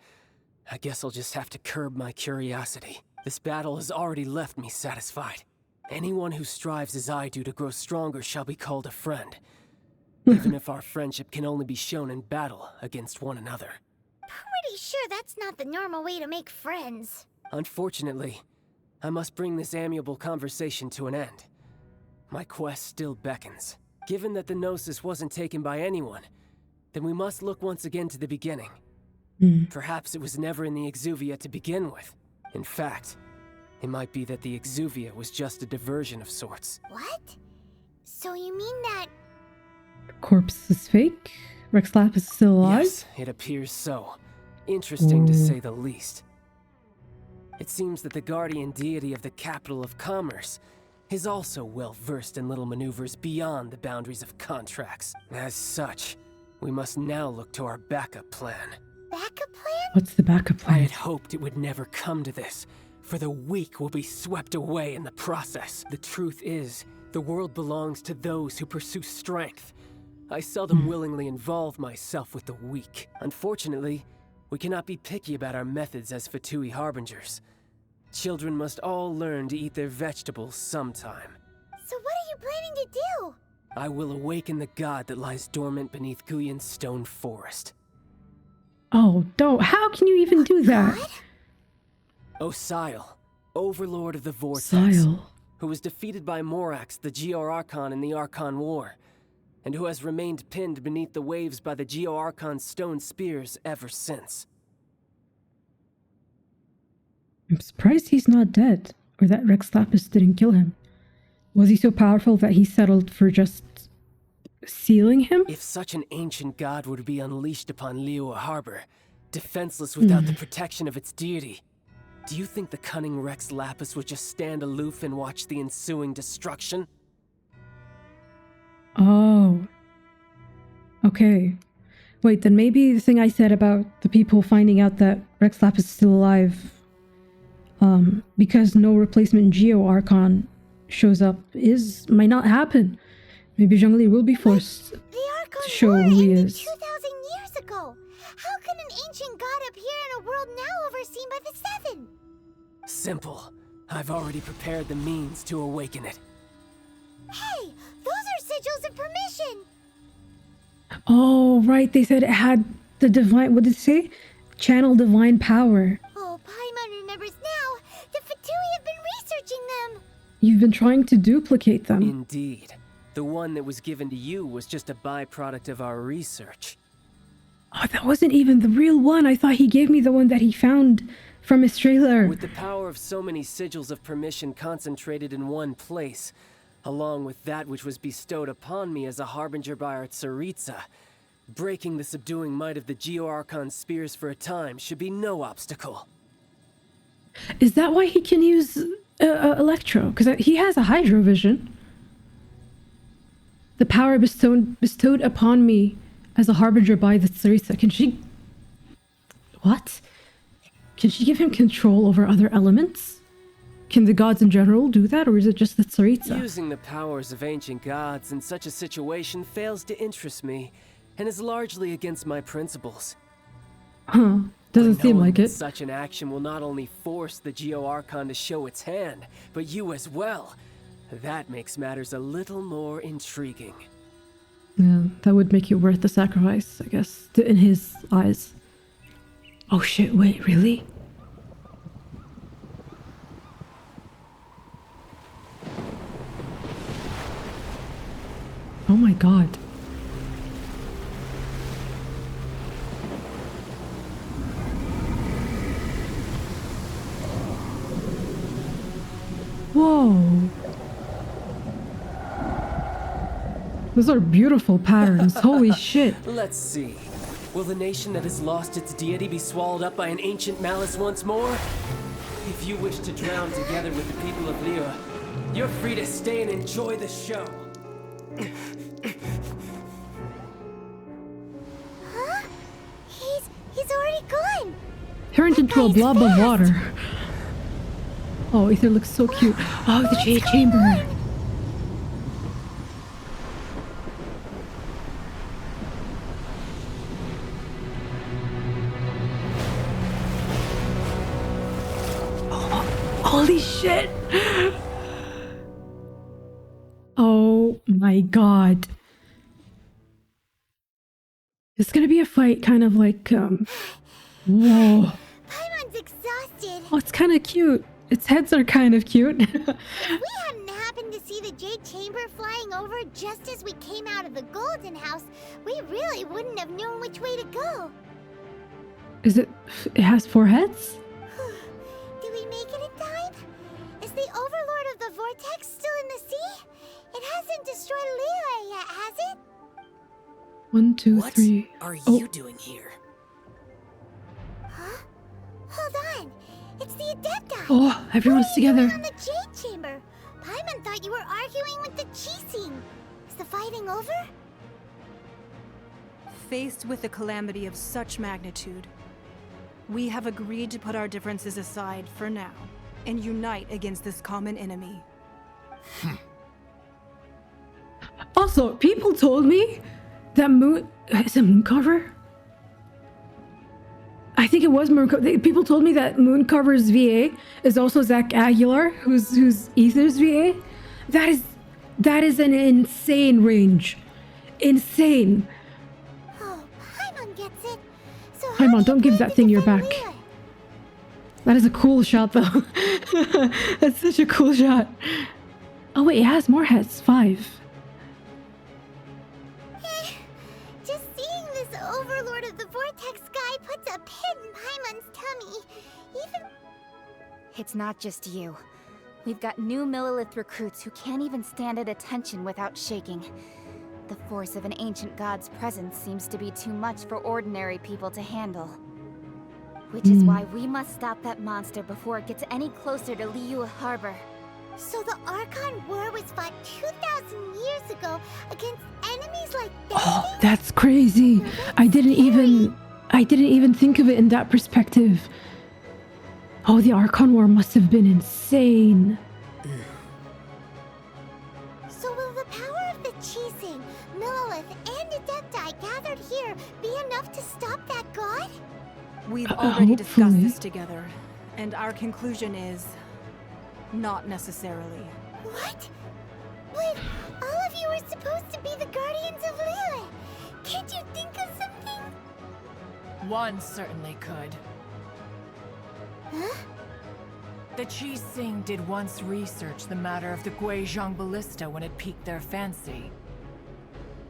I guess I'll just have to curb my curiosity. This battle has already left me satisfied. Anyone who strives as I do to grow stronger shall be called a friend. Even if our friendship can only be shown in battle against one another. Pretty sure that's not the normal way to make friends. Unfortunately, I must bring this amiable conversation to an end. My quest still beckons. Given that the Gnosis wasn't taken by anyone, then we must look once again to the beginning. Perhaps it was never in the Exuvia to begin with. In fact, it might be that the Exuvia was just a diversion of sorts. What? So you mean that... The corpse is fake? Rex Lapis is still alive? Yes, it appears so. Interesting to say the least. It seems that the guardian deity of the capital of commerce is also well versed in little maneuvers beyond the boundaries of contracts. As such, we must now look to our backup plan. Backup plan? What's the backup plan? I had hoped it would never come to this, for the weak will be swept away in the process. The truth is, the world belongs to those who pursue strength. I seldom willingly involve myself with the weak. Unfortunately, we cannot be picky about our methods as Fatui Harbingers. Children must all learn to eat their vegetables sometime. So what are you planning to do? I will awaken the god that lies dormant beneath Guyon's stone forest. Oh, don't. How can you even do that? Osile, overlord of the Vortex, Sile. who was defeated by Morax, the Geo-Archon in the Archon War, and who has remained pinned beneath the waves by the Geo-Archon's stone spears ever since. I'm surprised he's not dead, or that Rex Lapis didn't kill him. Was he so powerful that he settled for just sealing him? If such an ancient god were to be unleashed upon LIYUE Harbor, defenseless without the protection of its deity, do you think the cunning Rex Lapis would just stand aloof and watch the ensuing destruction? Oh. Okay. Wait, then maybe the thing I said about the people finding out that Rex Lapis is still alive, because no replacement Geo Archon shows up, might not happen. Maybe Zhongli will be forced to show who he is. 2,000 years ago. How can an ancient god appear in a world now overseen by the Seven? Simple. I've already prepared the means to awaken it. Hey, those are sigils of permission. Oh, right. They said it had the divine... What did it say? Channel divine power. Oh, Paimon remembers now. The Fatui have been researching them. You've been trying to duplicate them. Indeed. The one that was given to you was just a byproduct of our research. Oh, that wasn't even the real one. I thought he gave me the one that he found from his trailer. With the power of so many sigils of permission concentrated in one place, along with that which was bestowed upon me as a harbinger by our Tsaritsa, breaking the subduing might of the Geo-Archon spears for a time should be no obstacle. Is that why he can use Electro? Because he has a Hydro Vision. The power bestowed upon me as a harbinger by the Tsaritsa. Can she... What? Can she give him control over other elements? Can the gods in general do that, or is it just the Tsaritsa? Using the powers of ancient gods in such a situation fails to interest me, and is largely against my principles. Huh. Doesn't seem like it. Such an action will not only force the Geo-Archon to show its hand, but you as well. That makes matters a little more intriguing. Yeah, that would make it worth the sacrifice, I guess, in his eyes. Oh shit, wait, really? Oh my god. Whoa. Those are beautiful patterns. Holy shit. Let's see. Will the nation that has lost its deity be swallowed up by an ancient malice once more? If you wish to drown together with the people of LIYUE, you're free to stay and enjoy the show. Huh? He's already gone. Turned into a blob of water. Oh, Ether looks so cute. Oh, the Jade Chamber. Holy shit! Oh my god. It's gonna be a fight kind of like, whoa. Paimon's exhausted. Oh, it's kind of cute. Its heads are kind of cute. If we hadn't happened to see the Jade Chamber flying over just as we came out of the Golden House, we really wouldn't have known which way to go. It has 4 heads? Did we make it in time? Is the Overlord of the Vortex still in the sea? It hasn't destroyed LIYUE yet, has it? 1, 2, 3. What are you doing here? Huh? Hold on. It's the Adepti. Oh, everyone's together. On the Jade Chamber. Paimon thought you were arguing with the Qixing. Is the fighting over? Faced with a calamity of such magnitude, we have agreed to put our differences aside for now and unite against this common enemy. Also, people told me that is it Mooncarver? I think it was Mooncarver. People told me that Mooncarver's VA is also Zach Aguilar, who's Ether's VA. That is an insane range. Insane. Oh, Paimon gets it. So Paimon, don't give that thing your back. LIYUE? That is a cool shot, though. That's such a cool shot. Oh wait, it has more heads. 5. Just seeing this Overlord of the Vortex guy puts a pit in Paimon's tummy. Even... It's not just you. We've got new Millilith recruits who can't even stand at attention without shaking. The force of an ancient god's presence seems to be too much for ordinary people to handle. Which is why we must stop that monster before it gets any closer to LIYUE Harbor. So the Archon War was fought 2,000 years ago against enemies like that? Oh, that's crazy. I didn't even think of it in that perspective. Oh, the Archon War must have been insane. So will the power of the Qixing, Millelith, and Adepti gathered here be enough to stop that god? We've already discussed hopefully. this together, and our conclusion is not necessarily. What? But all of you were supposed to be the guardians of LIYUE. Can't you think of something? One certainly could. Huh? The Qixing did once research the matter of the Guizhong ballista when it piqued their fancy.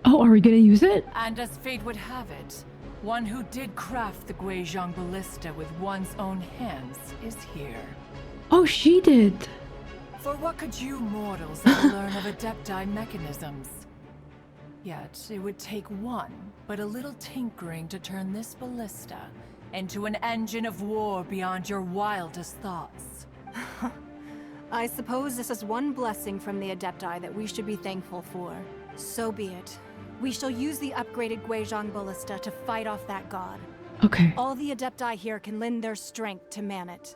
Oh, are we gonna use it? And as fate would have it, one who did craft the Guizhong ballista with one's own hands is here. Oh, she did. For what could you mortals ever learn of Adepti mechanisms? Yet, it would take one, but a little tinkering to turn this ballista into an engine of war beyond your wildest thoughts. I suppose this is one blessing from the Adepti that we should be thankful for. So be it. We shall use the upgraded Guizhong ballista to fight off that god. Okay. All the Adepti here can lend their strength to man it.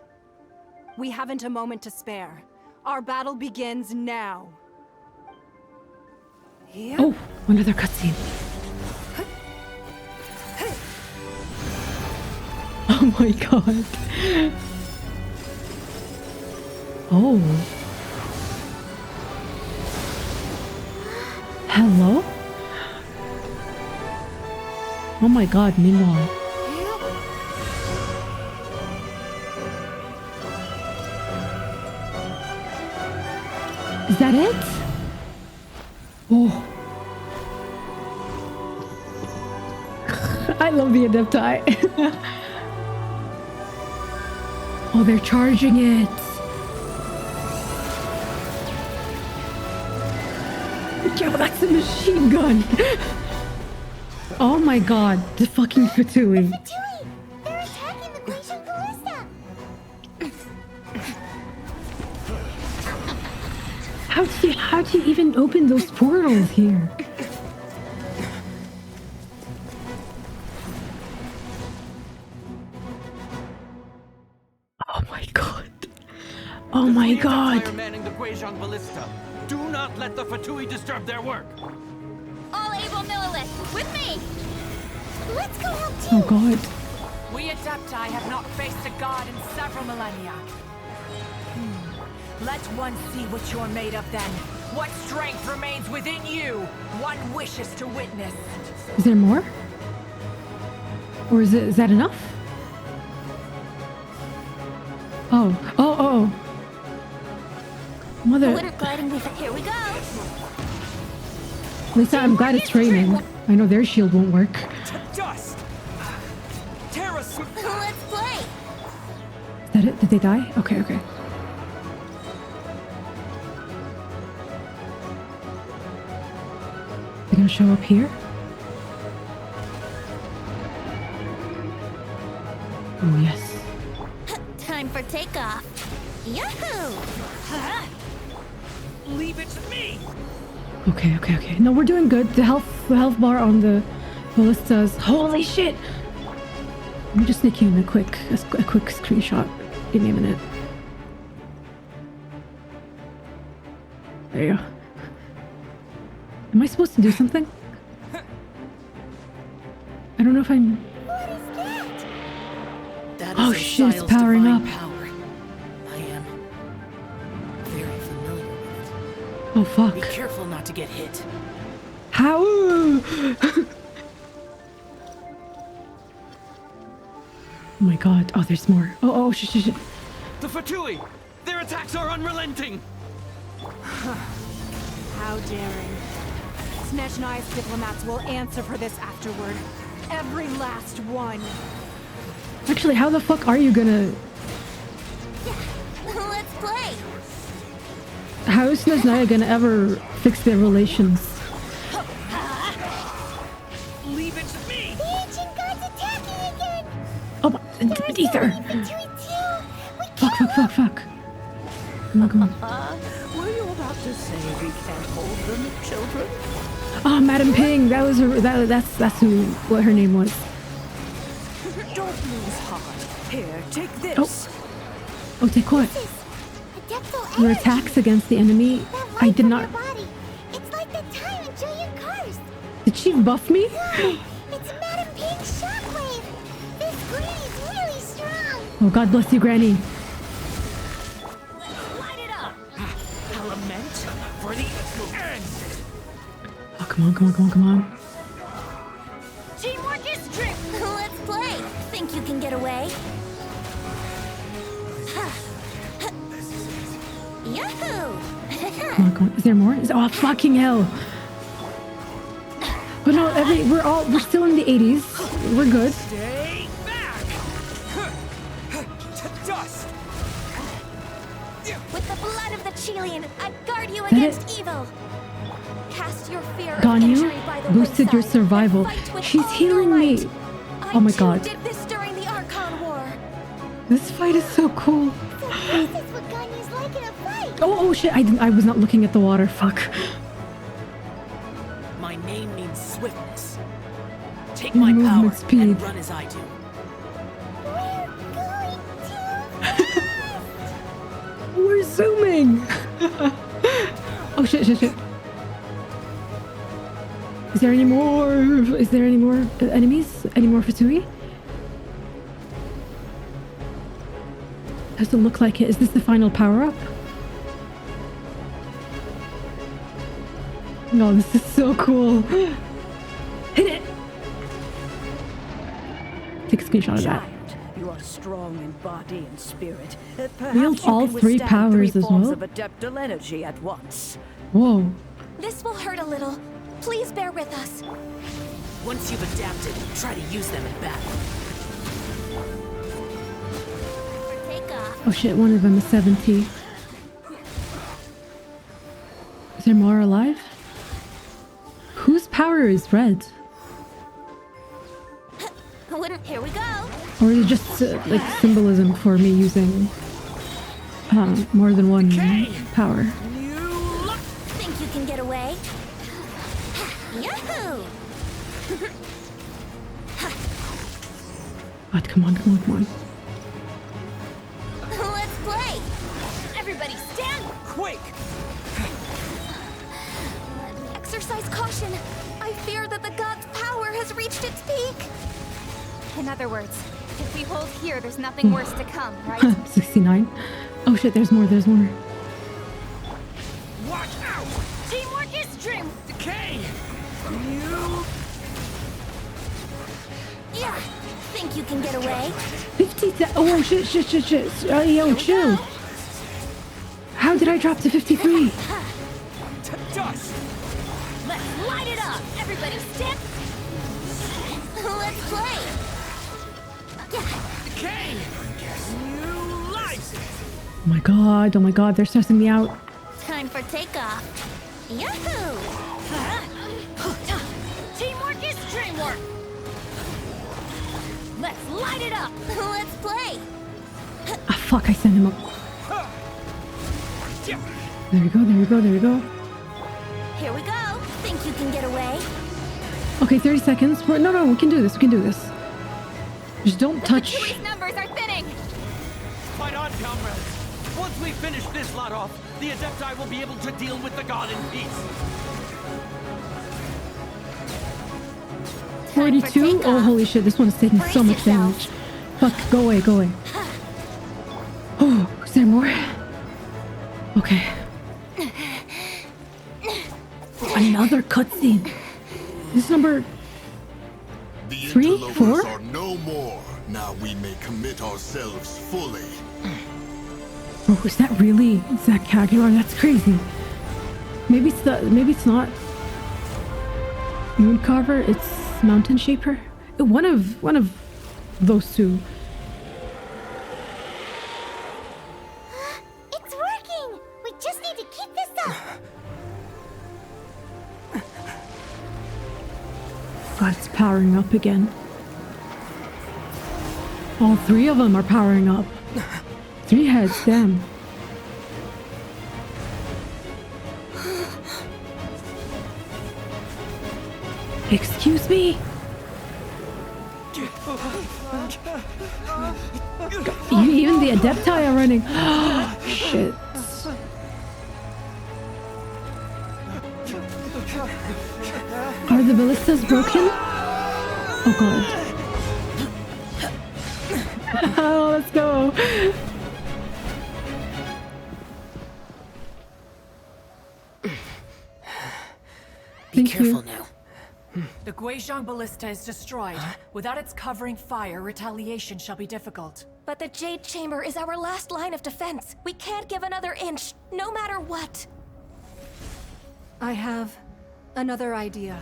We haven't a moment to spare. Our battle begins now. Yep. Oh, another cutscene. Oh my god. Oh. Hello? Oh my god, meanwhile. Is that it? Oh. I love the Adepti. Oh, they're charging it. Yo, that's a machine gun. Oh my god, the fucking Fatui. Fatui! They're attacking the Guizhong ballista! How do you even open those portals here? Oh my god. Oh my god. Adepti are manning the Guizhong ballista. Do not let the Fatui disturb their work. All able Millelith, with me! Let's go help too! Oh god. We Adepti have not faced a god in several millennia. Let one see what you're made of then. What strength remains within you, one wishes to witness. Is there more? Or is that enough? Oh. Mother. Winter gliding leaf, here we go! Lisa, I'm glad it's raining. I know their shield won't work. To dust! Terrace! Let's play! Is that it? Did they die? Okay. They're gonna show up here? Oh, yes. Time for takeoff! Yahoo! Leave it to me! Okay. No, we're doing good. The health bar on the ballistas. Holy shit! Let me just sneak you in a quick screenshot. Give me a minute. There you go. Am I supposed to do something? I don't know if I'm... What is that? That Oh is shit, it's Asile's powering divine up. Power. I am very familiar with it. Oh fuck. Be careful not to get hit. How? Oh my god. Oh, there's more. Oh, shit. The Fatui! Their attacks are unrelenting! How daring. Snezhnai's diplomats will answer for this afterward. Every last one. Actually, how the fuck are you gonna... Let's play! How is Snezhnaya gonna ever fix their relations? Leave it to me! The ancient god's attacking again! Oh my... Ether! Fatui too! We can't Fuck. Come on, come on. Were you about to say we can't hold them, children? Oh, Madam Ping. That was her. That's who. What her name was. Don't lose heart. Here, take this. Oh, take what? Adeptal Your energy. attacks against the enemy. That I light did from not. your body. It's like the time in Julian Cars. Did she buff me? It's Madam Ping's shockwave. This granny's really strong. Oh, God bless you, Granny. Light it up. Element for the end. Oh, come on, come on, come on, come on. Teamwork is true. Let's play. Think you can get away? Yahoo! Come on, come on. Is there more? Oh, fucking hell. But no, we're still in the 80s. We're good. Stay back. To dust. With the blood of the Chilean, I guard you That against evil. Cast your fear of Ganyu injury by the boosted your wayside survival. and fight with She's all healing your me. might. Oh my I too God. did this during the Archon War. This fight is so cool. This is what Ganyu's like in a fight. Oh shit! I was not looking at the water. Fuck. My name means swiftness. Take Your my movement power speed. and run as I do. We're zooming. Oh shit! Shit! Shit! Is there any more? Is there any more enemies? Any more Fatui? Doesn't look like it. Is this the final power-up? No, this is so cool. Hit it! Take a screenshot of that. You are strong in body and spirit. Perhaps Wield you all can three withstand powers three as forms well? of adeptal energy at once. Whoa. This will hurt a little. Please bear with us. Once you've adapted, try to use them in battle. Take off. Oh shit, one of them is 70. Is there more alive? Whose power is red? Here we go. Or is it just like symbolism for me using more than one power? Think you can get away? Yahoo! But come on, come on, come on. Let's play. Everybody stand. Quick! Exercise caution. I fear that the god's power has reached its peak. In other words, if we hold here, there's nothing worse to come, right? 69. Oh shit, there's more, there's more. Watch out! Teamwork is true. Decay! Yeah. Think you can get away? 50. Oh shit, shit, shit, shit. Yo, chill. How did I drop to 53? To dust! Let's light it up. Everybody stand. Let's play. Decay! New life! Oh my god, they're stressing me out. Time for takeoff. Yahoo! Teamwork is dreamwork. Let's light it up. Let's play. Ah, fuck, I sent him up. There we go, there we go, there we go. Here we go. Think you can get away? Okay, 30 seconds. No, we can do this, we can do this. Just don't touch. Fatoui's numbers are thinning. Fight on, comrades. Once we finish this lot off, the Adepti will be able to deal with the god in peace. 42? Oh, holy shit, this one's taking so much damage. Fuck, go away, go away. Oh, is there more? Okay. Another cutscene. This is number The 3, interlopers 4? are no more. Now we may commit ourselves fully. Oh, is that really Zach Cagular? That's crazy. Maybe it's not Mooncarver, it's Mountain Shaper. One of those two. It's working. We just need to keep this up. God, it's powering up again. All three of them are powering up. 3 heads, damn. Excuse me? Even the Adepti are running. Shit. Are the ballistas broken? Oh god. Oh, let's go. Be careful now. The Guizhong ballista is destroyed. Without its covering fire, retaliation shall be difficult. But the Jade Chamber is our last line of defense. We can't give another inch, no matter what. I have another idea.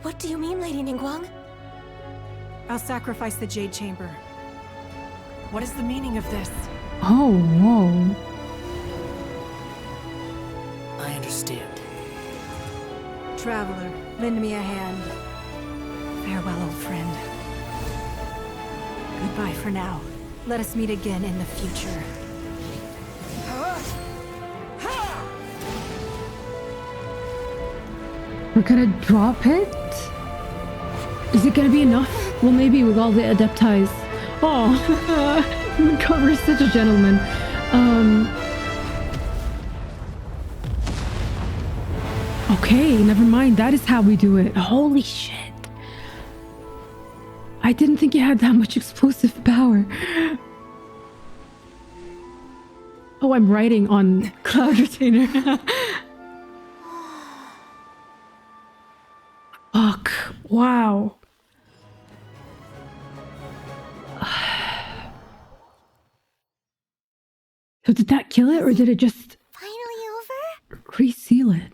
What do you mean, Lady Ningguang? I'll sacrifice the Jade Chamber. What is the meaning of this? Oh, whoa. I understand. Traveler, lend me a hand. Farewell, old friend. Goodbye for now. Let us meet again in the future. We're gonna drop it? Is it gonna be enough? Well, maybe with all the Adeptis. Oh, Cover's such a gentleman. Okay, never mind. That is how we do it. Holy shit. I didn't think it had that much explosive power. Oh, I'm writing on Cloud Retainer. Fuck. Wow. So did that kill it, or did it just Finally over? reseal it?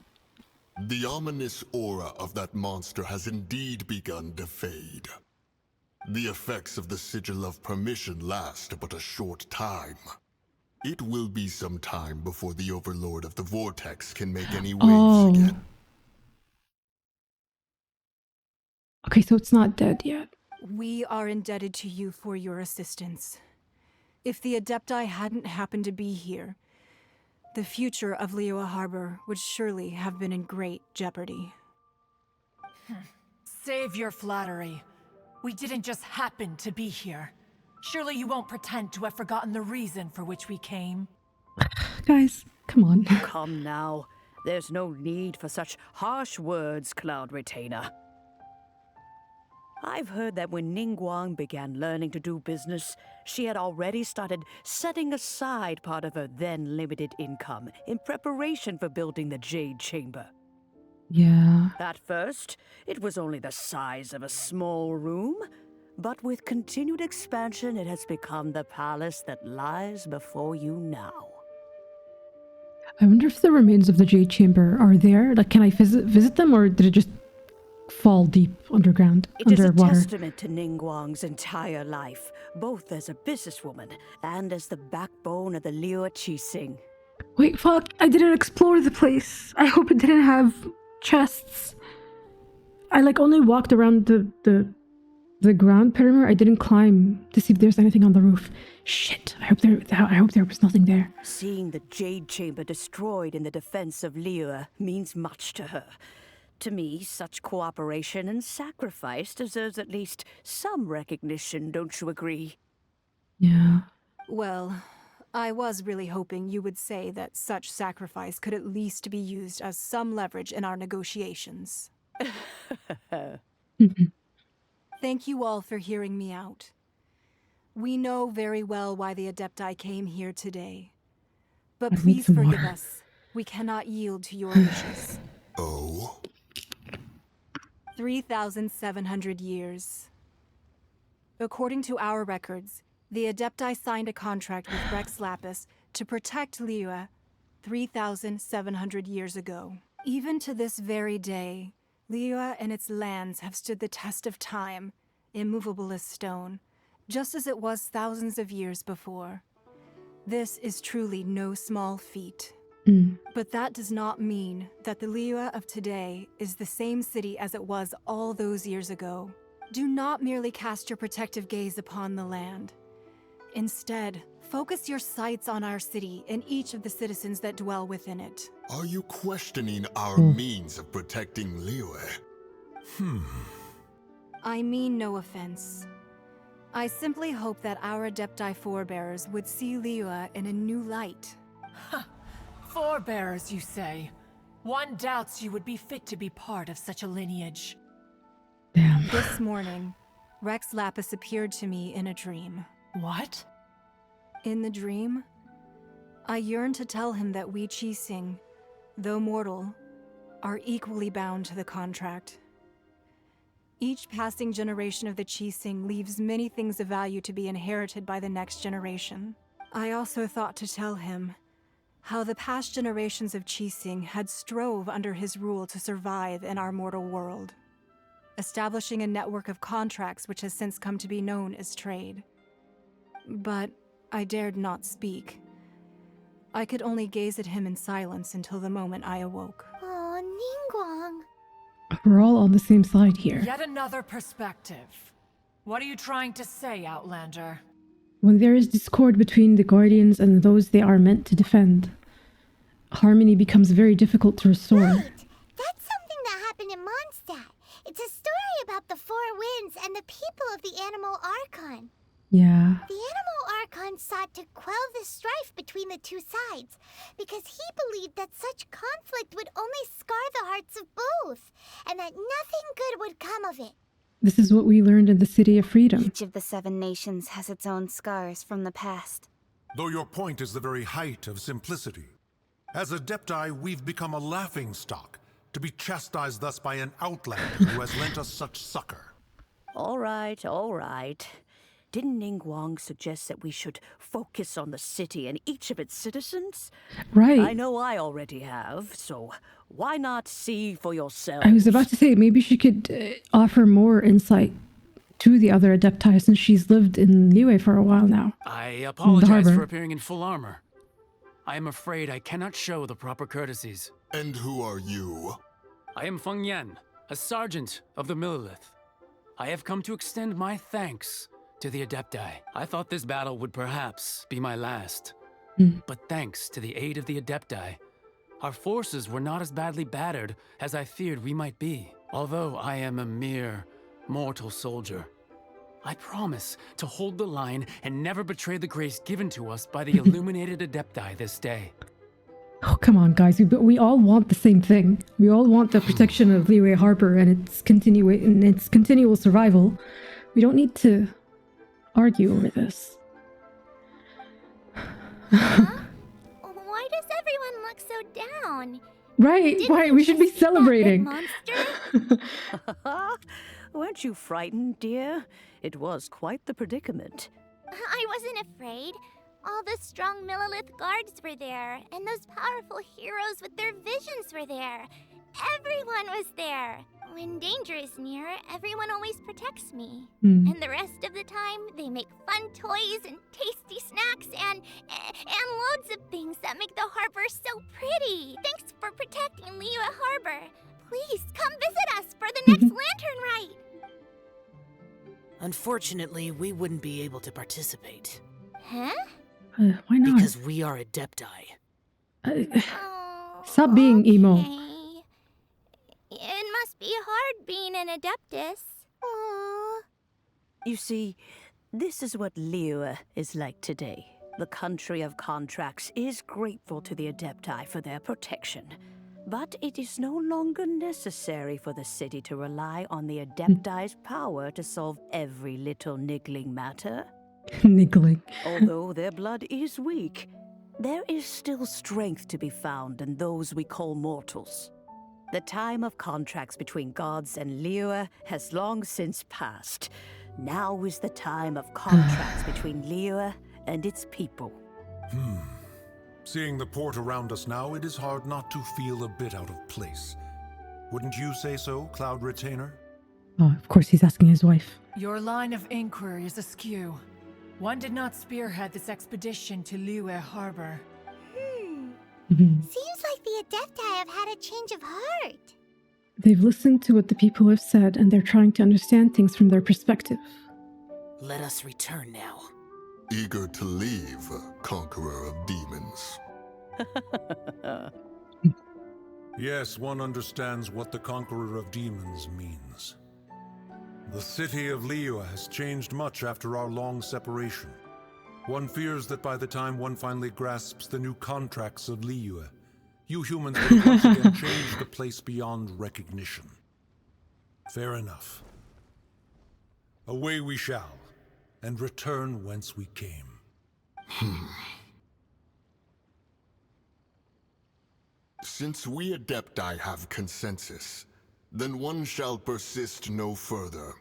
The ominous aura of that monster has indeed begun to fade. The effects of the Sigil of Permission last but a short time. It will be some time before the Overlord of the Vortex can make any waves again. Okay, so it's not dead yet. We are indebted to you for your assistance. If the Adepti hadn't happened to be here, the future of LIYUE Harbor would surely have been in great jeopardy. Save your flattery. We didn't just happen to be here. Surely you won't pretend to have forgotten the reason for which we came. Guys, come on. Come now. There's no need for such harsh words, Cloud Retainer. I've heard that when Ningguang began learning to do business, she had already started setting aside part of her then limited income in preparation for building the Jade Chamber. Yeah. At first, it was only the size of a small room, but with continued expansion, it has become the palace that lies before you now. I wonder if the remains of the Jade Chamber are there. Like, can I visit them, or did it just fall deep underground, It is a underwater? testament to Ningguang's entire life, both as a businesswoman and as the backbone of the LIYUE Qixing. Wait, fuck! I didn't explore the place. I hope it didn't have chests. I like only walked around the ground perimeter. I didn't climb to see if there's anything on the roof. Shit! I hope there was nothing there. Seeing the Jade Chamber destroyed in the defense of LIYUE means much to her. To me, such cooperation and sacrifice deserves at least some recognition, don't you agree? Yeah. Well, I was really hoping you would say that such sacrifice could at least be used as some leverage in our negotiations. Thank you all for hearing me out. We know very well why the Adepti came here today. But I need please some forgive water. us. We cannot yield to your wishes. Oh? 3,700 years. According to our records, the Adepti signed a contract with Rex Lapis to protect LIYUE 3,700 years ago. Even to this very day, LIYUE and its lands have stood the test of time, immovable as stone, just as it was thousands of years before. This is truly no small feat. But that does not mean that the LIYUE of today is the same city as it was all those years ago. Do not merely cast your protective gaze upon the land. Instead, focus your sights on our city and each of the citizens that dwell within it. Are you questioning our means of protecting LIYUE? I mean no offense. I simply hope that our Adepti forebears would see LIYUE in a new light. Forebears, you say? One doubts you would be fit to be part of such a lineage. Damn. This morning, Rex Lapis appeared to me in a dream. What? In the dream, I yearned to tell him that we Qixing, though mortal, are equally bound to the contract. Each passing generation of the Qixing leaves many things of value to be inherited by the next generation. I also thought to tell him how the past generations of Qixing had strove under his rule to survive in our mortal world, establishing a network of contracts which has since come to be known as trade. But I dared not speak. I could only gaze at him in silence until the moment I awoke. Oh, Ningguang. We're all on the same side here. Yet another perspective. What are you trying to say, Outlander? When there is discord between the Guardians and those they are meant to defend, harmony becomes very difficult to restore. Right! That's something that happened in Mondstadt. It's a story about the Four Winds and the people of the Animal Archon. Yeah. The Animal Archon sought to quell the strife between the two sides, because he believed that such conflict would only scar the hearts of both, and that nothing good would come of it. This is what we learned in the City of Freedom. Each of the 7 nations has its own scars from the past. Though your point is the very height of simplicity. As Adepti, we've become a laughingstock, to be chastised thus by an outlander who has lent us such succor. All right, all right. Didn't Ningguang suggest that we should focus on the city and each of its citizens? Right. I know I already have, so why not see for yourself? I was about to say, maybe she could offer more insight to the other Adepti since she's lived in LIYUE for a while now. I apologize harbor. for appearing in full armor. I am afraid I cannot show the proper courtesies. And who are you? I am Feng Yan, a sergeant of the Millilith. I have come to extend my thanks to the Adepti. I thought this battle would perhaps be my last. But thanks to the aid of the Adepti, our forces were not as badly battered as I feared we might be. Although I am a mere mortal soldier, I promise to hold the line and never betray the grace given to us by the illuminated Adepti this day. Oh, come on, guys. We all want the same thing. We all want the protection of LIYUE Harbor and its continual survival. We don't need to argue over this. Why does everyone look so down? Right, why? We should be celebrating. Weren't you frightened, dear? It was quite the predicament. I wasn't afraid. All the strong Millilith guards were there, and those powerful heroes with their visions were there. Everyone was there. When danger is near, everyone always protects me. And the rest of the time, they make fun toys and tasty snacks and loads of things that make the harbor so pretty. Thanks for protecting LIYUE Harbor. Please come visit us for the next lantern rite. Unfortunately, we wouldn't be able to participate. Huh? Why not? Because we are Adepti. Stop being emo. It must be hard being an Adeptus. Aww. You see, this is what LIYUE is like today. The country of contracts is grateful to the Adepti for their protection. But it is no longer necessary for the city to rely on the Adepti's power to solve every little niggling matter. Niggling. Although their blood is weak, there is still strength to be found in those we call mortals. The time of contracts between gods and LIYUE has long since passed. Now is the time of contracts between LIYUE and its people. Seeing the port around us now, it is hard not to feel a bit out of place. Wouldn't you say so, Cloud Retainer? Oh, of course he's asking his wife. Your line of inquiry is askew. One did not spearhead this expedition to LIYUE Harbor. Seems like the Adepti have had a change of heart. They've listened to what the people have said, and they're trying to understand things from their perspective. Let us return now. Eager to leave, conqueror of demons. Yes, one understands what the Conqueror of Demons means. The city of LIYUE has changed much after our long separation. One fears that by the time one finally grasps the new contracts of LIYUE, you humans will once again change the place beyond recognition. Fair enough. Away we shall, and return whence we came. Since we Adepti have consensus, then one shall persist no further.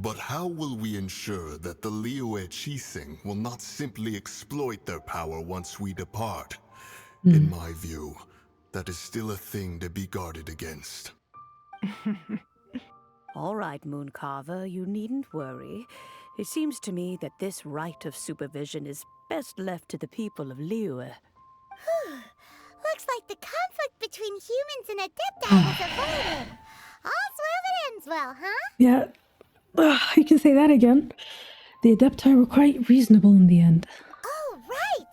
But how will we ensure that the LIYUE Qixing will not simply exploit their power once we depart? In my view, that is still a thing to be guarded against. All right, Mooncarver, you needn't worry. It seems to me that this right of supervision is best left to the people of LIYUE. Looks like the conflict between humans and Adepti was avoided. All's well that ends well, huh? Yeah. You can say that again. The Adepti were quite reasonable in the end. Oh, right!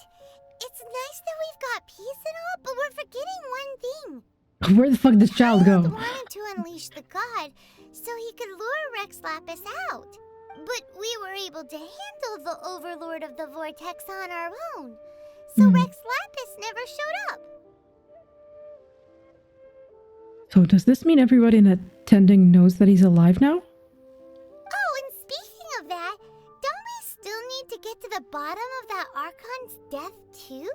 It's nice that we've got peace and all, but we're forgetting one thing. Where the fuck did Child go? Wanted to unleash the god so he could lure Rex Lapis out. But we were able to handle the Overlord of the Vortex on our own. So Rex Lapis never showed up. So does this mean everybody in attending knows that he's alive now? Oh, and speaking of that, don't we still need to get to the bottom of that Archon's death too?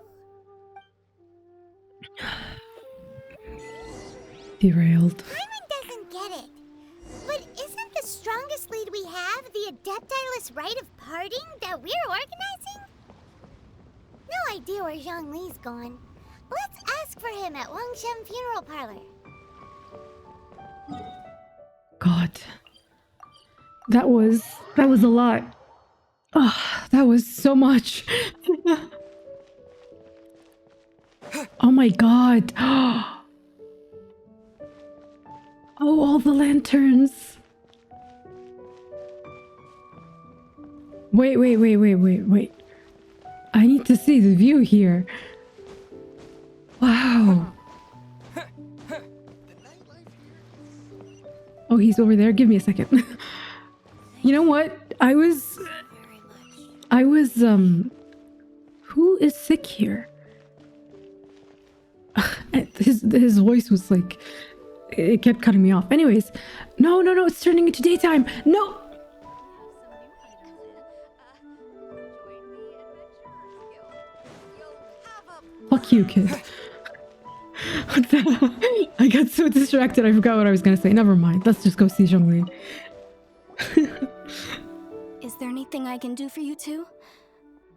Derailed. Paimon doesn't get it. But isn't the strongest lead we have the Adeptiless rite of parting that we're organizing? No idea where Zhongli's gone. Let's ask for him at Wangshan Funeral Parlor. God. That was a lot. Oh, that was so much. Oh my god. Oh, all the lanterns. Wait. I need to see the view here. Wow. Oh, he's over there. Give me a second. You know what? I was, who is sick here? His voice was like, it kept cutting me off. Anyways, no, it's turning into daytime. No. Fuck you, kid. What the? I got so distracted, I forgot what I was gonna say. Never mind. Let's just go see Zhongli. Is there anything I can do for you two?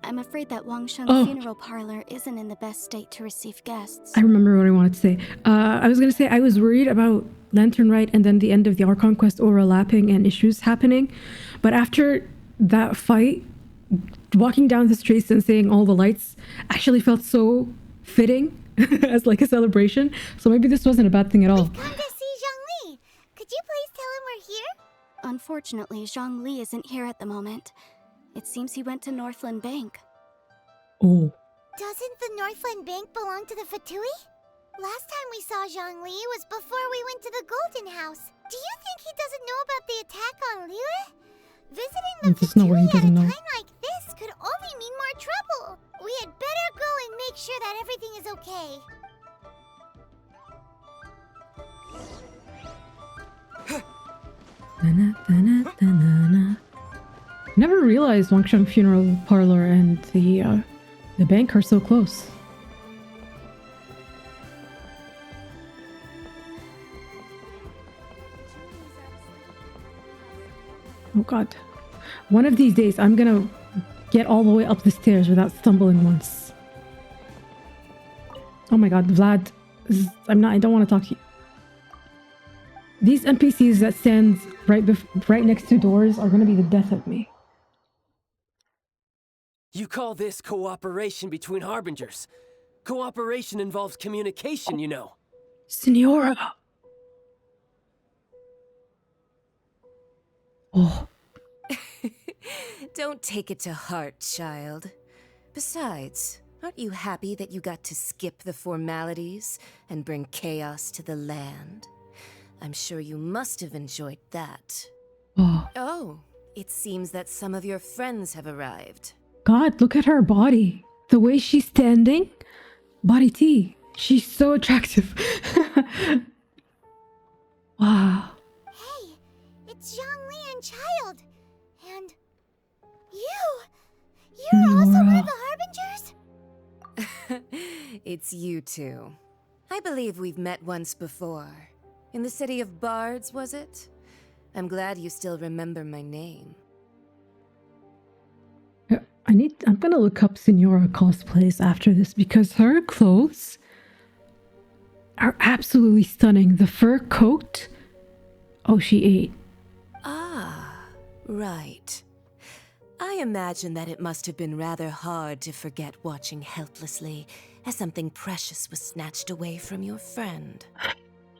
I'm afraid that Wangshan Funeral Parlor isn't in the best state to receive guests. I remember what I wanted to say. I was gonna say I was worried about Lantern Rite and then the end of the Archon quest overlapping and issues happening. But after that fight, walking down the streets and seeing all the lights actually felt so fitting as like a celebration. So maybe this wasn't a bad thing at all. We've come to see Zhongli. Could you please tell him we're here? Unfortunately, Zhongli isn't here at the moment. It seems he went to Northland Bank. Oh. Doesn't the Northland Bank belong to the Fatui? Last time we saw Zhongli was before we went to the Golden House. Do you think he doesn't know about the attack on LIYUE? Visiting the Fatui at a time like this could only mean more trouble. We had better go and make sure that everything is okay. Never realized Wangshan Funeral Parlor and the bank are so close. Oh god. One of these days I'm gonna get all the way up the stairs without stumbling once. Oh my god, Vlad. I don't want to talk to you. These NPCs that stand right next to doors are gonna be the death of me. You call this cooperation between Harbingers? Cooperation involves communication, you know. Signora! Oh. Don't take it to heart, child. Besides, Aren't you happy that you got to skip the formalities and bring chaos to the land? I'm sure you must have enjoyed that. Oh, it seems that some of your friends have arrived. God, look at her body. The way she's standing. Body T. She's so attractive. Wow. Hey, it's Zhongli and Child. And you're also one of the Harbingers? It's you two. I believe we've met once before. In the city of Bards, was it? I'm glad you still remember my name. I'm gonna look up Senora cosplays after this because her clothes are absolutely stunning. The fur coat. Oh, she ate. Ah, right. I imagine that it must have been rather hard to forget watching helplessly as something precious was snatched away from your friend.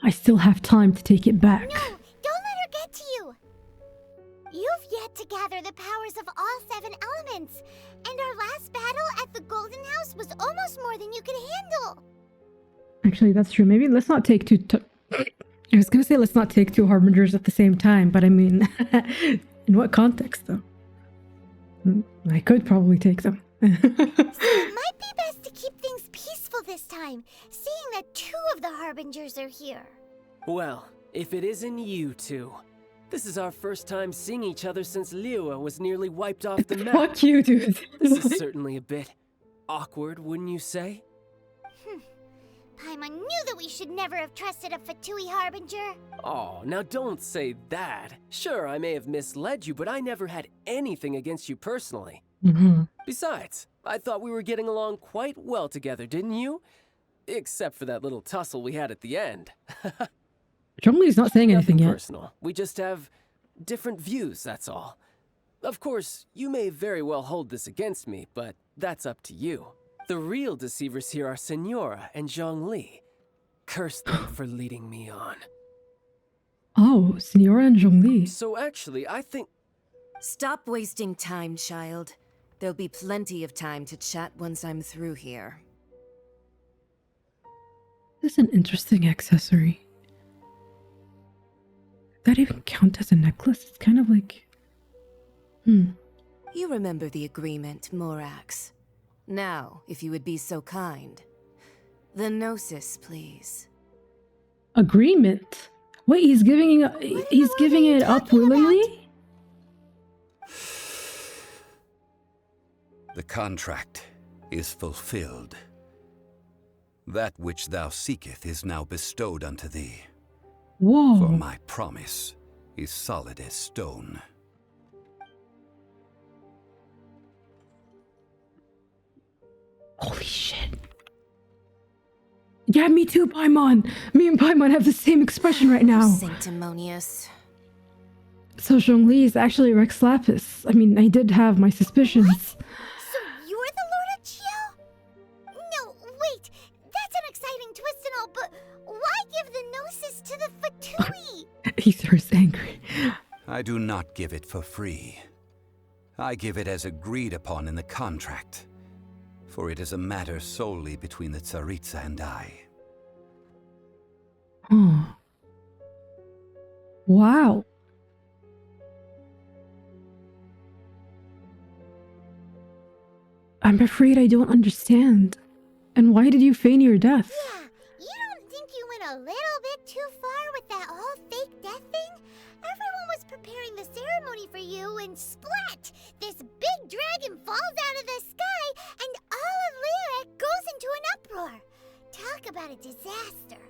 I still have time to take it back. No, don't let her get to you. You've yet to gather the powers of all 7 elements, and our last battle at the Golden House was almost more than you could handle. Actually, that's true. Maybe let's not take two... I was gonna say let's not take 2 Harbingers at the same time, but I mean, in what context, though? I could probably take them. So it might be best to keep things peaceful this time, seeing that 2 of the Harbingers are here. Well, if it isn't you two. This is our first time seeing each other since LIYUE was nearly wiped off the map. Fuck you, dude. This is certainly a bit awkward, wouldn't you say? Paimon knew that we should never have trusted a Fatui Harbinger. Oh, now don't say that. Sure, I may have misled you, but I never had anything against you personally. Besides, I thought we were getting along quite well together, didn't you? Except for that little tussle we had at the end. Zhongli's not saying anything yet. Personal. We just have different views, that's all. Of course, you may very well hold this against me, but that's up to you. The real deceivers here are Senora and Zhongli. Curse them for leading me on. Oh, Senora and Zhongli. So actually, I think... Stop wasting time, child. There'll be plenty of time to chat once I'm through here. This is an interesting accessory. That even count as a necklace? It's kind of like... You remember the agreement, Morax. Now, if you would be so kind. The Gnosis, please. Agreement? Wait, he's giving it up willingly? The contract is fulfilled. That which thou seeketh is now bestowed unto thee. Whoa. For my promise is solid as stone. Holy shit. Yeah, me too, Paimon. Me and Paimon have the same expression right now. Sanctimonious. So Zhongli is actually Rex Lapis. I mean, I did have my suspicions. What? So you're the Lord of Chio? No, wait. That's an exciting twist and all, but why give the Gnosis to the Fatui? Aether's angry. I do not give it for free. I give it as agreed upon in the contract. For it is a matter solely between the Tsaritsa and I. Wow. I'm afraid I don't understand. And why did you feign your death? Yeah, you don't think you went a little bit too far with that whole fake death thing? Everyone was preparing the ceremony for you and splat! This big dragon falls out of the sky and all of LIYUE goes into an uproar. Talk about a disaster.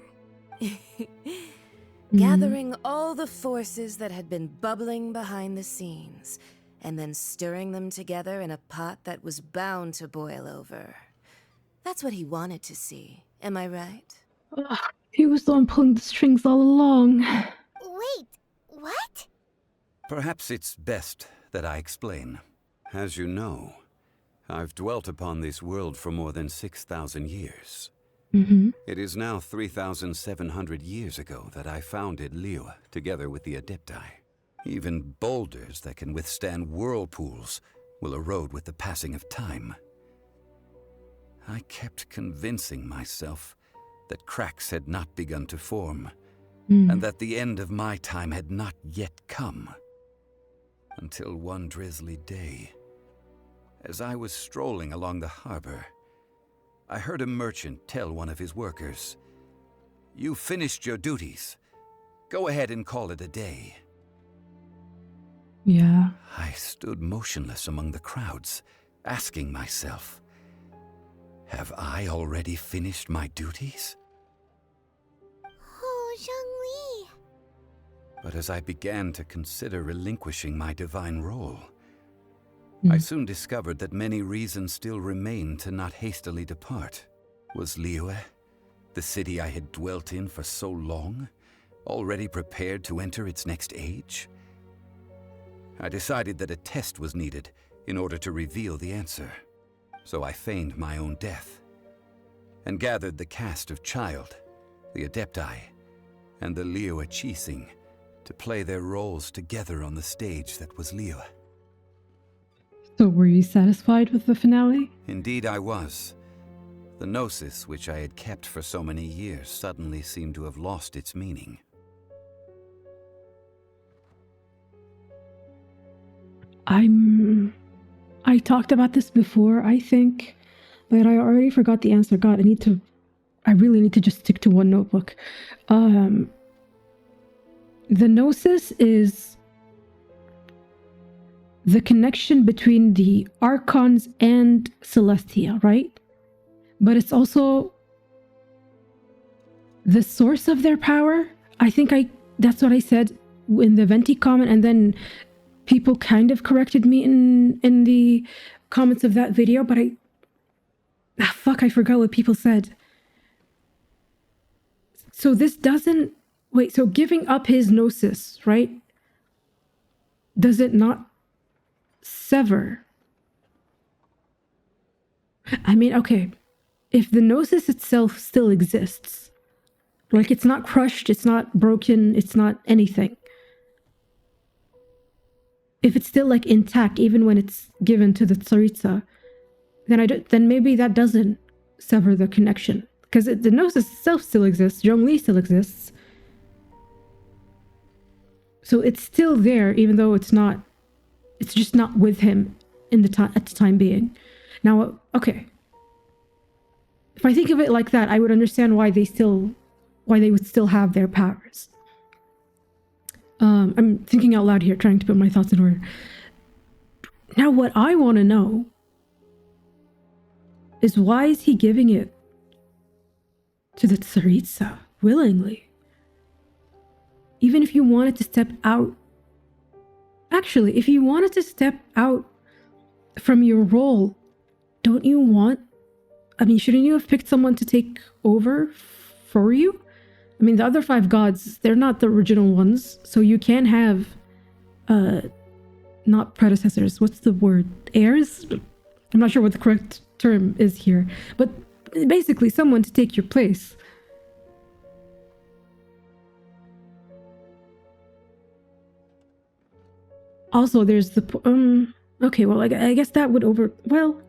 Gathering all the forces that had been bubbling behind the scenes, and then stirring them together in a pot that was bound to boil over. That's what he wanted to see, am I right? He was the one pulling the strings all along. Wait, what? Perhaps it's best that I explain. As you know, I've dwelt upon this world for more than 6,000 years. It is now 3,700 years ago that I founded LIYUE together with the Adepti. Even boulders that can withstand whirlpools will erode with the passing of time. I kept convincing myself that cracks had not begun to form, and that the end of my time had not yet come. Until one drizzly day, as I was strolling along the harbor, I heard a merchant tell one of his workers, "You finished your duties. Go ahead and call it a day." Yeah. I stood motionless among the crowds, asking myself, have I already finished my duties? Oh, Zhongli. But as I began to consider relinquishing my divine role, I soon discovered that many reasons still remained to not hastily depart. Was LIYUE, the city I had dwelt in for so long, already prepared to enter its next age? I decided that a test was needed in order to reveal the answer. So I feigned my own death, and gathered the cast of Child, the Adepti, and the LIYUE Qixing to play their roles together on the stage that was LIYUE. So were you satisfied with the finale? Indeed I was. The gnosis which I had kept for so many years suddenly seemed to have lost its meaning. I talked about this before, I think, but I already forgot the answer. God, I really need to just stick to one notebook. The gnosis is the connection between the Archons and Celestia, right? But it's also the source of their power. I think that's what I said in the venti comment, and then people kind of corrected me in the comments of that video, but I forgot what people said. So this doesn't... Wait, so giving up his gnosis, right? Does it not sever? I mean, okay, if the gnosis itself still exists, like it's not crushed, it's not broken, it's not anything. If it's still like intact, even when it's given to the tsaritsa, then maybe that doesn't sever the connection, because the gnosis itself still exists. Zhongli still exists, so it's still there, even though it's not. It's just not with him at the time being. Now, okay, if I think of it like that, I would understand why they would still have their powers. I'm thinking out loud here, trying to put my thoughts in order. Now, what I want to know is, why is he giving it to the tsaritsa willingly? Even if you wanted to step out... Actually, if you wanted to step out from your role, don't you want... I mean, shouldn't you have picked someone to take over for you? I mean, the other 5 gods, they're not the original ones, so you can have, not predecessors, what's the word? Heirs? I'm not sure what the correct term is here, but basically someone to take your place. Also, there's the, okay, well, I guess that would well,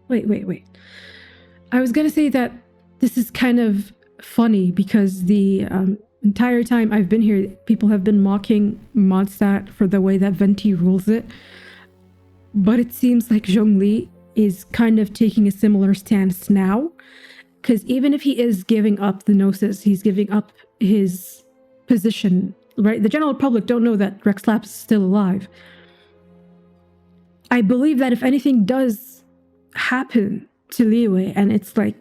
wait. I was gonna say that this is kind of funny because the entire time I've been here, people have been mocking Mondstadt for the way that Venti rules it. But it seems like Zhongli is kind of taking a similar stance now. Because even if he is giving up the gnosis, he's giving up his position, right? The general public don't know that Rex Laps is still alive. I believe that if anything does happen to LIYUE, and it's like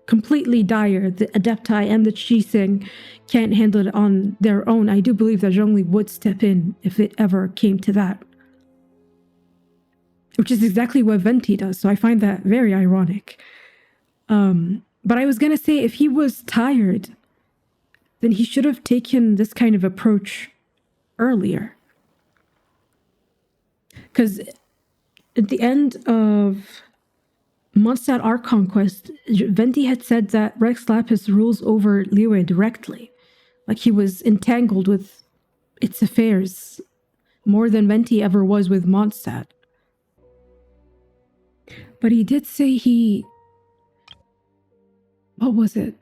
completely dire, the Adepti and the Qixing can't handle it on their own, I do believe that Zhongli would step in if it ever came to that. Which is exactly what Venti does, so I find that very ironic. But I was gonna say, if he was tired, then he should have taken this kind of approach earlier. Because at the end of Mondstadt Archon Quest, Venti had said that Rex Lapis rules over LIYUE directly. Like he was entangled with its affairs more than Venti ever was with Mondstadt. But he did say he what was it?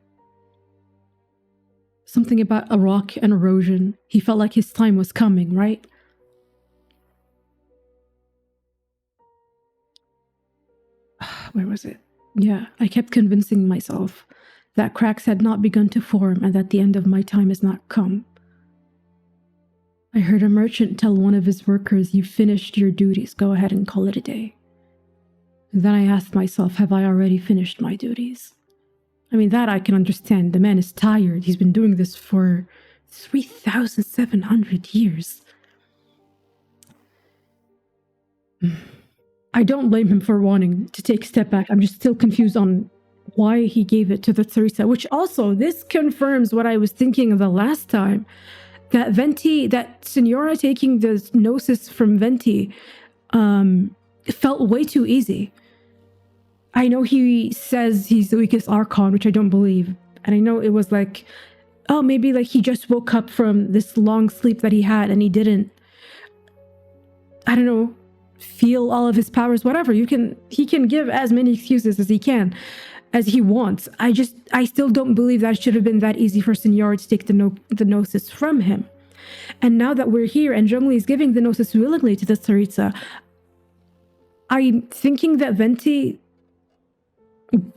Something about a rock and erosion. He felt like his time was coming, right? Where was it? Yeah, I kept convincing myself that cracks had not begun to form and that the end of my time has not come. I heard a merchant tell one of his workers, "You finished your duties, go ahead and call it a day." And then I asked myself, have I already finished my duties? I mean, that I can understand. The man is tired. He's been doing this for 3,700 years. I don't blame him for wanting to take a step back. I'm just still confused on why he gave it to the Tsaritsa, which also, this confirms what I was thinking the last time. That Venti, that Signora taking the gnosis from Venti, felt way too easy. I know he says he's the weakest Archon, which I don't believe. And I know it was like, oh, maybe like he just woke up from this long sleep that he had and he didn't, I don't know, feel all of his powers, whatever. He can give as many excuses as he wants. I still don't believe that it should have been that easy for Signora to take the gnosis from him. And now that we're here and Zhongli is giving the gnosis willingly to the Tsaritsa, I'm thinking that Venti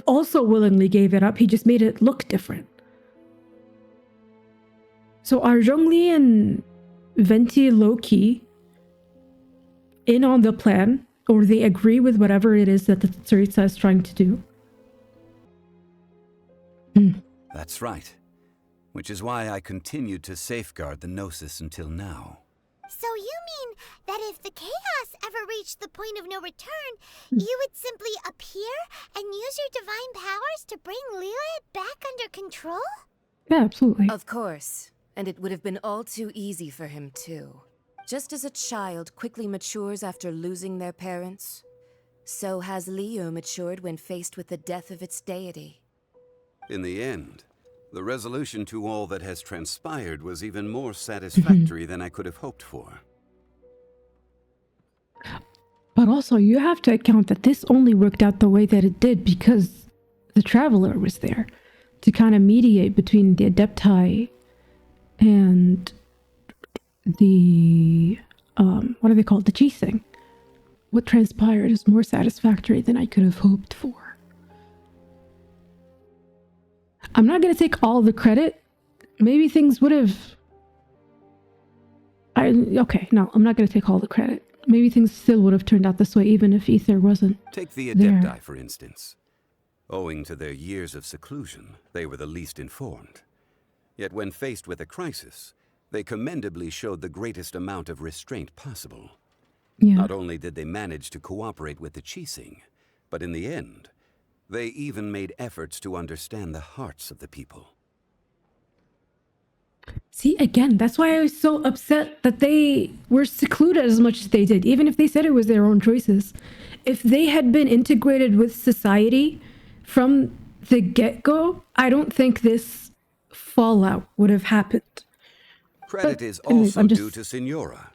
also willingly gave it up. He just made it look different. So are Zhongli and Venti low-key in on the plan, or they agree with whatever it is that the Tsaritsa is trying to do? That's right. Which is why I continued to safeguard the Gnosis until now. So you mean that if the chaos ever reached the point of no return, you would simply appear and use your divine powers to bring LIYUE back under control? Yeah, absolutely. Of course. And it would have been all too easy for him, too. Just as a child quickly matures after losing their parents, so has LIYUE matured when faced with the death of its deity. In the end, the resolution to all that has transpired was even more satisfactory than I could have hoped for. But also, you have to account that this only worked out the way that it did because the Traveler was there to kind of mediate between the Adepti and the, what are they called? The Qixing. What transpired is more satisfactory than I could have hoped for. I'm not going to take all the credit. Maybe things would have... Okay, no, I'm not going to take all the credit. Maybe things still would have turned out this way even if Ether wasn't Take the there. Adepti, for instance. Owing to their years of seclusion, they were the least informed. Yet when faced with a crisis, they commendably showed the greatest amount of restraint possible. Yeah. Not only did they manage to cooperate with the Qixing, but in the end, they even made efforts to understand the hearts of the people. See, again, that's why I was so upset that they were secluded as much as they did, even if they said it was their own choices. If they had been integrated with society from the get-go, I don't think this fallout would have happened. Credit is also due to Signora,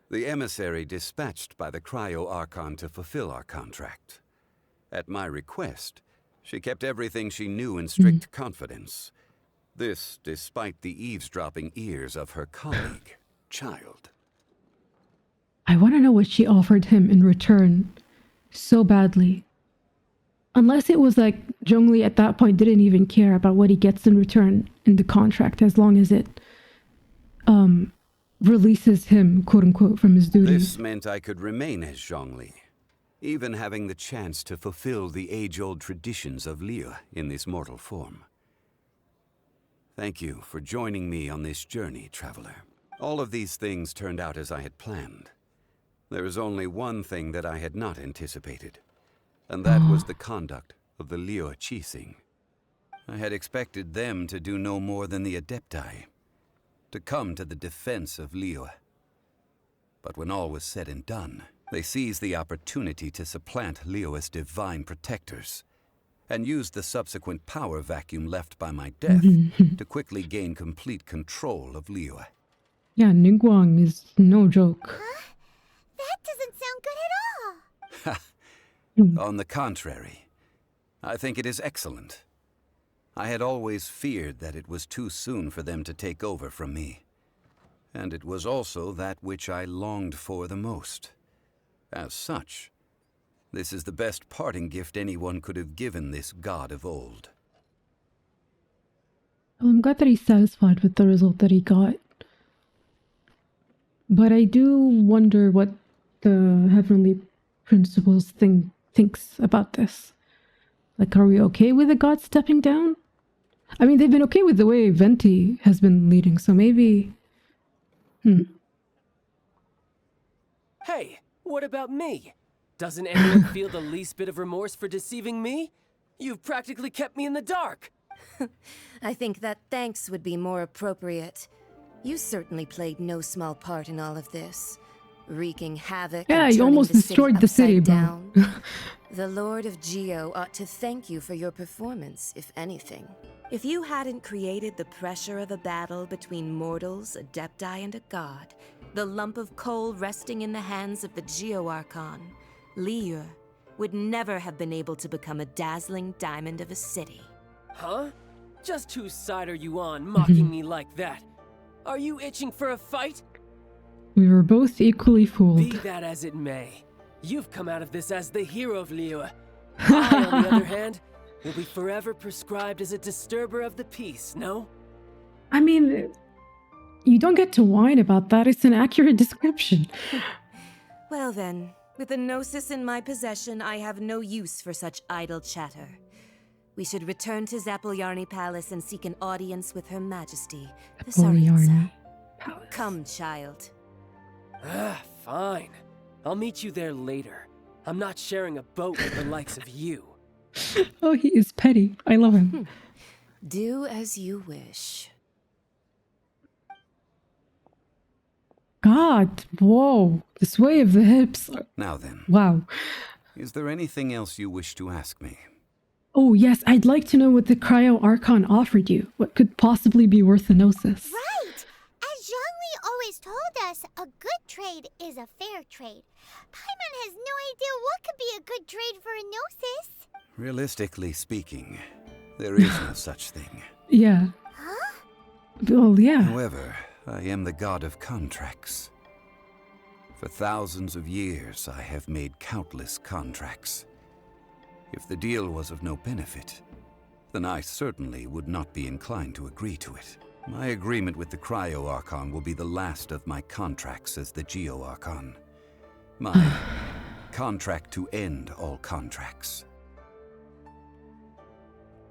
the emissary dispatched by the Cryo-Archon to fulfill our contract. At my request, she kept everything she knew in strict confidence. This despite the eavesdropping ears of her colleague, Child. I want to know what she offered him in return so badly. Unless it was like Zhongli at that point didn't even care about what he gets in return in the contract as long as it releases him, quote unquote, from his duties. This meant I could remain as Zhongli, even having the chance to fulfill the age-old traditions of LIYUE in this mortal form. Thank you for joining me on this journey, Traveler. All of these things turned out as I had planned. There is only one thing that I had not anticipated, and that was the conduct of the LIYUE Qixing. I had expected them to do no more than the Adepti, to come to the defense of LIYUE. But when all was said and done, they seized the opportunity to supplant LIYUE's divine protectors, and used the subsequent power vacuum left by my death to quickly gain complete control of LIYUE. Yeah, Ningguang is no joke. Huh? That doesn't sound good at all. On the contrary, I think it is excellent. I had always feared that it was too soon for them to take over from me. And it was also that which I longed for the most. As such, this is the best parting gift anyone could have given this god of old. Well, I'm glad that he's satisfied with the result that he got. But I do wonder what the Heavenly Principles thinks about this. Like, are we okay with the god stepping down? I mean, they've been okay with the way Venti has been leading, so maybe... Hey, what about me? Doesn't anyone feel the least bit of remorse for deceiving me? You've practically kept me in the dark. I think that thanks would be more appropriate. You certainly played no small part in all of this, wreaking havoc. Yeah, and you turning almost the city destroyed the city, upside bro. down. The Lord of Geo ought to thank you for your performance, if anything. If you hadn't created the pressure of a battle between mortals, adepti, and a god, the lump of coal resting in the hands of the Geo Archon, LIYUE, would never have been able to become a dazzling diamond of a city. Huh? Just whose side are you on, mocking me like that? Are you itching for a fight? We were both equally fooled. Be that as it may, you've come out of this as the hero of LIYUE. I, on the other hand, will be forever prescribed as a disturber of the peace, no? I mean, you don't get to whine about that. It's an accurate description. Well then, with the Gnosis in my possession, I have no use for such idle chatter. We should return to Zapolyarny Palace and seek an audience with Her Majesty, the Tsaritsa. Come, child. Fine. I'll meet you there later. I'm not sharing a boat with the likes of you. Oh, he is petty. I love him. Do as you wish. God, whoa. The sway of the hips. Now then. Wow. Is there anything else you wish to ask me? Oh, yes. I'd like to know what the Cryo Archon offered you. What could possibly be worth the Gnosis? Right! As Zhongli always told us, a good trade is a fair trade. Paimon has no idea what could be a good trade for a Gnosis. Realistically speaking, there is no such thing. Yeah. Huh? Well, yeah. However, I am the god of contracts. For thousands of years, I have made countless contracts. If the deal was of no benefit, then I certainly would not be inclined to agree to it. My agreement with the Cryo Archon will be the last of my contracts as the Geo Archon. My contract to end all contracts.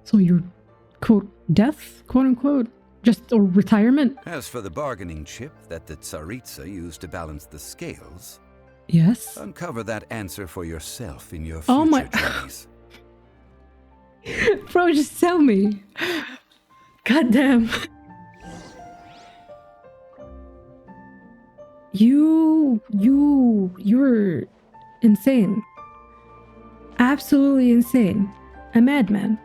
So your, quote, death, quote unquote, just or retirement? As for the bargaining chip that the Tsaritsa used to balance the scales, yes. Uncover that answer for yourself in your Oh future my journeys. Bro, just tell me. God damn. You're insane. Absolutely insane. A madman.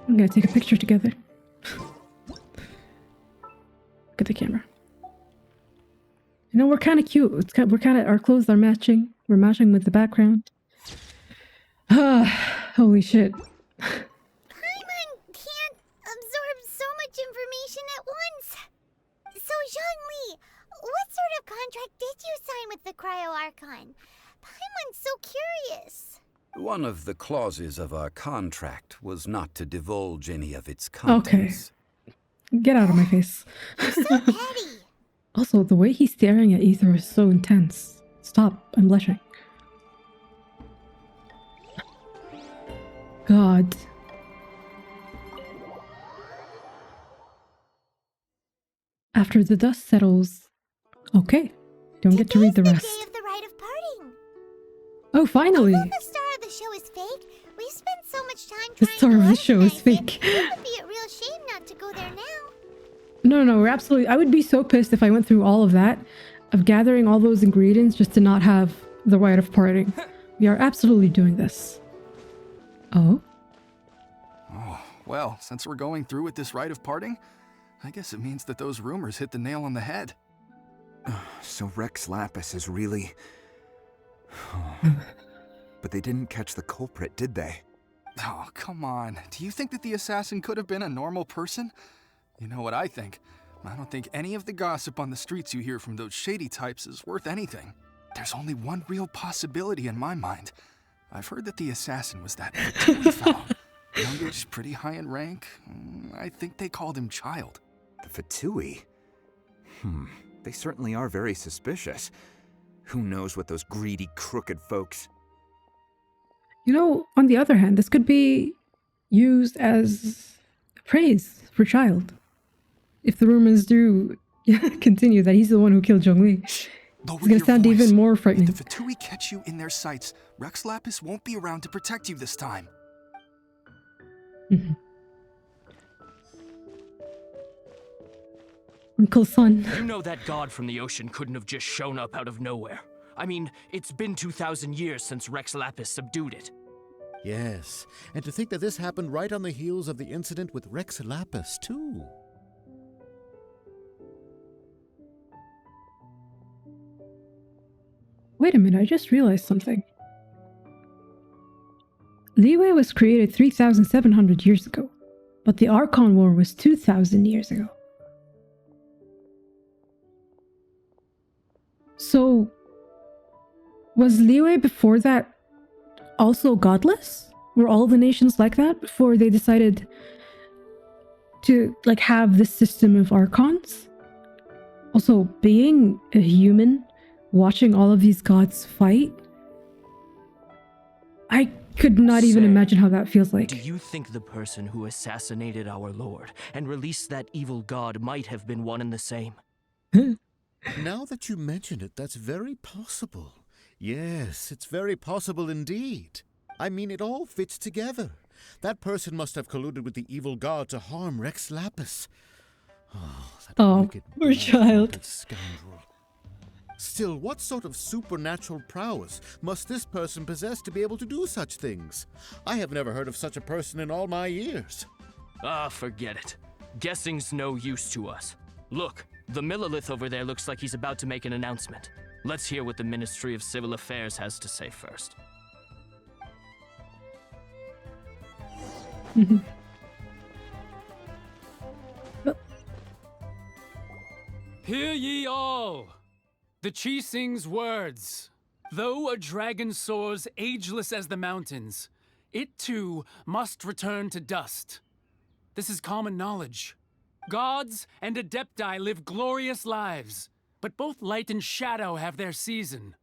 I'm gonna take a picture together. Look at the camera. You know, we're kind of cute. We're kind of, our clothes are matching. We're matching with the background. Holy shit. Paimon can't absorb so much information at once. So, Zhongli, what sort of contract did you sign with the Cryo Archon? Paimon's so curious. One of the clauses of our contract was not to divulge any of its contents. Okay. Get out of my face. You're so petty. Also, the way he's staring at Ether is so intense. Stop, I'm blushing. God. After the dust settles... Okay, don't get to read the rest. Day of the rite of parting. Oh, finally! Although the star of the show is fake, we've spent so much time The trying star to of the show is organize fake. It would be a real shame not to go there now. No, we're absolutely... I would be so pissed if I went through all of that, of gathering all those ingredients just to not have the rite of parting. We are absolutely doing this. Oh? Oh, well, since we're going through with this rite of parting, I guess it means that those rumors hit the nail on the head. So Rex Lapis is really... But they didn't catch the culprit, did they? Oh, come on. Do you think that the assassin could have been a normal person? You know what I think? I don't think any of the gossip on the streets you hear from those shady types is worth anything. There's only one real possibility in my mind. I've heard that the assassin was that Fatui fellow. Youngish, pretty high in rank. I think they called him Child. The Fatui? They certainly are very suspicious. Who knows what those greedy, crooked folks... You know, on the other hand, this could be used as praise for Child. If the rumors do continue that he's the one who killed Zhongli, it's going to sound even more frightening. If the Fatui catch you in their sights, Rex Lapis won't be around to protect you this time. Uncle Son. You know that god from the ocean couldn't have just shown up out of nowhere. I mean, it's been 2,000 years since Rex Lapis subdued it. Yes, and to think that this happened right on the heels of the incident with Rex Lapis, too. Wait a minute, I just realized something. LIYUE was created 3,700 years ago, but the Archon War was 2,000 years ago. So, was LIYUE before that also godless? Were all the nations like that before they decided to have this system of Archons? Also, being a human, watching all of these gods fight, I could not even imagine how that feels like. Do you think the person who assassinated our lord and released that evil god might have been one and the same? Now that you mention it, that's very possible. Yes, it's very possible indeed. I mean, it all fits together. That person must have colluded with the evil god to harm Rex Lapis. Oh, wicked, poor Child. Scoundrel. Still, what sort of supernatural prowess must this person possess to be able to do such things? I have never heard of such a person in all my years. Forget it. Guessing's no use to us. Look, the Millilith over there looks like he's about to make an announcement. Let's hear what the Ministry of Civil Affairs has to say first. Hear ye all! The Qixing's words. Though a dragon soars ageless as the mountains, it too must return to dust. This is common knowledge. Gods and Adepti live glorious lives, but both light and shadow have their season.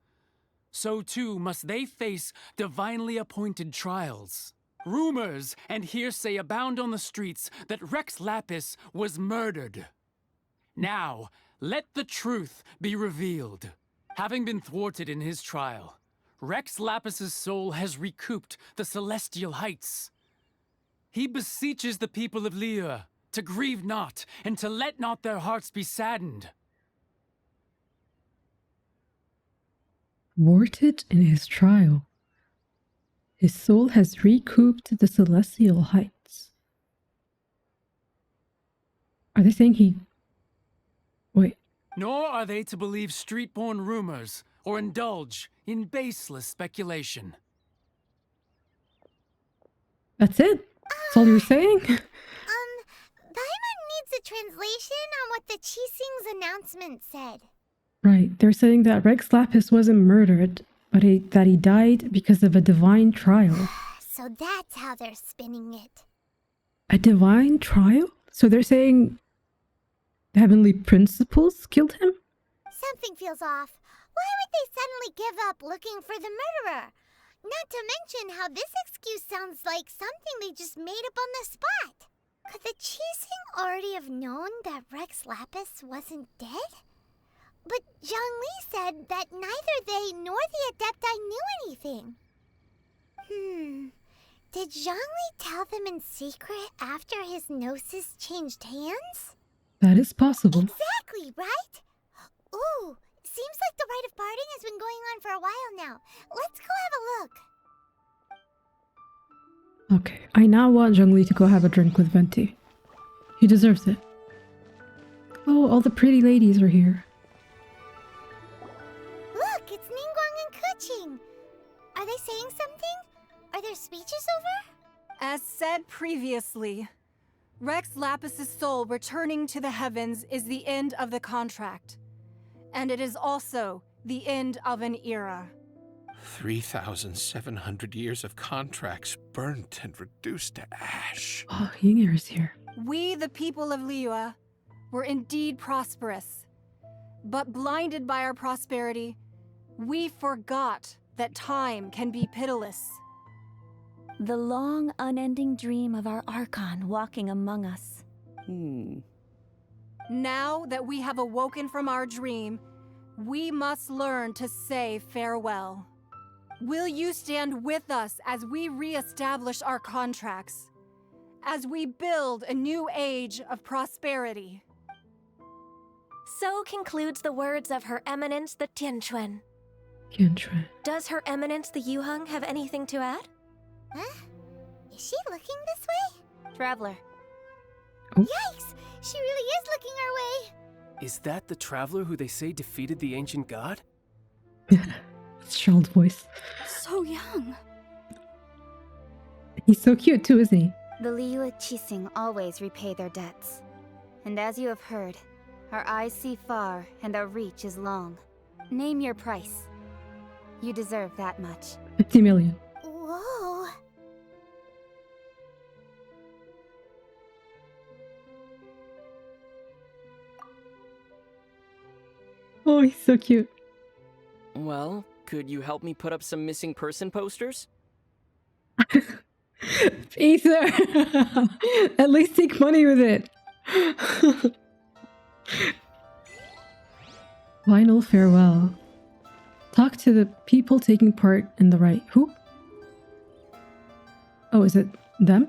So too must they face divinely appointed trials. Rumors and hearsay abound on the streets that Rex Lapis was murdered. Now, let the truth be revealed. Having been thwarted in his trial, Rex Lapis's soul has recouped the celestial heights. He beseeches the people of LIYUE to grieve not and to let not their hearts be saddened. Thwarted in his trial, his soul has recouped the celestial heights. Are they saying he... Wait. Nor are they to believe street-born rumors or indulge in baseless speculation. That's it? That's all you were saying? Paimon needs a translation on what the Qixing's announcement said. Right, they're saying that Rex Lapis wasn't murdered, but that he died because of a divine trial. So that's how they're spinning it. A divine trial? So they're saying the heavenly principles killed him? Something feels off. Why would they suddenly give up looking for the murderer? Not to mention how this excuse sounds like something they just made up on the spot. Could the Qixing already have known that Rex Lapis wasn't dead? But Zhongli said that neither they nor the Adepti knew anything. Did Zhongli tell them in secret after his gnosis changed hands? That is possible. Exactly, right? Ooh, seems like the rite of parting has been going on for a while now. Let's go have a look. Okay, I now want Zhongli to go have a drink with Venti. He deserves it. Oh, all the pretty ladies are here. Look, it's Ningguang and Keqing. Are they saying something? Are there speeches over? As said previously, Rex Lapis's soul returning to the heavens is the end of the contract. And it is also the end of an era. 3,700 years of contracts burnt and reduced to ash. Oh, Ymir is here. We, the people of LIYUE, were indeed prosperous. But blinded by our prosperity, we forgot that time can be pitiless. The long, unending dream of our Archon walking among us. Now that we have awoken from our dream, we must learn to say farewell. Will you stand with us as we re-establish our contracts? As we build a new age of prosperity? So concludes the words of Her Eminence the Tianquan. Tianquan. Does Her Eminence the Yuheng have anything to add? Huh? Is she looking this way? Traveler. Oh. Yikes! She really is looking our way! Is that the traveler who they say defeated the ancient god? It's Charles' voice. So young. He's so cute too, isn't he? The LIYUE Qixing always repay their debts. And as you have heard, our eyes see far and our reach is long. Name your price. You deserve that much. 50 million. Whoa. Oh, he's so cute. Well, could you help me put up some missing person posters? Ether! At least take money with it. Final farewell. Talk to the people taking part in the rite. Who? Oh, is it them?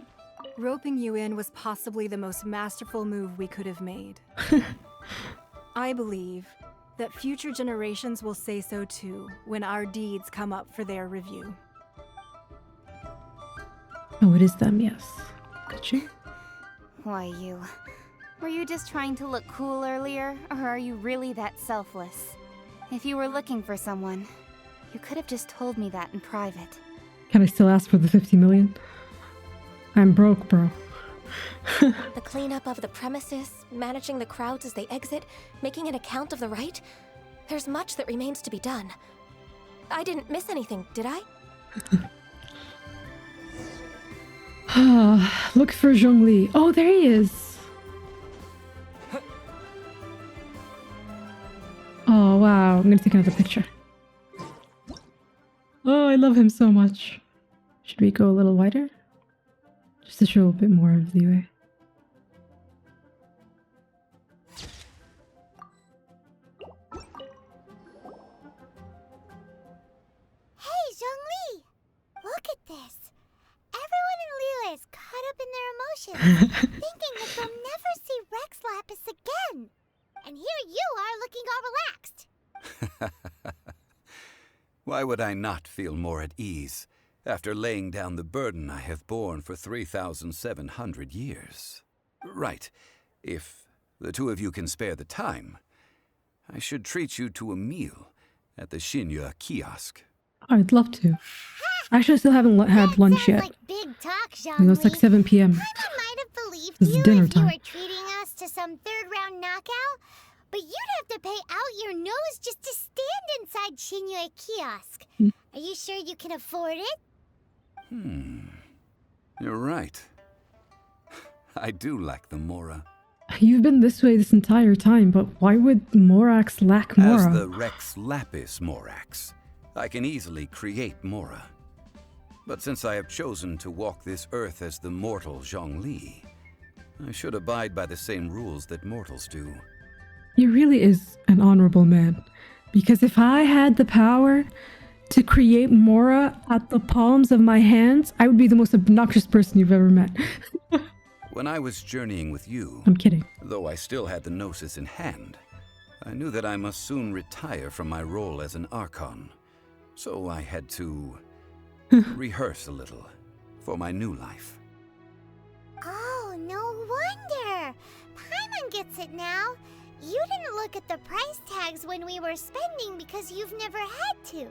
Roping you in was possibly the most masterful move we could have made. I believe that future generations will say so too when our deeds come up for their review. Oh, it is them, yes. Gotcha. Why, you? Were you just trying to look cool earlier, or are you really that selfless? If you were looking for someone, you could have just told me that in private. Can I still ask for the 50 million? I'm broke, bro. The cleanup of the premises, managing the crowds as they exit, making an account of the rite. There's much that remains to be done. I didn't miss anything, did I? Look for Zhongli. Oh, there he is. Oh, wow. I'm gonna take another picture. Oh, I love him so much. Should we go a little wider? Just to show a bit more of the way. Hey, Zhongli! Look at this. Everyone in LIYUE is caught up in their emotions, thinking that they'll never see Rex Lapis again. And here you are looking all relaxed. Why would I not feel more at ease after laying down the burden I have borne for 3,700 years? Right. If the two of you can spare the time, I should treat you to a meal at the LIYUE kiosk. I'd love to. Actually, I still haven't had lunch yet. Like big talk, Zhongli. You know, it's like 7 p.m. I might have believed It's you dinner if time. you were treating us to some third-round knockout, but you'd have to pay out your nose just to stand inside LIYUE kiosk. Are you sure you can afford it? You're right. I do lack the Mora. You've been this way this entire time, but why would Morax lack Mora? As the Rex Lapis Morax, I can easily create Mora. But since I have chosen to walk this earth as the mortal Zhongli, I should abide by the same rules that mortals do. He really is an honorable man. Because if I had the power to create Mora at the palms of my hands, I would be the most obnoxious person you've ever met. When I was journeying with you, I'm kidding. Though I still had the Gnosis in hand, I knew that I must soon retire from my role as an Archon. So I had to rehearse a little for my new life. Oh, no wonder. Paimon gets it now. You didn't look at the price tags when we were spending because you've never had to.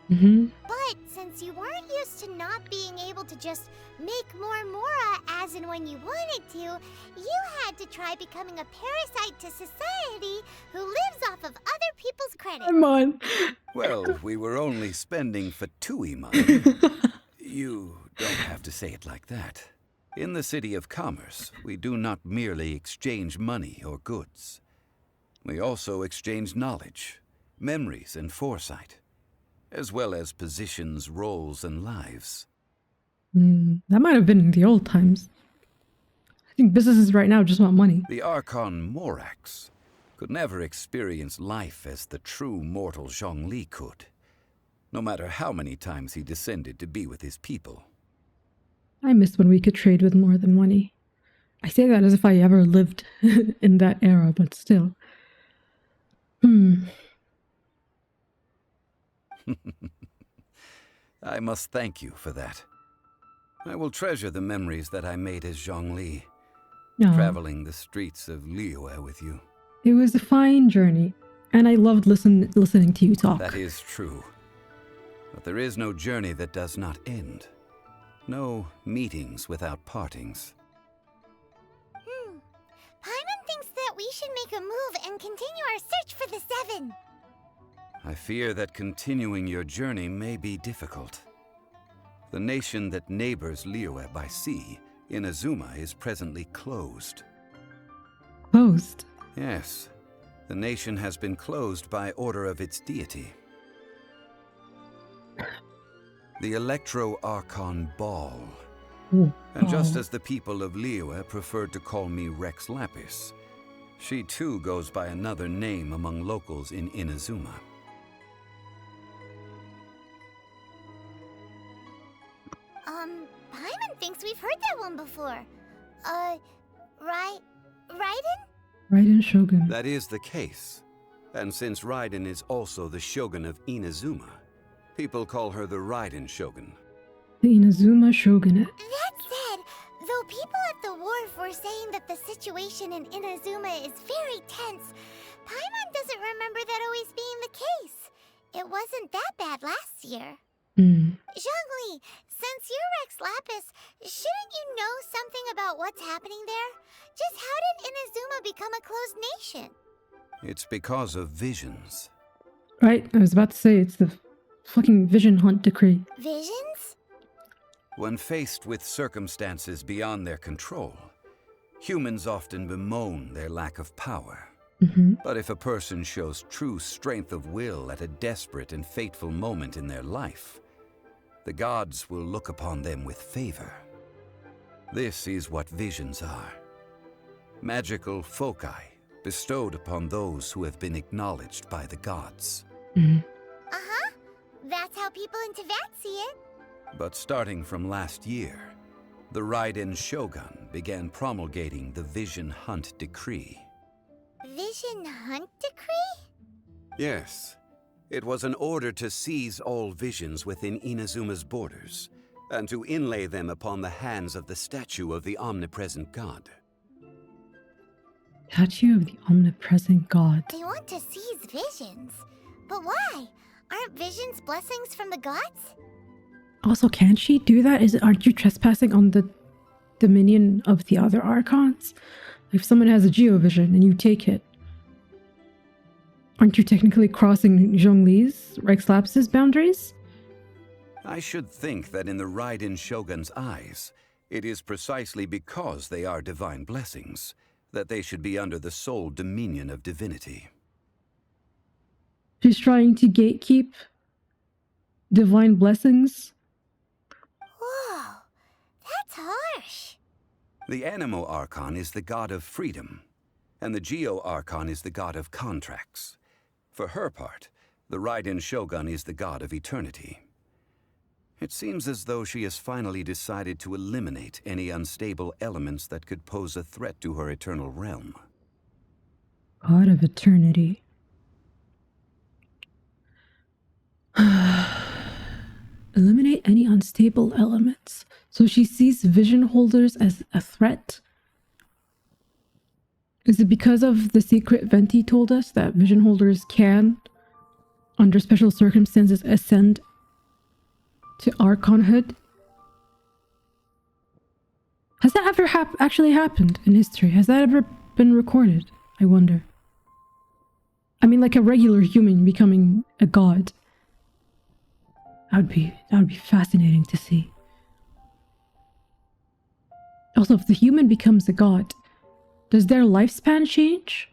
But since you weren't used to not being able to just make more Mora as and when you wanted to, you had to try becoming a parasite to society who lives off of other people's credit. Come on. Well, we were only spending Fatui money. You don't have to say it like that. In the City of Commerce, we do not merely exchange money or goods. We also exchange knowledge, memories, and foresight, as well as positions, roles, and lives. That might have been in the old times. I think businesses right now just want money. The Archon Morax could never experience life as the true mortal Zhongli could, no matter how many times he descended to be with his people. I miss when we could trade with more than money. I say that as if I ever lived in that era, but still. I must thank you for that. I will treasure the memories that I made as Zhongli, traveling the streets of LIYUE with you. It was a fine journey, and I loved listening to you talk. That is true. But there is no journey that does not end. No meetings without partings. Paimon thinks that we should make a move and continue our search for the Seven. I fear that continuing your journey may be difficult. The nation that neighbors LIYUE by sea, Inazuma, is presently closed. Closed? Yes. The nation has been closed by order of its deity. The Electro-Archon Ball. And just as the people of LIYUE preferred to call me Rex Lapis, she too goes by another name among locals in Inazuma. Paimon thinks we've heard that one before. Raiden? Raiden Shogun. That is the case. And since Raiden is also the Shogun of Inazuma, people call her the Raiden Shogun. The Inazuma Shogunate. That said, though people at the wharf were saying that the situation in Inazuma is very tense, Paimon doesn't remember that always being the case. It wasn't that bad last year. Zhongli, since you're Rex Lapis, shouldn't you know something about what's happening there? Just how did Inazuma become a closed nation? It's because of visions. Right, I was about to say, it's the fucking vision hunt decree. Visions? When faced with circumstances beyond their control, humans often bemoan their lack of power. But if a person shows true strength of will at a desperate and fateful moment in their life, the gods will look upon them with favor. This is what visions are. Magical foci bestowed upon those who have been acknowledged by the gods. That's how people in Teyvat see it. But starting from last year, the Raiden Shogun began promulgating the Vision Hunt Decree. Vision Hunt Decree? Yes. It was an order to seize all visions within Inazuma's borders, and to inlay them upon the hands of the statue of the omnipresent god. Statue of the omnipresent god. They want to seize visions. But why? Aren't visions blessings from the gods? Also, can't she do that? Aren't you trespassing on the dominion of the other Archons? If someone has a Geovision and you take it, aren't you technically crossing Zhongli's, Rex Lapis' boundaries? I should think that in the Raiden Shogun's eyes, it is precisely because they are divine blessings that they should be under the sole dominion of divinity. She's trying to gatekeep divine blessings? Whoa, that's harsh. The Animo Archon is the god of freedom, and the Geo Archon is the god of contracts. For her part, the Raiden Shogun is the god of eternity. It seems as though she has finally decided to eliminate any unstable elements that could pose a threat to her eternal realm. God of eternity. Eliminate any unstable elements. So she sees vision holders as a threat? Is it because of the secret Venti told us that vision holders can, under special circumstances, ascend to Archonhood. Has that ever actually happened in history? Has that ever been recorded? I wonder. I mean, like a regular human becoming a god. That would be fascinating to see. Also, if the human becomes a god, does their lifespan change?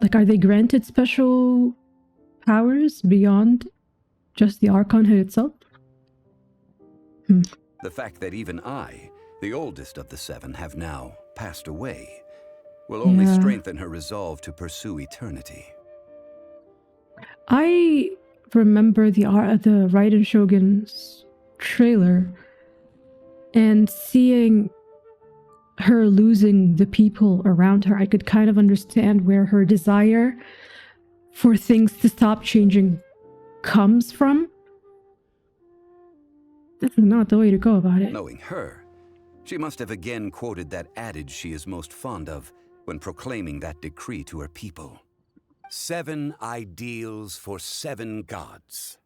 Like, are they granted special powers beyond just the Archonhood itself? The fact that even I, the oldest of the seven, have now passed away will only strengthen her resolve to pursue eternity. I remember the Raiden Shogun's trailer and seeing her losing the people around her. I could kind of understand where her desire for things to stop changing comes from. This is not the way to go about it. Knowing her, she must have again quoted that adage she is most fond of when proclaiming that decree to her people. 7 ideals for 7 gods,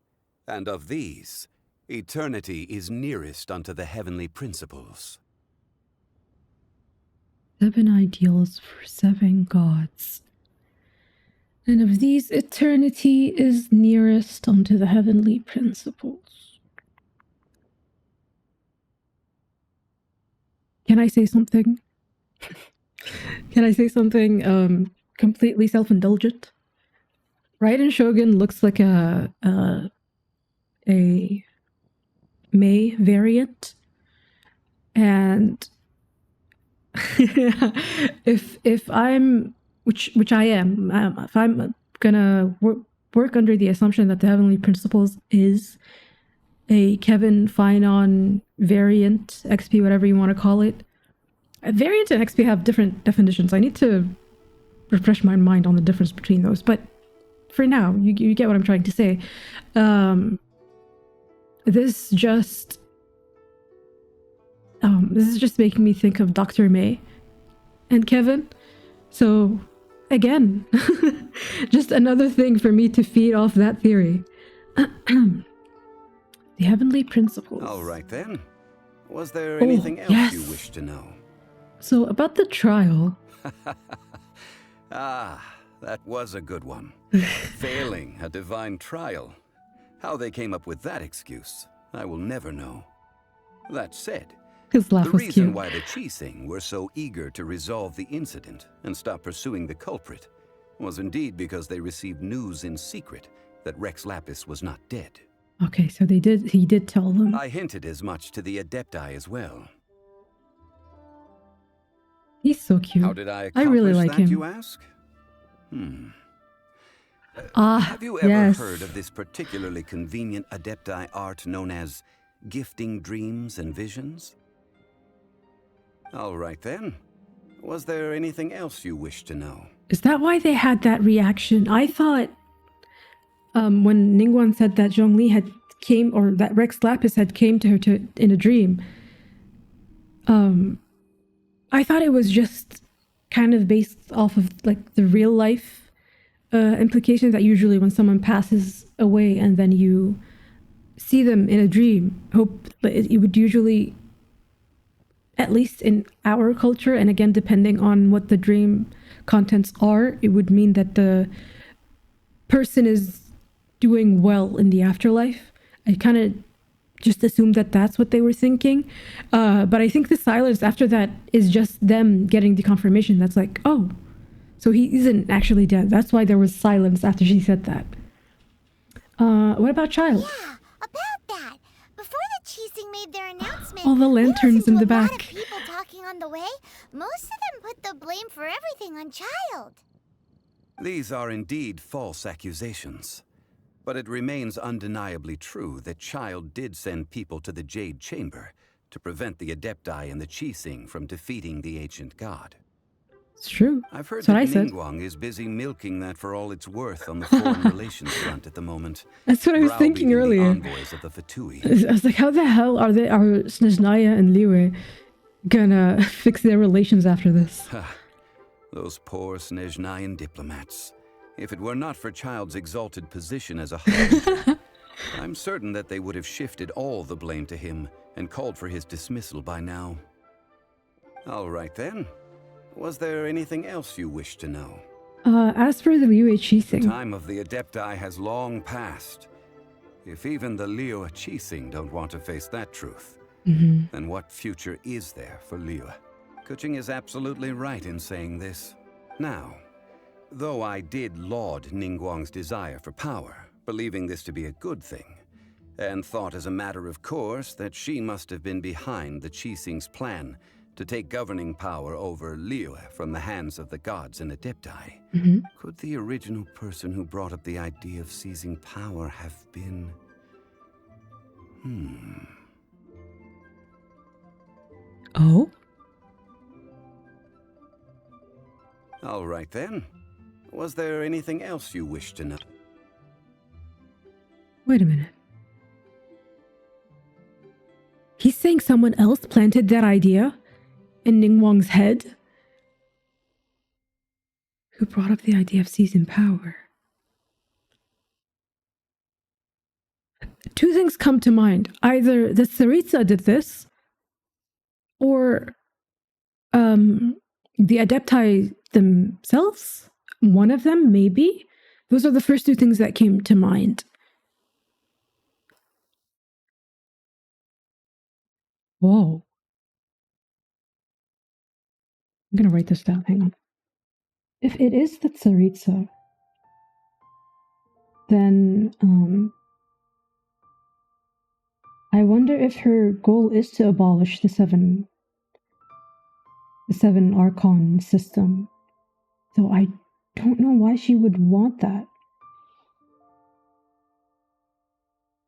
and of these, eternity is nearest unto the heavenly principles. 7 ideals for 7 gods. And of these, eternity is nearest unto the heavenly principles. Can I say something? Can I say something completely self-indulgent? Raiden Shogun looks like a Mei variant, and if I'm, which I am, if I'm gonna work under the assumption that the heavenly principles is a Kevin Finon variant, XP, whatever you want to call it. Variant and XP have different definitions. I need to refresh my mind on the difference between those, but for now, you get what I'm trying to say. This is just making me think of Dr. May and Kevin. So, again, just another thing for me to feed off that theory. The heavenly principles. All right then. Was there anything else you wish to know? So, about the trial. That was a good one. Failing a divine trial. How they came up with that excuse, I will never know. That said, the reason why the Qixing were so eager to resolve the incident and stop pursuing the culprit was indeed because they received news in secret that Rex Lapis was not dead. Okay, so he did tell them. I hinted as much to the Adepti as well. He's so cute. How did I accomplish really like that, him. you ask? Have you ever heard of this particularly convenient Adepti art known as gifting dreams and visions? All right then. Was there anything else you wish to know? Is that why they had that reaction? I thought when Ningguang said that Zhongli had came, or that Rex Lapis had came to her in a dream, I thought it was just kind of based off of like the real life implications that usually when someone passes away and then you see them in a dream, it would usually, at least in our culture, and again depending on what the dream contents are, it would mean that the person is doing well in the afterlife. I kind of just assumed that that's what they were thinking, but I think the silence after that is just them getting the confirmation that's like, oh, so he isn't actually dead. That's why there was silence after she said that. What about Child? Yeah, about that. Before the Qixing made their announcement, All the lanterns in the back. a lot of people talking on the way. Most of them put the blame for everything on Child. These are indeed false accusations. But it remains undeniably true that Child did send people to the Jade Chamber to prevent the Adepti and the Qixing from defeating the ancient god. It's true. I've heard That's what that I said. Ningguang is busy milking that for all it's worth on the foreign relations front at the moment. That's what I was thinking browbeating earlier. the envoys of the Fatui. I was like, how the hell are Snezhnaya and LIYUE gonna fix their relations after this? Those poor Snezhnayan diplomats. If it were not for Child's exalted position as a harbinger, I'm certain that they would have shifted all the blame to him and called for his dismissal by now. All right then. Was there anything else you wish to know? As for the LIYUE The thing. time of the Adepti has long passed. If even the LIYUE don't want to face that truth, then what future is there for LIYUE? Kuching is absolutely right in saying this. Now, though I did laud Ningguang's desire for power, believing this to be a good thing, and thought as a matter of course that she must have been behind the Qixing's plan to take governing power over LIYUE from the hands of the gods and Adepti, could the original person who brought up the idea of seizing power have been... Oh? All right then. Was there anything else you wish to know? Wait a minute. He's saying someone else planted that idea in Ningguang's head? Who brought up the idea of seizing power? Two things come to mind. Either the Tsaritsa did this, or the Adepti themselves. One of them, maybe. Those are the first two things that came to mind. Whoa. I'm gonna write this down. Hang on. If it is the Tsaritsa, then I wonder if her goal is to abolish the seven Archon system. Though I don't know why she would want that,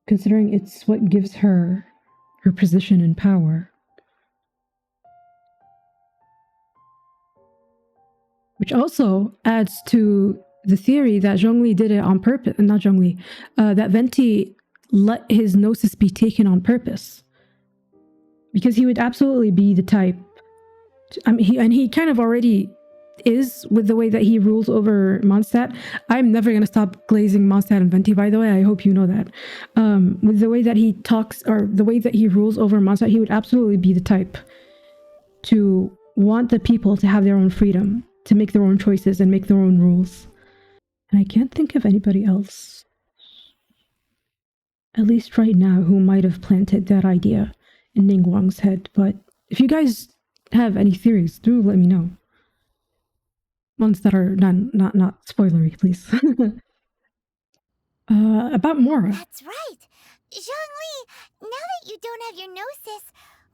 considering it's what gives her her position and power. Which also adds to the theory that Zhongli did it on purpose, not Zhongli, that Venti let his gnosis be taken on purpose. Because he would absolutely be the type, he kind of already is with the way that he rules over Mondstadt. I'm never going to stop glazing Mondstadt and Venti, by the way. I hope you know that. With the way that he talks, or the way that he rules over Mondstadt, he would absolutely be the type to want the people to have their own freedom, to make their own choices and make their own rules. And I can't think of anybody else, at least right now, who might have planted that idea in Ningguang's head. But if you guys have any theories, do let me know. Ones that are not spoilery, please. About Mora. That's right. Zhongli, now that you don't have your gnosis,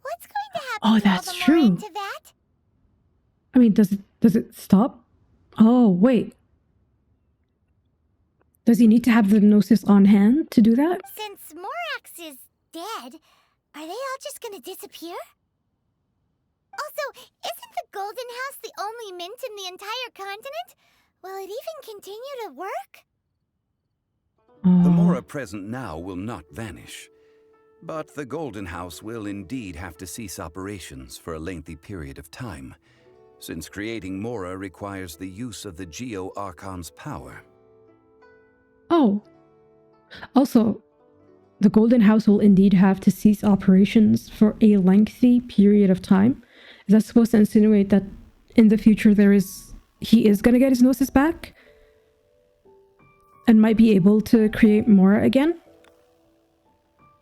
what's going to happen Oh, to that's all the true. Mora into that? I mean, does it stop? Oh, wait. Does he need to have the gnosis on hand to do that? Since Morax is dead, are they all just gonna disappear? Also, isn't the Golden House the only mint in the entire continent? Will it even continue to work? The Mora present now will not vanish. But the Golden House will indeed have to cease operations for a lengthy period of time, since creating Mora requires the use of the Geo-Archon's power. Oh. Also, the Golden House will indeed have to cease operations for a lengthy period of time. Is that supposed to insinuate that in the future he is going to get his gnosis back? And might be able to create Mora again?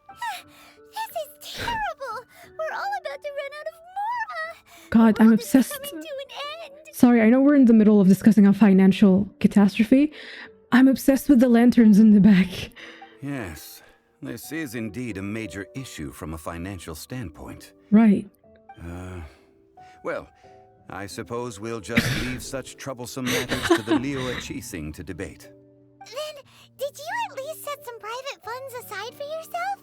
This is terrible! We're all about to run out of Mora! God, I'm obsessed. Sorry, I know we're in the middle of discussing a financial catastrophe. I'm obsessed with the lanterns in the back. Yes, this is indeed a major issue from a financial standpoint. Right. Well, I suppose we'll just leave such troublesome matters to the LIYUE to debate. Then, did you at least set some private funds aside for yourself?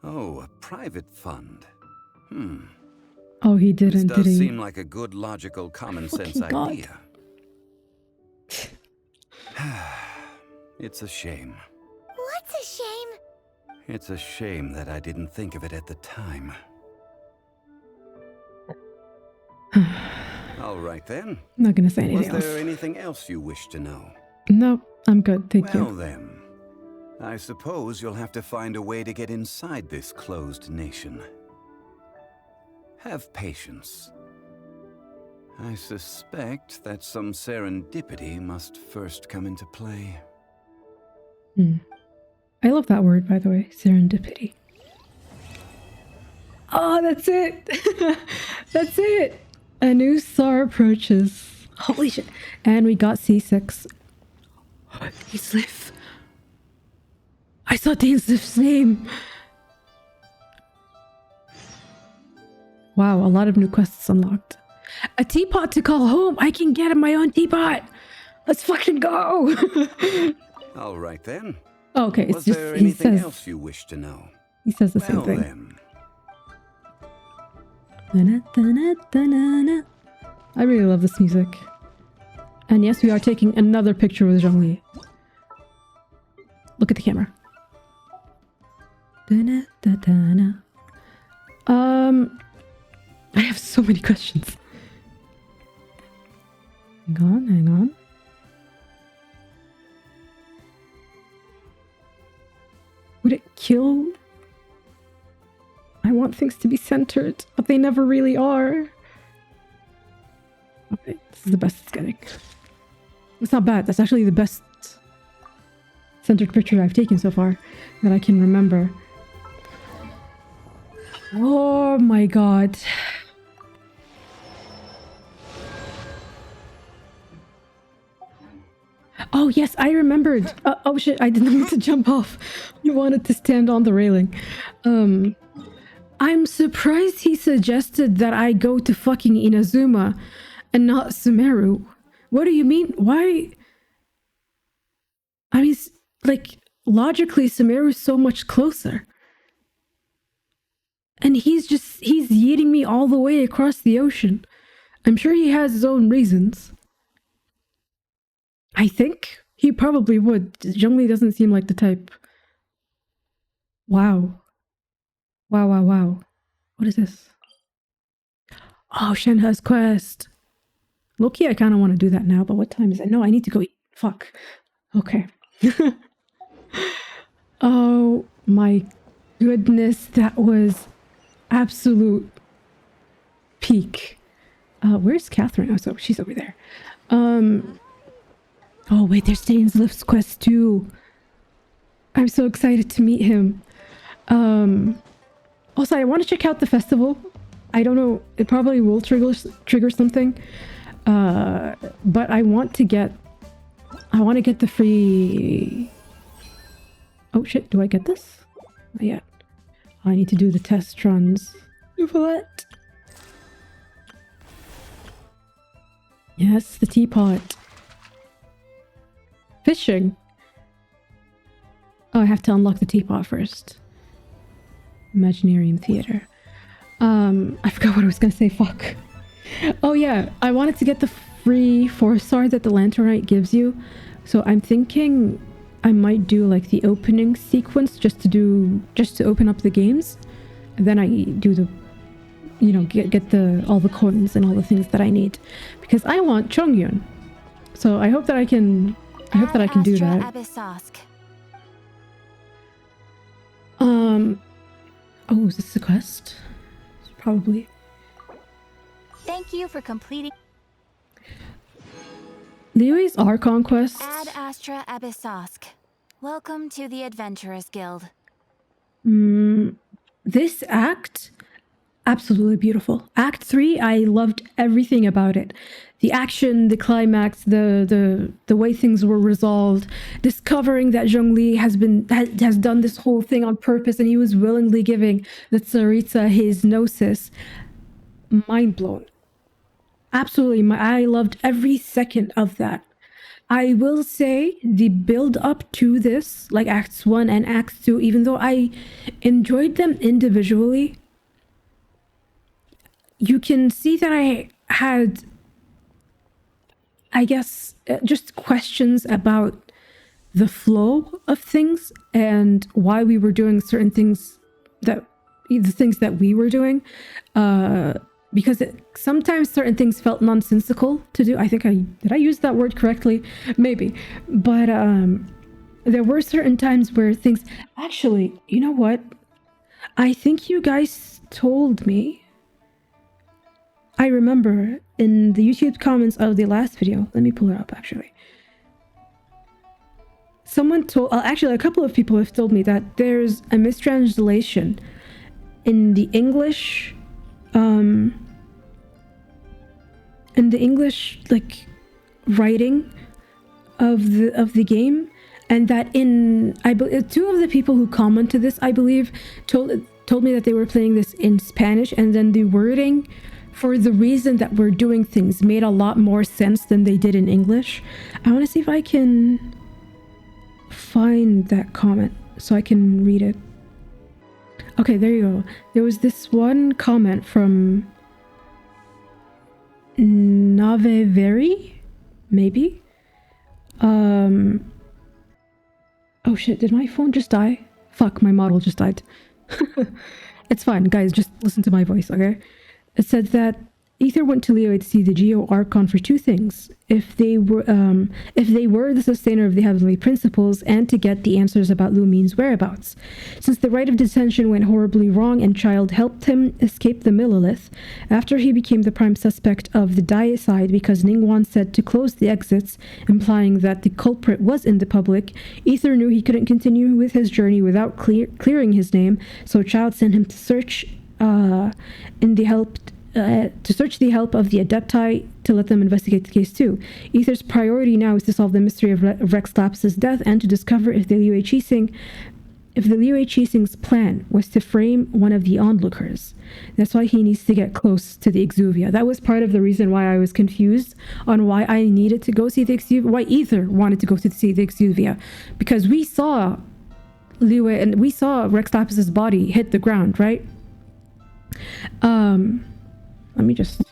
Oh, a private fund. Oh, he didn't, This does did he? seem like a good, logical, common sense Fucking God. idea. It's a shame. What's a shame? It's a shame that I didn't think of it at the time. All right then. I'm not gonna say anything Was else. there anything else you wish to know? No, I'm good, thank Well you. then, I suppose you'll have to find a way to get inside this closed nation. Have patience. I suspect that some serendipity must first come into play. I love that word, by the way, serendipity. Oh, that's it! That's it! A new star approaches. Holy shit. And we got C6. Dainsleif. I saw Dainsleif's name! Wow, a lot of new quests unlocked. A teapot to call home! I can get my own teapot! Let's fucking go! All right then. Oh, okay, it's Was just, there he anything says, else you wish to know? he says the same Well thing. then. I really love this music. And yes, we are taking another picture with Zhongli. Look at the camera. I have so many questions. Hang on, hang on. Would it kill? I want things to be centered, but they never really are. Okay, this is the best it's getting. It's not bad. That's actually the best centered picture I've taken so far that I can remember. Oh my god. Oh yes, I remembered. Oh shit, I didn't mean to jump off. I wanted to stand on the railing. I'm surprised he suggested that I go to fucking Inazuma and not Sumeru. What do you mean? Why? I mean, like, logically, Sumeru is so much closer. And he's yeeting me all the way across the ocean. I'm sure he has his own reasons. I think he probably would. Zhongli doesn't seem like the type. Wow. Wow, wow, wow. What is this? Oh, Shenhe's quest. Loki, I kind of want to do that now, but what time is it? No, I need to go eat. Fuck. Okay. Oh my goodness, that was absolute peak. Where's Catherine? Oh, so she's over there. Oh wait, there's Dainsleif's quest too. I'm so excited to meet him. Also, I want to check out the festival. I don't know, it probably will trigger something. But I want to get the free... Oh shit, do I get this? Not yet. I need to do the test runs. What? Yes, the teapot. Fishing. Oh, I have to unlock the teapot first. Imaginarium Theater. I forgot what I was gonna say, fuck. Oh yeah, I wanted to get the free 4-star that the Lanternite gives you. So I'm thinking I might do like the opening sequence just to open up the games. And then I do the, you know, get all the coins and all the things that I need. Because I want Chongyun. So I hope that I can do that. Oh, is this a quest? Probably. Thank you for completing LIYUE's Archon quest. Ad Astra Abyssosk. Welcome to the Adventurers Guild. This act, absolutely beautiful. Act 3, I loved everything about it. The action, the climax, the way things were resolved, discovering that Zhongli has done this whole thing on purpose and he was willingly giving the Tsaritsa his gnosis. Mind blown. Absolutely, I loved every second of that. I will say the build up to this, like Acts 1 and Acts 2, even though I enjoyed them individually, you can see that I had, I guess, just questions about the flow of things and why we were doing certain things, the things that we were doing. Because sometimes certain things felt nonsensical to do. I think did I use that word correctly? Maybe. But there were certain times where things... Actually, you know what? I think you guys told me. I remember in the YouTube comments of the last video. Let me pull it up, actually. Someone told... actually, a couple of people have told me that there's a mistranslation in the English... in the English, like, writing of the game, and that in... two of the people who commented this, I believe, told me that they were playing this in Spanish, and then the wording for the reason that we're doing things made a lot more sense than they did in English. I want to see if I can find that comment so I can read it. Okay, there you go. There was this one comment from Naveveri, maybe? Oh shit, did my phone just die? Fuck, my model just died. It's fine, guys, just listen to my voice, okay? It said that Aether went to Liyue to see the Geo Archon for two things. If they were the sustainer of the heavenly principles, and to get the answers about Lumine's whereabouts. Since the rite of detention went horribly wrong and Child helped him escape the Millelith, after he became the prime suspect of the Diocide because Ningguang said to close the exits, implying that the culprit was in the public, Aether knew he couldn't continue with his journey without clearing his name, so Child sent him to search the help of the Adepti to let them investigate the case too. Aether's priority now is to solve the mystery of Rex Lapis' death and to discover if the Liyue Qixing's plan was to frame one of the onlookers. That's why he needs to get close to the Exuvia. That was part of the reason why I was confused on why I needed to go see the Exuvia, why Aether wanted to go to see the Exuvia. Because we saw LIYUE and we saw Rex Lapis' body hit the ground, right? Let me just...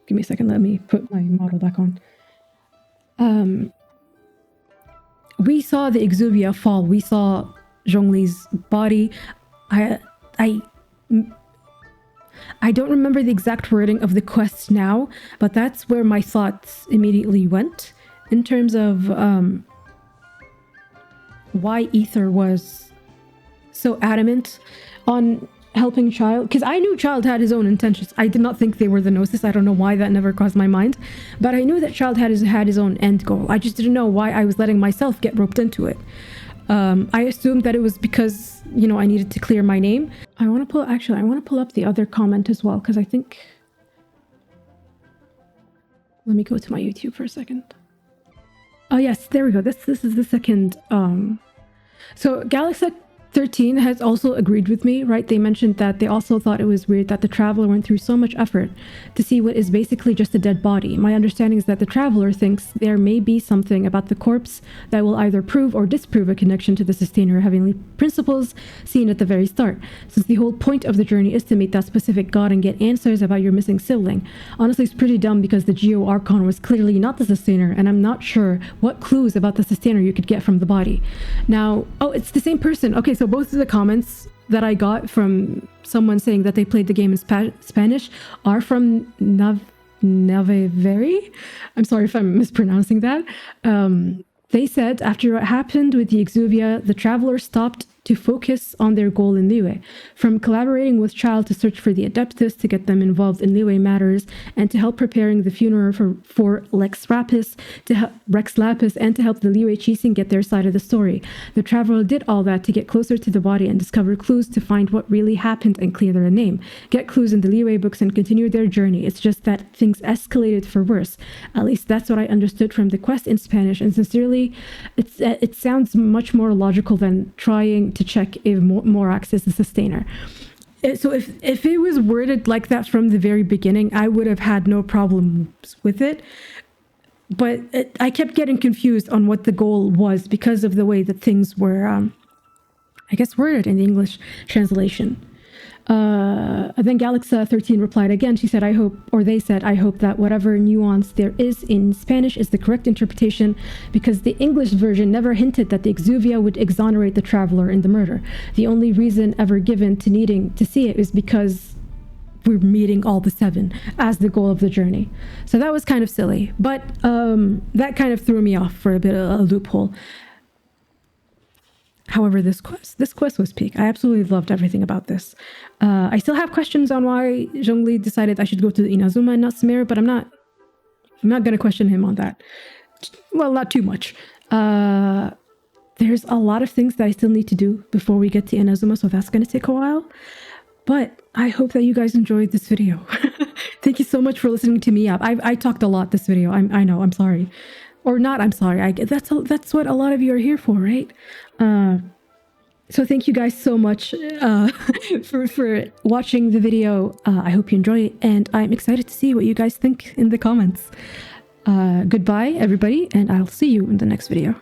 Give me a second, let me put my model back on. We saw the Exuvia fall. We saw Zhongli's body. I don't remember the exact wording of the quest now, but that's where my thoughts immediately went in terms of why Aether was so adamant on helping Child, because I knew Child had his own intentions. I did not think they were the Gnosis. I don't know why that never crossed my mind, but I knew that Child had his own end goal. I just didn't know why I was letting myself get roped into it. I assumed that it was because, you know, I needed to clear my name. I want to pull up the other comment as well, because I think... Let me go to my YouTube for a second. Oh yes, there we go. This is the second... So Galaxy 13 has also agreed with me, right? They mentioned that they also thought it was weird that the Traveler went through so much effort to see what is basically just a dead body. My understanding is that the Traveler thinks there may be something about the corpse that will either prove or disprove a connection to the Sustainer heavenly principles seen at the very start, since the whole point of the journey is to meet that specific god and get answers about your missing sibling. Honestly, it's pretty dumb because the Geo Archon was clearly not the Sustainer, and I'm not sure what clues about the Sustainer you could get from the body. Now, oh, it's the same person. Okay, so both of the comments that I got from someone saying that they played the game in Spanish are from Naveveri. I'm sorry if I'm mispronouncing that. They said after what happened with the Exuvia, the Traveler stopped to focus on their goal in Liyue, from collaborating with Child to search for the Adeptus to get them involved in Liyue matters, and to help preparing the funeral for Rex Lapis, and to help the Liyue Qixing get their side of the story. The Traveler did all that to get closer to the body and discover clues to find what really happened and clear their name, get clues in the Liyue books and continue their journey. It's just that things escalated for worse. At least that's what I understood from the quest in Spanish, and sincerely, it sounds much more logical than trying to check if Morax is the Sustainer. So if it was worded like that from the very beginning, I would have had no problems with it. But I kept getting confused on what the goal was because of the way that things were, I guess, worded in the English translation. Then Galaxa 13 replied again. She said, they said, I hope that whatever nuance there is in Spanish is the correct interpretation, because the English version never hinted that the Exuvia would exonerate the Traveler in the murder. The only reason ever given to needing to see it is because we're meeting all the seven as the goal of the journey. So that was kind of silly, but that kind of threw me off for a bit of a loophole. However, this quest was peak. I absolutely loved everything about this. I still have questions on why Zhongli decided I should go to Inazuma and not Samira, but I'm not going to question him on that. Well, not too much. There's a lot of things that I still need to do before we get to Inazuma, so that's going to take a while. But I hope that you guys enjoyed this video. Thank you so much for listening to me up. I talked a lot this video. I know. I'm sorry. Or not, I'm sorry. That's what a lot of you are here for, right? So thank you guys so much for watching the video. I hope you enjoy it, and I'm excited to see what you guys think in the comments. Goodbye, everybody, and I'll see you in the next video.